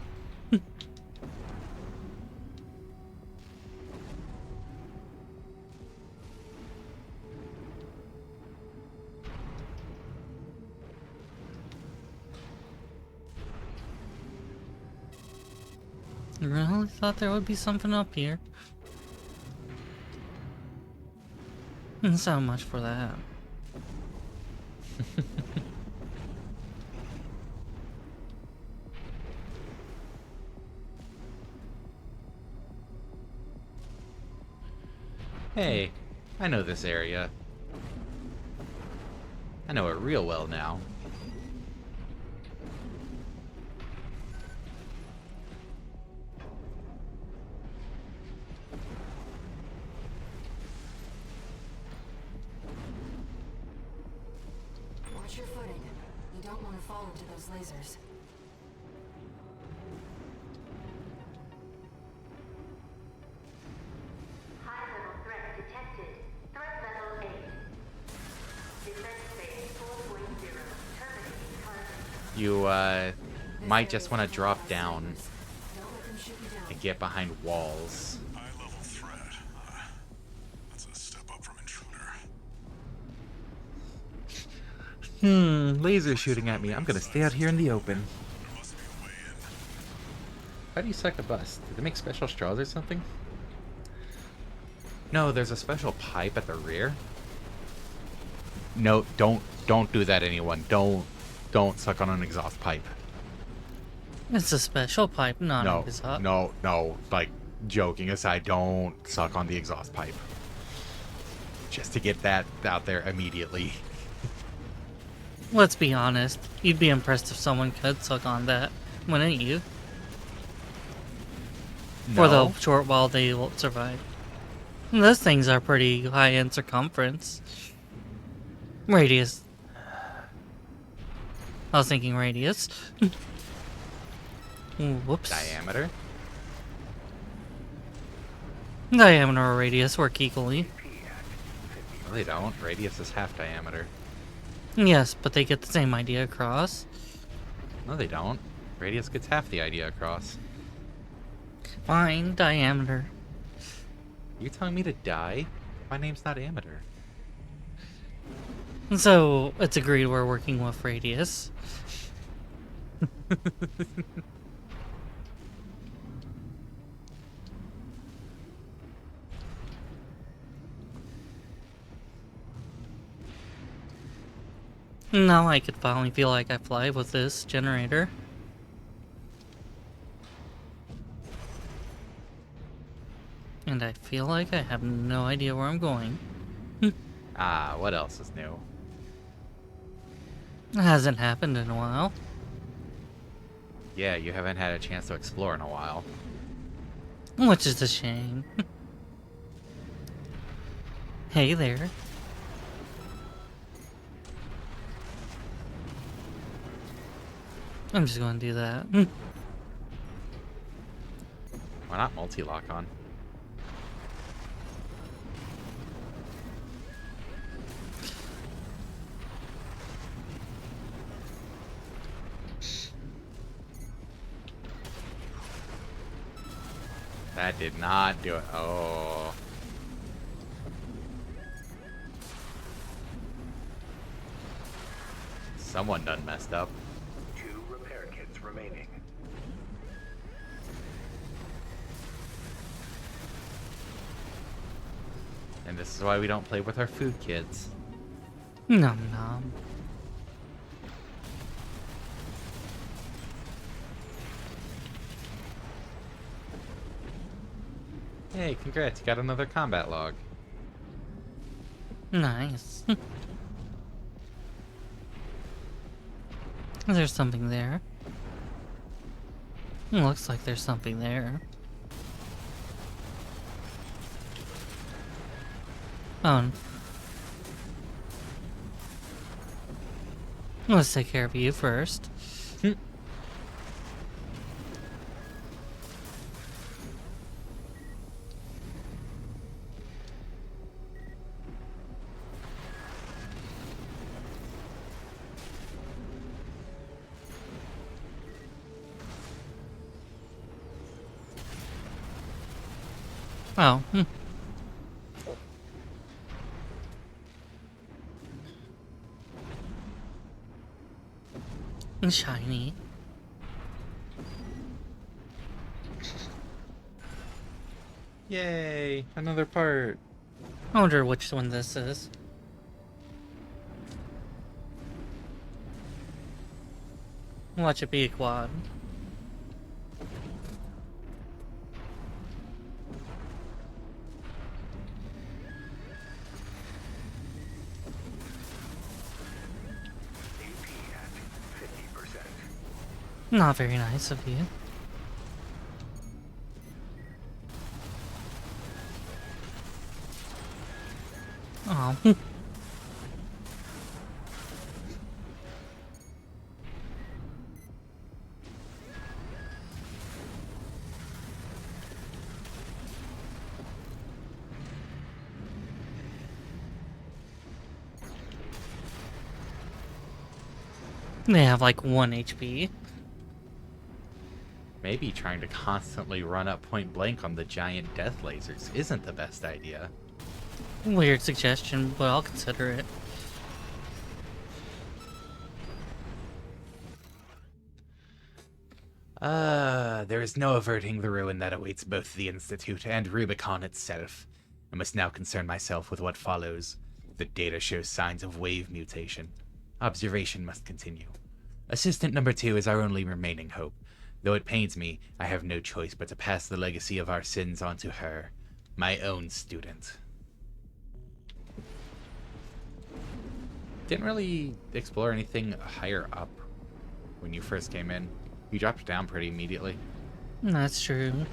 I really thought there would be something up here. And so much for that. Hey, I know this area. I know it real well now. Watch your footing. You don't want to fall into those lasers. High level threat detected. Threat level 8. Defense phase 4.0. Terminating target. You, might just want to drop down Don't let them shoot you down. and get behind walls. High-level threat. That's a step up from intruder. Laser shooting at me. I'm gonna stay out here in the open. There must be a way in. How do you suck a bus? Did they make special straws or something? No, there's a special pipe at the rear. No, don't do that, anyone. Don't suck on an exhaust pipe. It's a special pipe, not No, an exhaust. no, like Joking aside, don't suck on the exhaust pipe. Just to get that out there immediately. Let's be honest. You'd be impressed if someone could suck on that, wouldn't you? For the No. short while they will survive. Those things are pretty high in circumference. Radius. I was thinking radius. Whoops. Diameter? Diameter or radius work equally. No, they don't. Radius is half diameter. Yes, but they get the same idea across. No, they don't. Radius gets half the idea across. Fine, diameter. You telling me to die? My name's not Amateur. So, it's agreed we're working with radius. Now I could finally feel like I fly with this generator. And I feel like I have no idea where I'm going. Ah, what else is new? It hasn't happened in a while. Yeah, you haven't had a chance to explore in a while. Which is a shame. Hey there. I'm just gonna do that. Why not multi-lock on? That did not do it. Oh. Someone done messed up. 2 repair kits remaining. And this is why we don't play with our food kids. Nom nom. Hey, congrats, you got another combat log. Nice. There's something there. Looks like there's something there. Oh. Let's take care of you first. Oh. Shiny. Yay, another part. I wonder which one this is. Watch it be a quad. AP at 50%. Not very nice of you. Oh. They have like 1 HP. Maybe trying to constantly run up point blank on the giant death lasers isn't the best idea. Weird suggestion, but I'll consider it. There is no averting the ruin that awaits both the Institute and Rubicon itself. I must now concern myself with what follows. The data shows signs of wave mutation. Observation must continue. Assistant number 2 is our only remaining hope. Though it pains me, I have no choice but to pass the legacy of our sins on to her, my own student. Didn't really explore anything higher up when you first came in. You dropped down pretty immediately. That's true.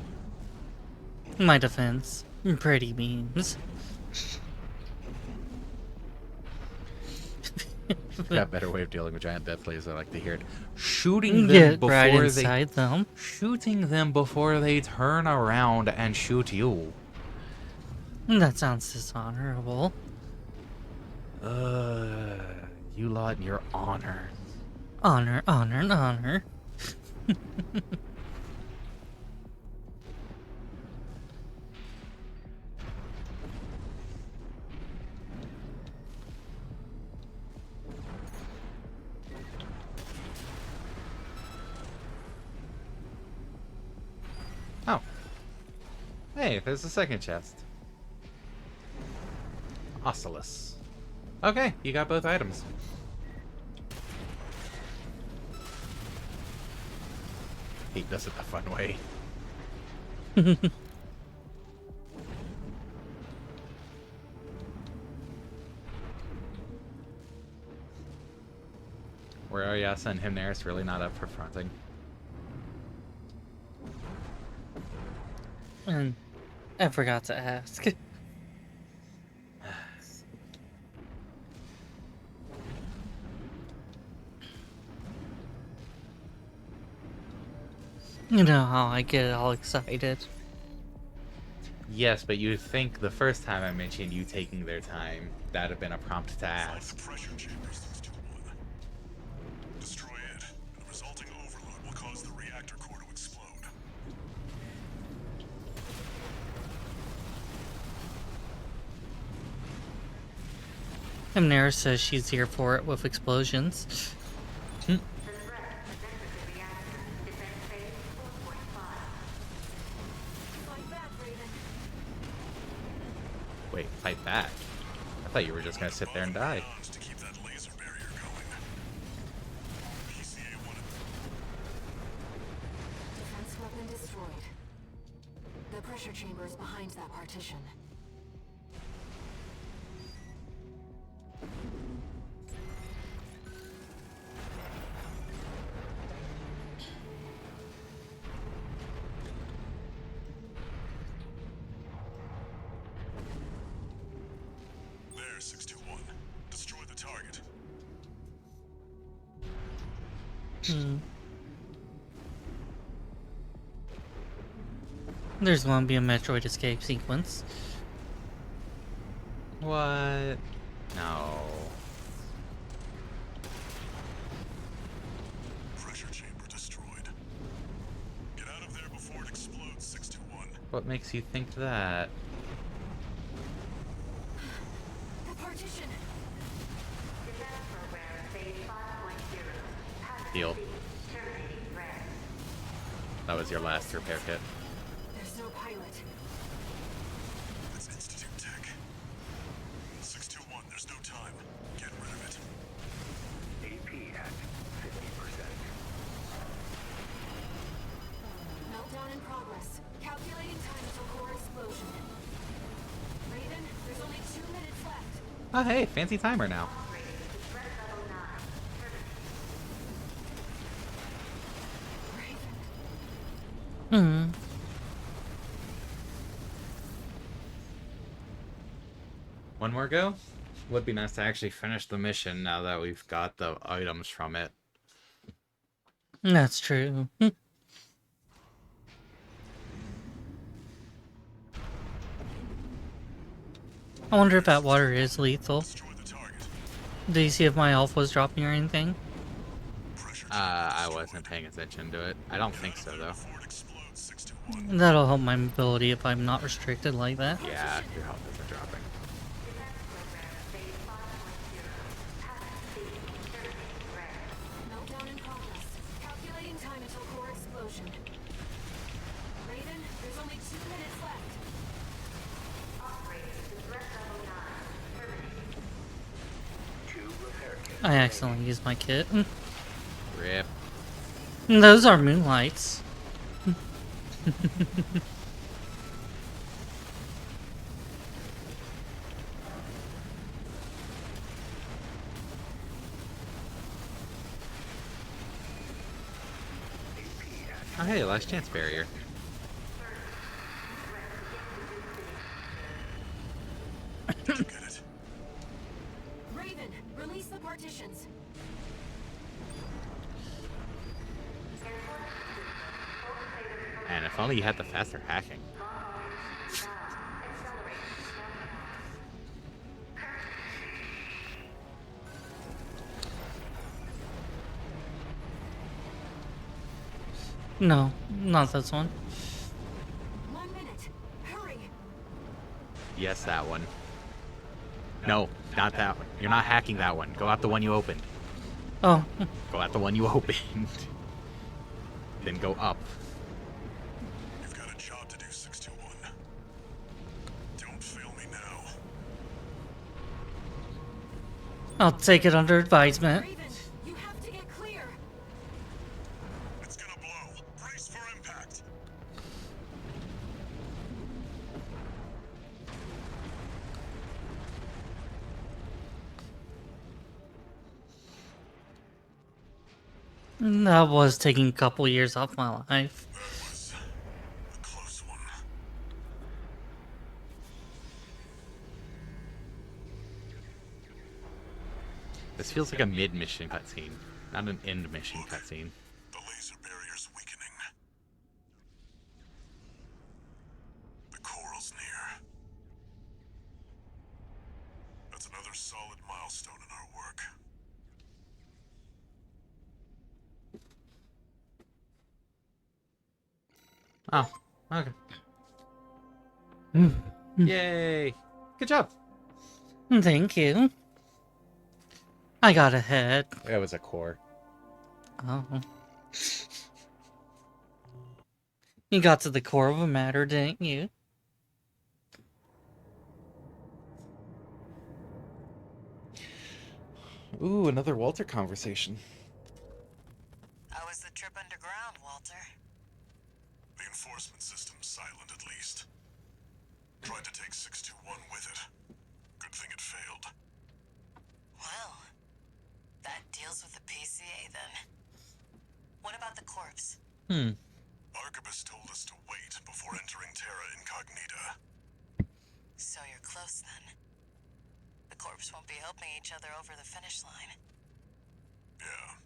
My defense. Pretty memes. Got a better way of dealing with giant death fleas. I like to hear it. Shooting them Get before right they inside them. shooting them before they turn around and shoot you. That sounds dishonorable. You lot and your honor. Honor, honor, and honor. Oh. Hey, there's a second chest. Ocelus. Okay, you got both items. He does it the fun way. Where are Yasa and Himneris really not up for fronting? And I forgot to ask. You know how I get all excited. Yes, but you think the first time I mentioned you taking their time, that'd have been a prompt to Find ask. the pressure chamber 621. Destroy it, and the resulting overload will cause the reactor core to explode. Amnera says she's here for it with explosions. The threat presented the reactor. Defense phase 4.5. Fight back, Raven. Wait, fight back. I thought you were just gonna sit there and die. Bonds to keep that laser barrier going. PCA wanted Defense weapon destroyed. The pressure chamber is behind that partition. there, 621. Destroy the target. There's going to be a Metroid escape sequence. What? No. Pressure chamber destroyed. Get out of there before it explodes, 621. What makes you think that? The partition! Defense program phase 5.0. Hazard Deal. C. Terminating threat. That was your last repair kit. There's no pilot. That's Institute Tech. 621, there's no time. Get rid of it. AP at 50%. Meltdown in progress. Calculating time until core explosion. Raven, there's only 2 minutes left. Oh hey, fancy timer now. Upgrade to threat level 9. Raven. Hmm. One more go? Would be nice to actually finish the mission now that we've got the items from it. That's true. I wonder if that water is lethal. Destroy the target. Did you see if my health was dropping or anything? Pressure I wasn't paying attention to it. I don't think so though. before it explodes, 621. That'll help my mobility if I'm not restricted like that. Yeah, your health isn't dropping. Defense program phase 5.0. Hazard C. Terminating threat. Meltdown in progress. Calculating time until core explosion. Raven, there's only 2 minutes left. Upgrade to threat level 9. Terminating. 2 repair kits. I accidentally used my kit. Rip. Those are moonlights. Oh, hey, last chance barrier. Did you get it? Raven, release the partitions. And if only you had the faster hacking. No, not this one. 1 minute. Hurry. Yes, that one. No, not that one. You're not hacking that one. Go out the one you opened. Oh, Go out the one you opened. Then go up. You've got a job to do, 621. Don't fail me now. I'll take it under advisement. Raven, you have to get clear. It's gonna blow. Brace for impact. That was taking a couple years off my life. That was a close one. This feels like a mid-mission cutscene, not an end-mission cutscene. The laser barrier's weakening. The coral's near. That's another solid milestone in our work. Oh, okay. Yay! Good job. Thank you. I got ahead. That was a core. Oh. You got to the core of a matter, didn't you? Ooh, another Walter conversation. How was the trip underground, Walter? The enforcement system's silent, at least. Tried to take 621 with it. Good thing it failed. Well, that deals with the PCA then. What about the corpse? Arquebus told us to wait before entering Terra Incognita. So you're close then. The corpse won't be helping each other over the finish line. Yeah.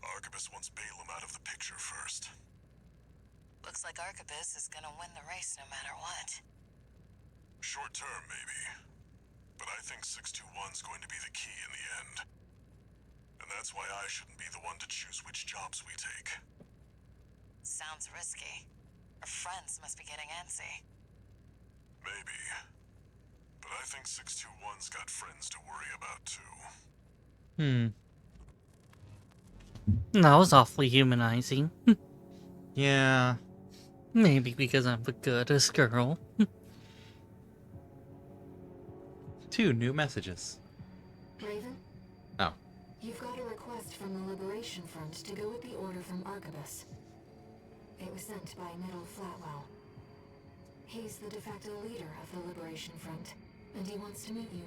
Arquebus wants Balaam out of the picture first. Looks like Arquebus is gonna win the race no matter what. Short term, maybe. But I think 621's going to be the key in the end. And that's why I shouldn't be the one to choose which jobs we take. Sounds risky. Our friends must be getting antsy. Maybe. But I think 621's got friends to worry about, too. That was awfully humanizing. Yeah. Maybe because I'm the goodest girl. 2 new messages. Raven, Oh. you've got a request from the Liberation Front to go with the order from Arquebus. It was sent by Middle Flatwell. He's the de facto leader of the Liberation Front, and he wants to meet you.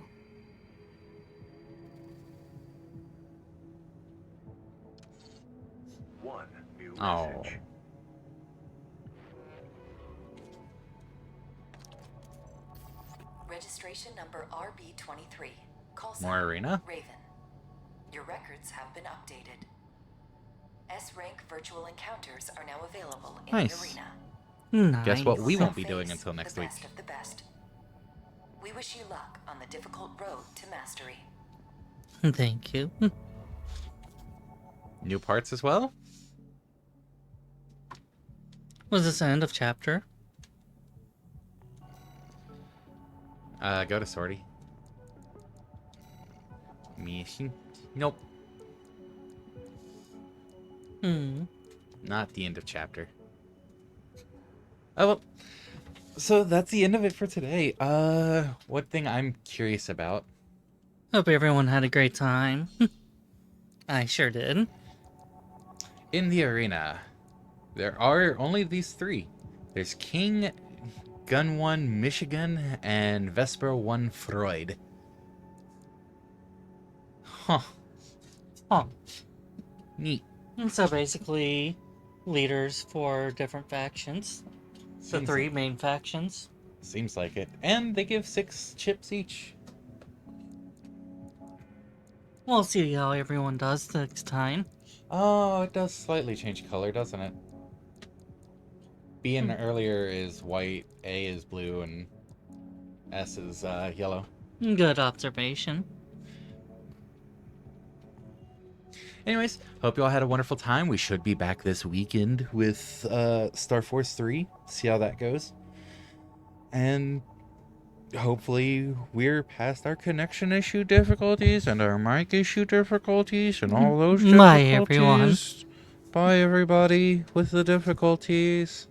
One new Oh. message. Registration number RB23. Call More sign arena? Raven. Your records have been updated. S-rank virtual encounters are now available in Nice. the arena. Nice. Guess what we won't be Face doing until next the week. best of the best. We wish you luck on the difficult road to mastery. Thank you. New parts as well? Was this the end of chapter? Go to sortie. Mission? Nope. Not the end of chapter. Oh, well. So that's the end of it for today. One thing I'm curious about. Hope everyone had a great time. I sure did. In the arena, there are only these three. There's King, Gun 1 Michigan, and Vesper 1 Freud. Huh. Huh. Neat. And so basically, leaders for different factions. The Seems three main factions. Seems like it. And they give 6 chips each. We'll see how everyone does next time. Oh, it does slightly change color, doesn't it? B in earlier is white, A is blue, and S is yellow. Good observation. Anyways, hope you all had a wonderful time. We should be back this weekend with Star Force 3. See how that goes. And hopefully we're past our connection issue difficulties and our mic issue difficulties and all those difficulties. Bye, everyone. Bye, everybody with the difficulties.